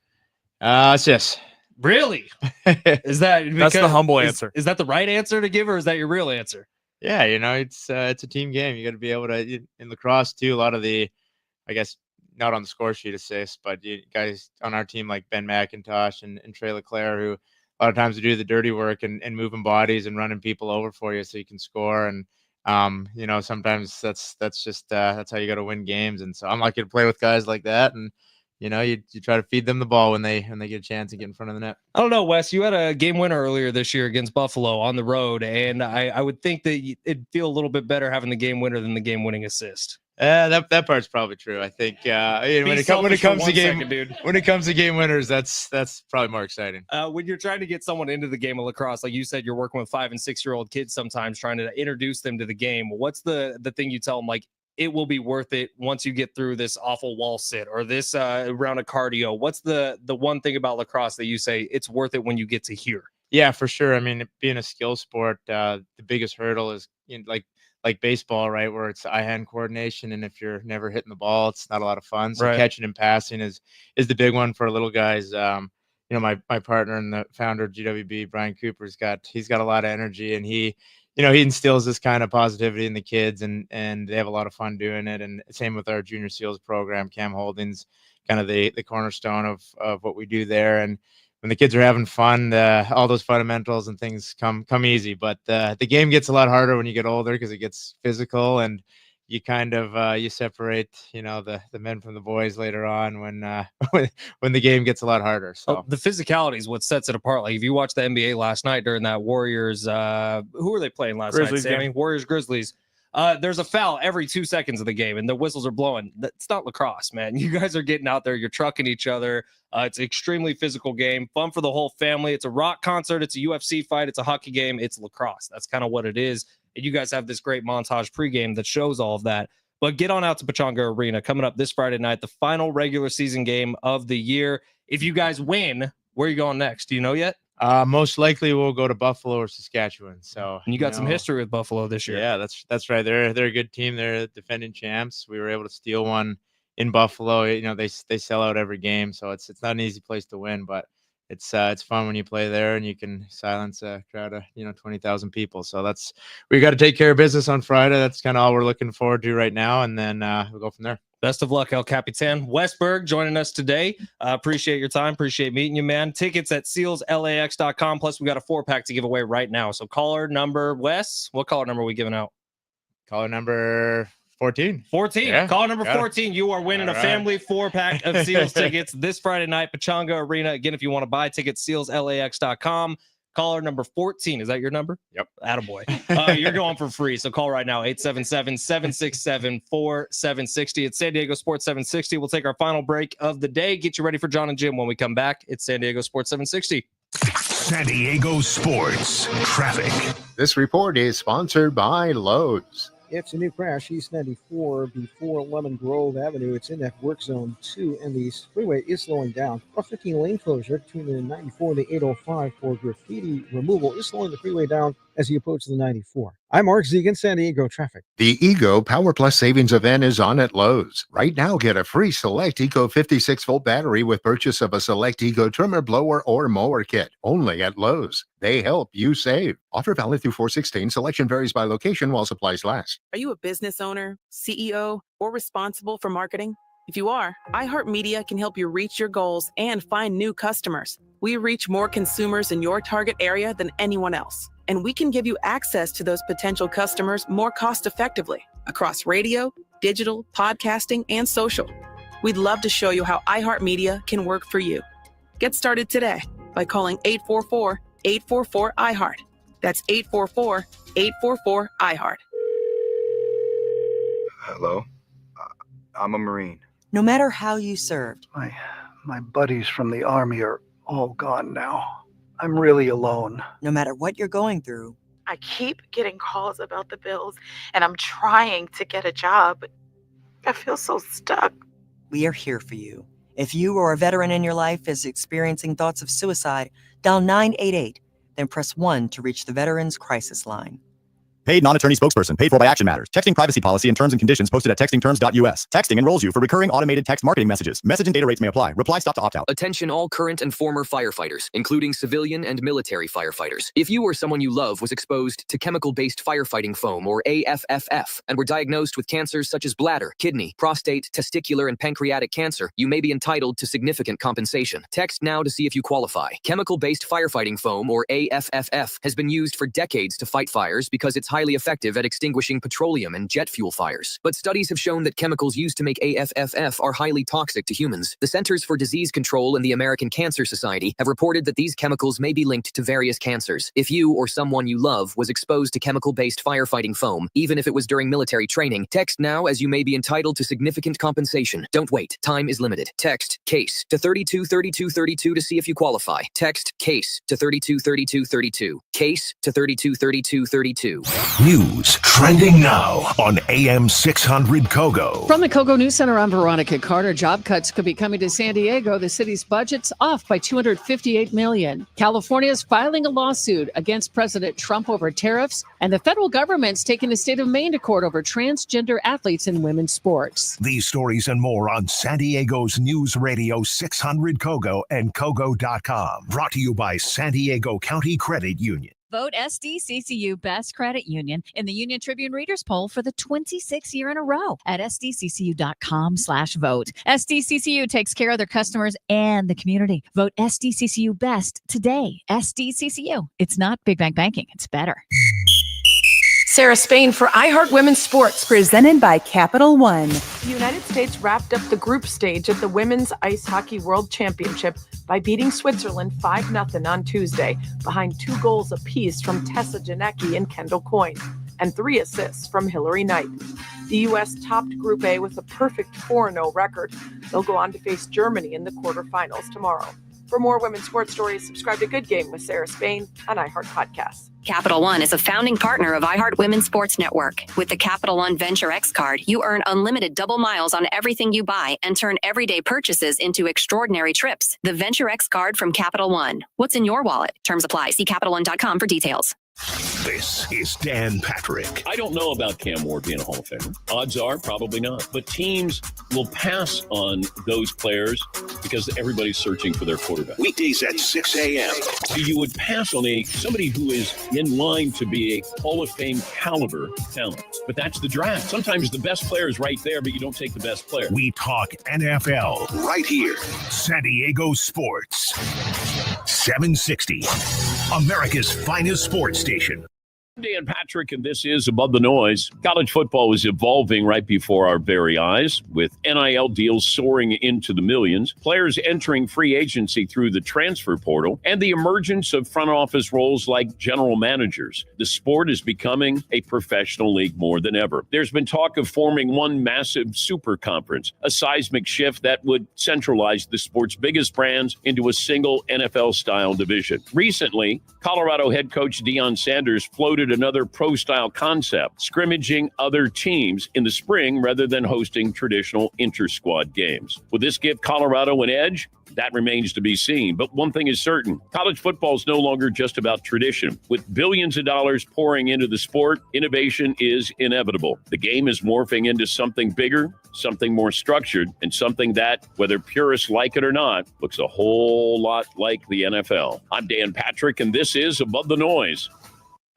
Assists. Really? Is that that's the humble answer? Is that the right answer to give, or is that your real answer? Yeah, it's a team game. You got to be able to in lacrosse too. A lot of the, I guess, not on the score sheet assists, but you guys on our team like Ben McIntosh and Trey Leclerc, who a lot of times do the dirty work and moving bodies and running people over for you so you can score. And sometimes that's just that's how you got to win games. And so I'm lucky to play with guys like that. And you try to feed them the ball when they get a chance to get in front of the net. I don't know, Wes. You had a game winner earlier this year against Buffalo on the road, and I would think that it'd feel a little bit better having the game winner than the game winning assist. That part's probably true. I think when it comes to game winners, that's probably more exciting. When you're trying to get someone into the game of lacrosse, like you said, you're working with 5 and 6 year old kids sometimes, trying to introduce them to the game. What's the thing you tell them, like, it will be worth it once you get through this awful wall sit or this round of cardio? What's the one thing about lacrosse that you say it's worth it when you get to here? Yeah, for sure. I mean, being a skill sport, the biggest hurdle is like baseball, right? Where it's eye-hand coordination. And if you're never hitting the ball, it's not a lot of fun. So catching and passing is the big one for little guys. My partner and the founder of GWB, Brian Cooper, he's got a lot of energy, and he instills this kind of positivity in the kids, and they have a lot of fun doing it. And same with our Junior SEALs program. Cam Holdings, kind of the cornerstone of what we do there. And when the kids are having fun, all those fundamentals and things come easy. But the game gets a lot harder when you get older because it gets physical, and you kind of you separate the men from the boys later on when the game gets a lot harder. So the physicality is what sets it apart. Like if you watched the NBA last night during that Warriors, who were they playing last night, Sammy? Yeah. Warriors Grizzlies. There's a foul every 2 seconds of the game, and the whistles are blowing. It's not lacrosse, man. You guys are getting out there, you're trucking each other. It's an extremely physical game, fun for the whole family. It's a rock concert, it's a UFC fight, it's a hockey game, it's lacrosse. That's kind of what it is. And you guys have this great montage pregame that shows all of that. But get on out to Pechanga Arena coming up this Friday night, the final regular season game of the year. If you guys win, where are you going next? Do you know yet? Most likely we'll go to Buffalo or Saskatchewan. So And you got some history with Buffalo this year. Yeah, that's right. They're a good team. They're defending champs. We were able to steal one in Buffalo. You know, they sell out every game, so it's not an easy place to win, but it's fun when you play there and you can silence a crowd of 20,000 people. So we got to take care of business on Friday. That's kind of all we're looking forward to right now, and then we'll go from there. Best of luck, El Capitan. Westberg joining us today. Appreciate your time. Appreciate meeting you, man. Tickets at sealslax.com. Plus, we got a 4-pack to give away right now. So caller number, Wes, what caller number are we giving out? Caller number 14. 14. Yeah, Caller number 14. You are winning a family 4-pack of Seals tickets this Friday night, Pechanga Arena. Again, if you want to buy tickets, sealslax.com. Caller number 14. Is that your number? Yep. Attaboy. You're going for free. So call right now, 877-767-4760. It's San Diego Sports 760. We'll take our final break of the day. Get you ready for John and Jim when we come back. It's San Diego Sports 760. San Diego Sports Traffic. This report is sponsored by Lowe's. It's a new crash, East 94 before Lemon Grove Avenue. It's in that work zone 2, and the freeway is slowing down. A 15 lane closure between the 94 and the 805 for graffiti removal is slowing the freeway down as you approach the 94. I'm Mark Zegan, San Diego Traffic. The Ego Power Plus Savings Event is on at Lowe's. Right now, get a free Select Eco 56-volt battery with purchase of a Select Ego trimmer, blower, or mower kit. Only at Lowe's. They help you save. Offer valid through 4/16. Selection varies by location while supplies last. Are you a business owner, CEO, or responsible for marketing? If you are, iHeartMedia can help you reach your goals and find new customers. We reach more consumers in your target area than anyone else. And we can give you access to those potential customers more cost-effectively across radio, digital, podcasting, and social. We'd love to show you how iHeartMedia can work for you. Get started today by calling 844-844-iHeart. That's 844-844-iHeart. Hello? I'm a Marine. No matter how you served, My buddies from the Army are all gone now. I'm really alone. no matter what you're going through, I keep getting calls about the bills, and I'm trying to get a job. I feel so stuck. we are here for you. If you or a veteran in your life is experiencing thoughts of suicide, dial 988, then press 1 to reach the Veterans Crisis Line. Paid non-attorney spokesperson. Paid for by Action Matters. Texting privacy policy and terms and conditions posted at textingterms.us. Texting enrolls you for recurring automated text marketing messages. Message and data rates may apply. Reply stop to opt out. Attention all current and former firefighters, including civilian and military firefighters. If you or someone you love was exposed to chemical-based firefighting foam, or AFFF, and were diagnosed with cancers such as bladder, kidney, prostate, testicular, and pancreatic cancer, you may be entitled to significant compensation. Text now to see if you qualify. Chemical-based firefighting foam, or AFFF, has been used for decades to fight fires because it's highly effective at extinguishing petroleum and jet fuel fires. But studies have shown that chemicals used to make AFFF are highly toxic to humans. The Centers for Disease Control and the American Cancer Society have reported that these chemicals may be linked to various cancers. If you or someone you love was exposed to chemical-based firefighting foam, even if it was during military training, text now as you may be entitled to significant compensation. Don't wait. Time is limited. Text CASE to 323232 to see if you qualify. Text CASE to 323232. CASE to 323232. News trending now on AM 600 Kogo. From the Kogo News Center, I'm Veronica Carter. Job cuts could be coming to San Diego. The city's budget's off by $258 million. California is filing a lawsuit against President Trump over tariffs, and the federal government's taking the state of Maine to court over transgender athletes in women's sports. These stories and more on San Diego's News Radio 600 Kogo and Kogo.com. Brought to you by San Diego County Credit Union. Vote SDCCU Best Credit Union in the Union Tribune Readers Poll for the 26th year in a row at sdccu.com/vote. SDCCU takes care of their customers and the community. Vote SDCCU Best today. SDCCU. It's not big bank banking. It's better. Sarah Spain for iHeart Women's Sports, presented by Capital One. The United States wrapped up the group stage at the Women's Ice Hockey World Championship by beating Switzerland 5-0 on Tuesday, behind 2 goals apiece from Tessa Janecki and Kendall Coyne, and 3 assists from Hillary Knight. The U.S. topped Group A with a perfect 4-0 record. They'll go on to face Germany in the quarterfinals tomorrow. For more women's sports stories, subscribe to Good Game with Sarah Spain on iHeart Podcasts. Capital One is a founding partner of iHeart Women's Sports Network. With the Capital One Venture X card, you earn unlimited double miles on everything you buy and turn everyday purchases into extraordinary trips. The Venture X card from Capital One. What's in your wallet? Terms apply. See CapitalOne.com for details. This is Dan Patrick. I don't know about Cam Ward being a Hall of Famer. Odds are probably not. But teams will pass on those players because everybody's searching for their quarterback. Weekdays at 6 a.m. You would pass on somebody who is in line to be a Hall of Fame caliber talent. But that's the draft. Sometimes the best player is right there, but you don't take the best player. We talk NFL right here. San Diego Sports. 760. America's finest sports station. Dan Patrick, and this is Above the Noise. College football is evolving right before our very eyes, with NIL deals soaring into the millions, players entering free agency through the transfer portal, and the emergence of front office roles like general managers. The sport is becoming a professional league more than ever. There's been talk of forming one massive super conference, a seismic shift that would centralize the sport's biggest brands into a single NFL-style division. Recently, Colorado head coach Deion Sanders floated another pro-style concept, scrimmaging other teams in the spring rather than hosting traditional inter-squad games. Will this give Colorado an edge? That remains to be seen. But one thing is certain, college football is no longer just about tradition. With billions of dollars pouring into the sport, innovation is inevitable. The game is morphing into something bigger, something more structured, and something that, whether purists like it or not, looks a whole lot like the NFL. I'm Dan Patrick, and this is Above the Noise.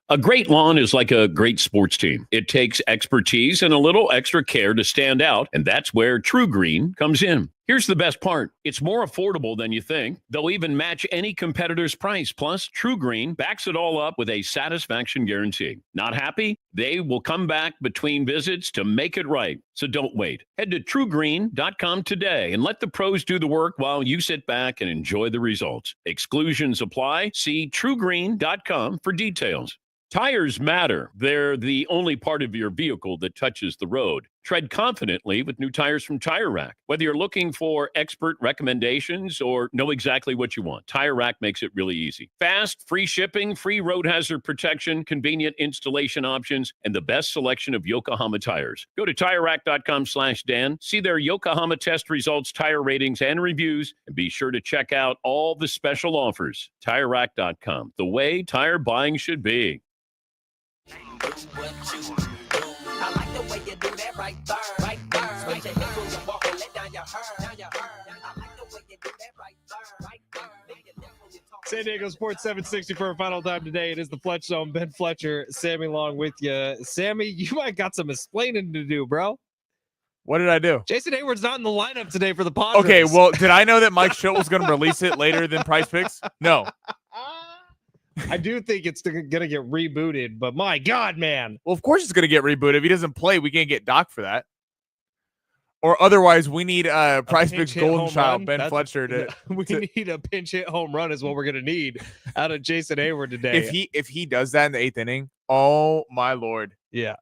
A great lawn is like a great sports team. It takes expertise and a little extra care to stand out, and that's where True Green comes in. Here's the best part. It's more affordable than you think. They'll even match any competitor's price. Plus, True Green backs it all up with a satisfaction guarantee. Not happy? They will come back between visits to make it right. So don't wait. Head to truegreen.com today and let the pros do the work while you sit back and enjoy the results. Exclusions apply. See truegreen.com for details. Tires matter. They're the only part of your vehicle that touches the road. Tread confidently with new tires from Tire Rack. Whether you're looking for expert recommendations or know exactly what you want, Tire Rack makes it really easy. Fast, free shipping, free road hazard protection, convenient installation options, and the best selection of Yokohama tires. Go to TireRack.com/Dan, see their Yokohama test results, tire ratings, and reviews, and be sure to check out all the special offers. TireRack.com, the way tire buying should be. San Diego Sports 760 for a final time today. It is the Fletch Zone. Ben Fletcher, Sammy Long with you. Sammy, you might got some explaining to do, bro. What did I do? Jason Hayward's not in the lineup today for the Padres. Okay, well, did I know that Mike Schilt was going to release it later than Price Picks? No. I do think it's going to get rebooted, but my God, man. Well, of course it's going to get rebooted. If he doesn't play, we can't get Doc for that. Or otherwise, we need Price Picks golden child, Ben Fletcher. We need a pinch hit home run is what we're going to need out of Jason Hayward today. If he does that in the 8th inning, oh, my Lord. Yeah,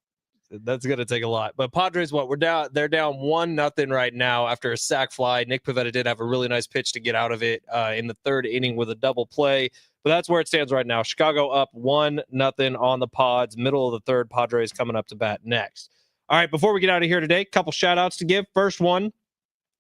that's going to take a lot. But Padres, they're down 1-0 right now after a sac fly. Nick Pivetta did have a really nice pitch to get out of it in the 3rd inning with a double play. But that's where it stands right now. Chicago up 1-0 on the Pods. Middle of the 3rd, Padres coming up to bat next. All right, before we get out of here today, a couple shout-outs to give. First one,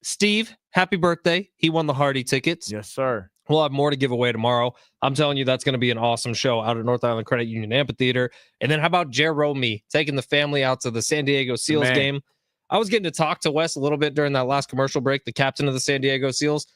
Steve, happy birthday. He won the Hardy tickets. Yes, sir. We'll have more to give away tomorrow. I'm telling you, that's going to be an awesome show out at North Island Credit Union Amphitheater. And then how about Jerome taking the family out to the San Diego Seals game? I was getting to talk to Wes a little bit during that last commercial break, the captain of the San Diego Seals.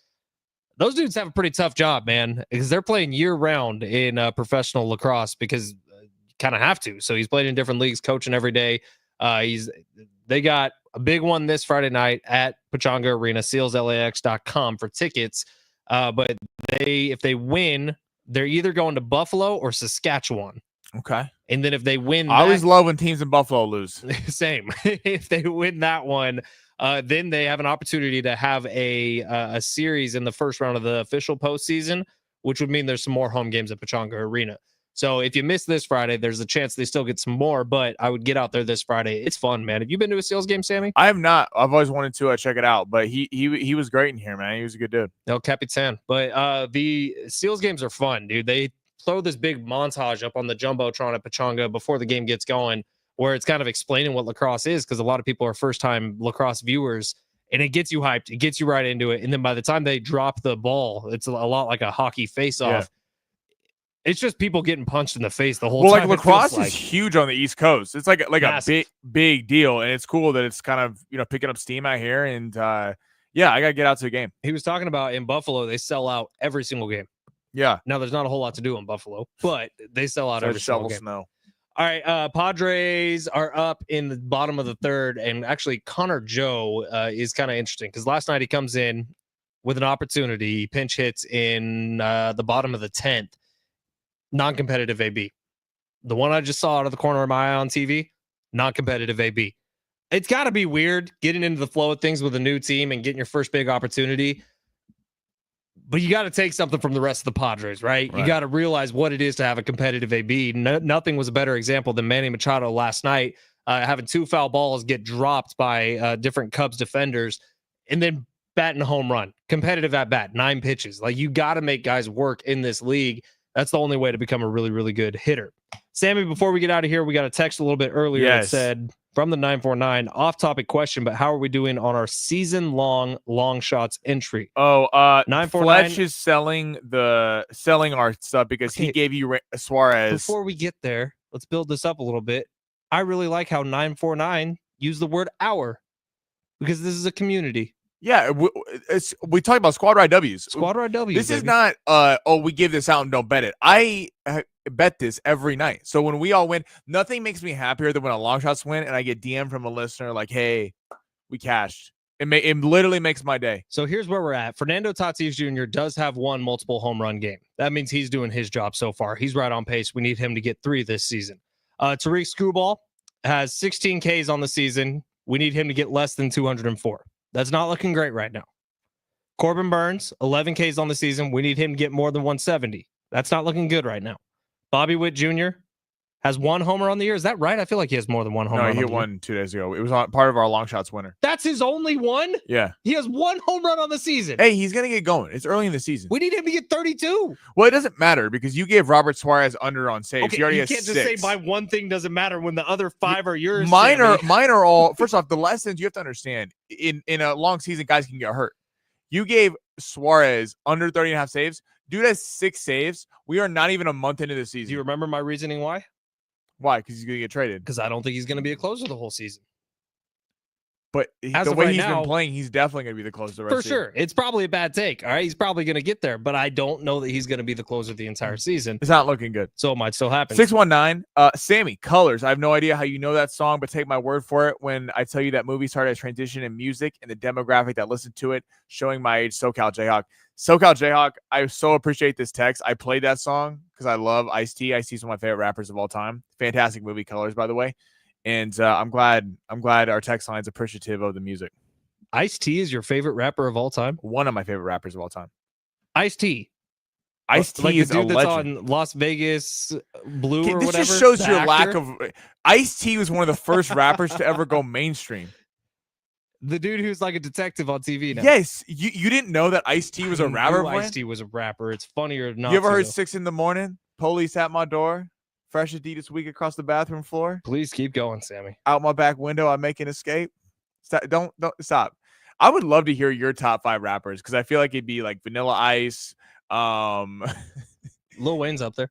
Those dudes have a pretty tough job, man, because they're playing year-round in professional lacrosse because you kind of have to. So he's playing in different leagues, coaching every day. They got a big one this Friday night at Pechanga Arena, sealslax.com for tickets. But if they win, they're either going to Buffalo or Saskatchewan. Okay. And then if they win, I always love when teams in Buffalo lose. Same. If they win that one, then they have an opportunity to have a series in the first round of the official postseason, which would mean there's some more home games at Pechanga Arena. So if you miss this Friday, there's a chance they still get some more, but I would get out there this Friday. It's fun, man. Have you been to a Seals game, Sammy? I have not. I've always wanted to check it out, but he was great in here, man. He was a good dude. No, Capitan. But the Seals games are fun, dude. They throw this big montage up on the Jumbotron at Pechanga before the game gets going, where it's kind of explaining what lacrosse is, because a lot of people are first-time lacrosse viewers, and it gets you hyped. It gets you right into it. And then by the time they drop the ball, it's a lot like a hockey face-off. Yeah. It's just people getting punched in the face the whole well, time. Like lacrosse is huge on the East Coast. It's like Massive. a big deal, and it's cool that it's kind of picking up steam out here. And yeah, I gotta get out to a game. He was talking about in Buffalo, they sell out every single game. Yeah. Now there's not a whole lot to do in Buffalo, but they sell out every single game. Snow. All right, Padres are up in the bottom of the third, and actually Connor Joe is kind of interesting because last night he comes in with an opportunity. He pinch hits in the bottom of the 10th. Non-competitive AB. The one I just saw out of the corner of my eye on TV, non-competitive AB. It's got to be weird getting into the flow of things with a new team and getting your first big opportunity. But you got to take something from the rest of the Padres, right? You got to realize what it is to have a competitive AB. Nothing was a better example than Manny Machado last night, having 2 foul balls get dropped by different Cubs defenders, and then batting a home run. Competitive at bat, 9 pitches. Like, you got to make guys work in this league. That's the only way to become a really, really good hitter. Sammy, before we get out of here, we got a text a little bit earlier that said, from the 949, off-topic question, but how are we doing on our season-long long shots entry? Oh, 949. Fletch is selling our stuff because he gave you Suarez. Before we get there, let's build this up a little bit. I really like how 949 used the word "our" because this is a community. Yeah, we talk about Squad Ride W's. Squad Ride W's. This is not, we give this out and don't bet it. I bet this every night. So when we all win, nothing makes me happier than when a long shots win and I get DM from a listener like, hey, we cashed. It literally makes my day. So here's where we're at. Fernando Tatis Jr. does have 1 multiple home run game. That means he's doing his job so far. He's right on pace. We need him to get 3 this season. Tariq Skubal has 16 Ks on the season. We need him to get less than 204. That's not looking great right now. Corbin Burns, 11 Ks on the season. We need him to get more than 170. That's not looking good right now. Bobby Witt Jr. has 1 homer on the year. Is that right? I feel like he has more than 1 homer. No, he hit one 2 days ago. It was on part of our long shots winner. That's his only one? Yeah. He has 1 home run on the season. Hey, he's going to get going. It's early in the season. We need him to get 32. Well, it doesn't matter because you gave Robert Suarez under on saves. Okay, he already you has can't 6. just say my one thing doesn't matter when the other 5 are yours. Mine are all, first off, the lessons you have to understand in a long season, guys can get hurt. You gave Suarez under 30.5 saves. Dude has 6 saves. We are not even a month into the season. Do you remember my reasoning why? Why? Because he's going to get traded. Because I don't think he's going to be a closer the whole season. But As the of way right he's now, been playing, he's definitely going to be the closer. The rest For of the sure. year. It's probably a bad take. All right. He's probably going to get there, but I don't know that he's going to be the closer the entire season. It's not looking good. So it might still happen. 619, Sammy, Colors. I have no idea how you know that song, but take my word for it when I tell you that movie started a transition in music and the demographic that listened to it, showing my age, SoCal Jayhawk. SoCal Jayhawk, I so appreciate this text. I played that song because I love Ice-T. Ice-T is one of my favorite rappers of all time. Fantastic movie, Colors, by the way. And I'm glad our text line's appreciative of the music. Ice-T is your favorite rapper of all time? One of my favorite rappers of all time. Ice-T. Ice-T like is the dude a that's legend. on Las Vegas Blue or This whatever. just shows the your actor. lack of... Ice-T was one of the first rappers to ever go mainstream. The dude who's like a detective on TV now. Yes. You didn't know that Ice-T was a rapper? Brian? Ice-T was a rapper. It's funnier not You ever to heard know. 6 in.the.morning? Police at my door. Fresh Adidas week across the bathroom floor. Please keep going, Sammy. Out my back window, I make an escape. Stop, don't stop. I would love to hear your top 5 rappers because I feel like it'd be like Vanilla Ice. Lil Wayne's up there.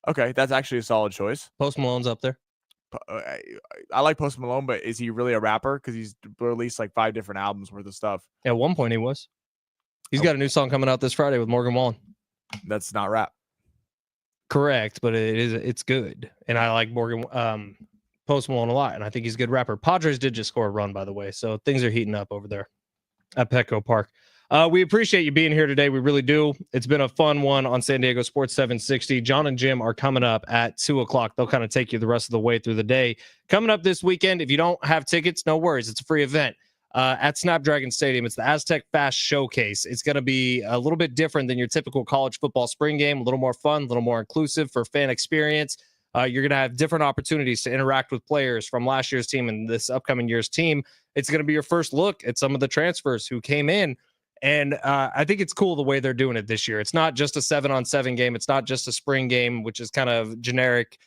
Okay, that's actually a solid choice. Post Malone's up there. I like Post Malone, but is he really a rapper? Because he's released like 5 different albums worth of stuff. At one point, he was. He's got a new song coming out this Friday with Morgan Wallen. That's not rap. Correct, but it's good, and I like Post Malone a lot, and I think he's a good rapper. Padres did just score a run, by the way, so things are heating up over there at Petco Park. We appreciate you being here today. We really do. It's been a fun one on San Diego Sports 760. John and Jim are coming up at 2:00. They'll kind of take you the rest of the way through the day. Coming up this weekend, if you don't have tickets, no worries. It's a free event. at Snapdragon Stadium. It's the Aztec Fast Showcase. It's going to be a little bit different than your typical college football spring game, a little more fun, a little more inclusive for fan experience. You're going to have different opportunities to interact with players from last year's team and this upcoming year's team. It's going to be your first look at some of the transfers who came in. And I think it's cool the way they're doing it this year. It's not just a 7-on-7 game. It's not just a spring game, which is kind of generic.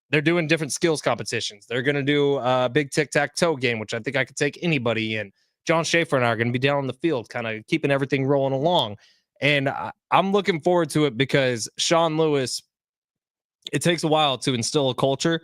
They're doing different skills competitions. They're going to do a big tic-tac-toe game, which I think I could take anybody in. John Schaefer and I are going to be down on the field, kind of keeping everything rolling along. And I'm looking forward to it because Sean Lewis, it takes a while to instill a culture.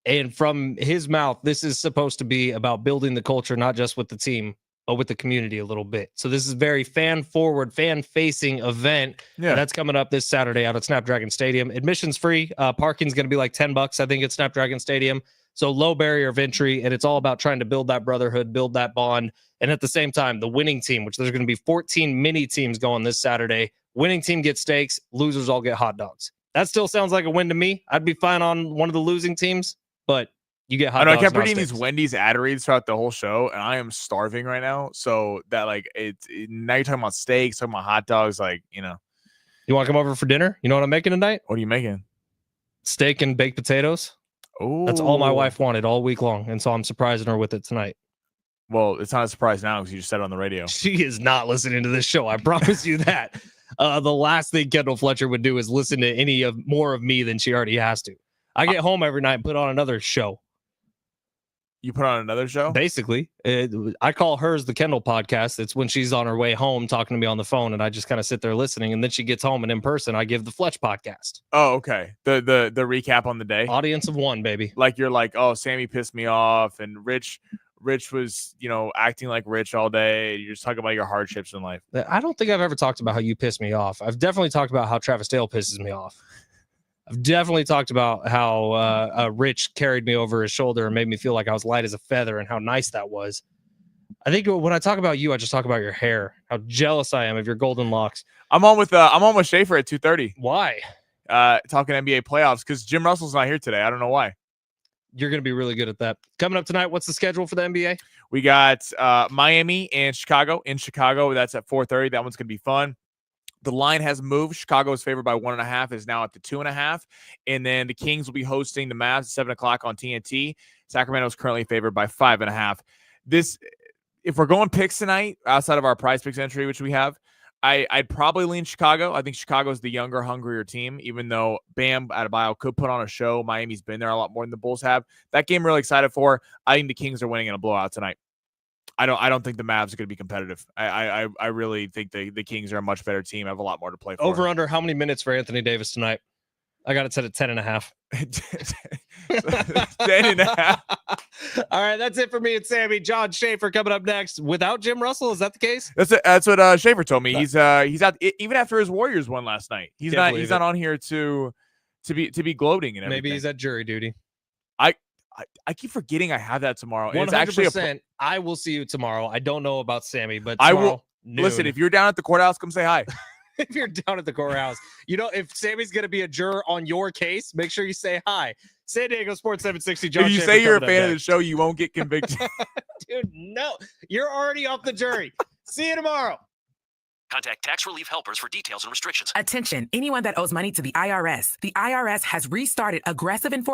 And from his mouth, this is supposed to be about building the culture, not just with the team, but with the community a little bit. So this is very fan-forward, fan-facing event. Yeah. That's coming up this Saturday out at Snapdragon Stadium. Admission's free. Parking's going to be like $10, I think, at Snapdragon Stadium. So low barrier of entry, and it's all about trying to build that brotherhood, build that bond. And at the same time, the winning team, which there's going to be 14 mini teams going this Saturday. Winning team gets steaks. Losers all get hot dogs. That still sounds like a win to me. I'd be fine on one of the losing teams, but you get hot dogs. I kept reading these Wendy's ad reads throughout the whole show, and I am starving right now. So that now you're talking about steaks, talking about hot dogs, you want to come over for dinner? You know what I'm making tonight? What are you making? Steak and baked potatoes. Oh, that's all my wife wanted all week long, and so I'm surprising her with it tonight. Well, it's not a surprise now because you just said it on the radio. She is not listening to this show. I promise you that. The last thing Kendall Fletcher would do is listen to more of me than she already has to. I get home every night and put on another show. You put on another show? Basically. I call hers the Kendall podcast. It's when she's on her way home talking to me on the phone, and I just kind of sit there listening, and then she gets home, and in person, I give the Fletch podcast. Oh, okay. The recap on the day? Audience of one, baby. Like you're like, oh, Sammy pissed me off, and Rich was, acting like Rich all day. You're just talking about your hardships in life. I don't think I've ever talked about how you piss me off. I've definitely talked about how Travis Dale pisses me off. I've definitely talked about how Rich carried me over his shoulder and made me feel like I was light as a feather and how nice that was. I think when I talk about you, I just talk about your hair, how jealous I am of your golden locks. I'm on with Schaefer at 2:30. Why? Talking NBA playoffs because Jim Russell's not here today. I don't know why. You're going to be really good at that. Coming up tonight, what's the schedule for the NBA? We got Miami and Chicago. In Chicago, that's at 4:30. That one's going to be fun. The line has moved. Chicago is favored by 1.5, is now up to 2.5. And then the Kings will be hosting the Mavs at 7 o'clock on TNT. Sacramento is currently favored by 5.5. If we're going picks tonight, outside of our prize picks entry, which we have, I'd probably lean Chicago. I think Chicago is the younger, hungrier team, even though Bam Adebayo could put on a show. Miami's been there a lot more than the Bulls have. That game I'm really excited for. I think the Kings are winning in a blowout tonight. I don't think the Mavs are going to be competitive. I really think the Kings are a much better team. I have a lot more to play for. Over under how many minutes for Anthony Davis tonight? I got it set at 10.5. 10.5. All right, that's it for me and Sammy. John Schaefer coming up next without Jim Russell. Is that the case? That's what Schaefer told me. He's out even after his Warriors won last night. He's not on here to be gloating and everything. Maybe he's at jury duty. I keep forgetting I have that tomorrow. 100%. It's actually I will see you tomorrow. I don't know about Sammy, but I will. Noon. Listen, if you're down at the courthouse, come say hi. If you're down at the courthouse, if Sammy's going to be a juror on your case, make sure you say hi. San Diego Sports 760. John if you Schaefer say you're a fan fan of the show, you won't get convicted. Dude, no. You're already off the jury. See you tomorrow. Contact Tax Relief Helpers for details and restrictions. Attention, anyone that owes money to the IRS. The IRS has restarted aggressive enforcement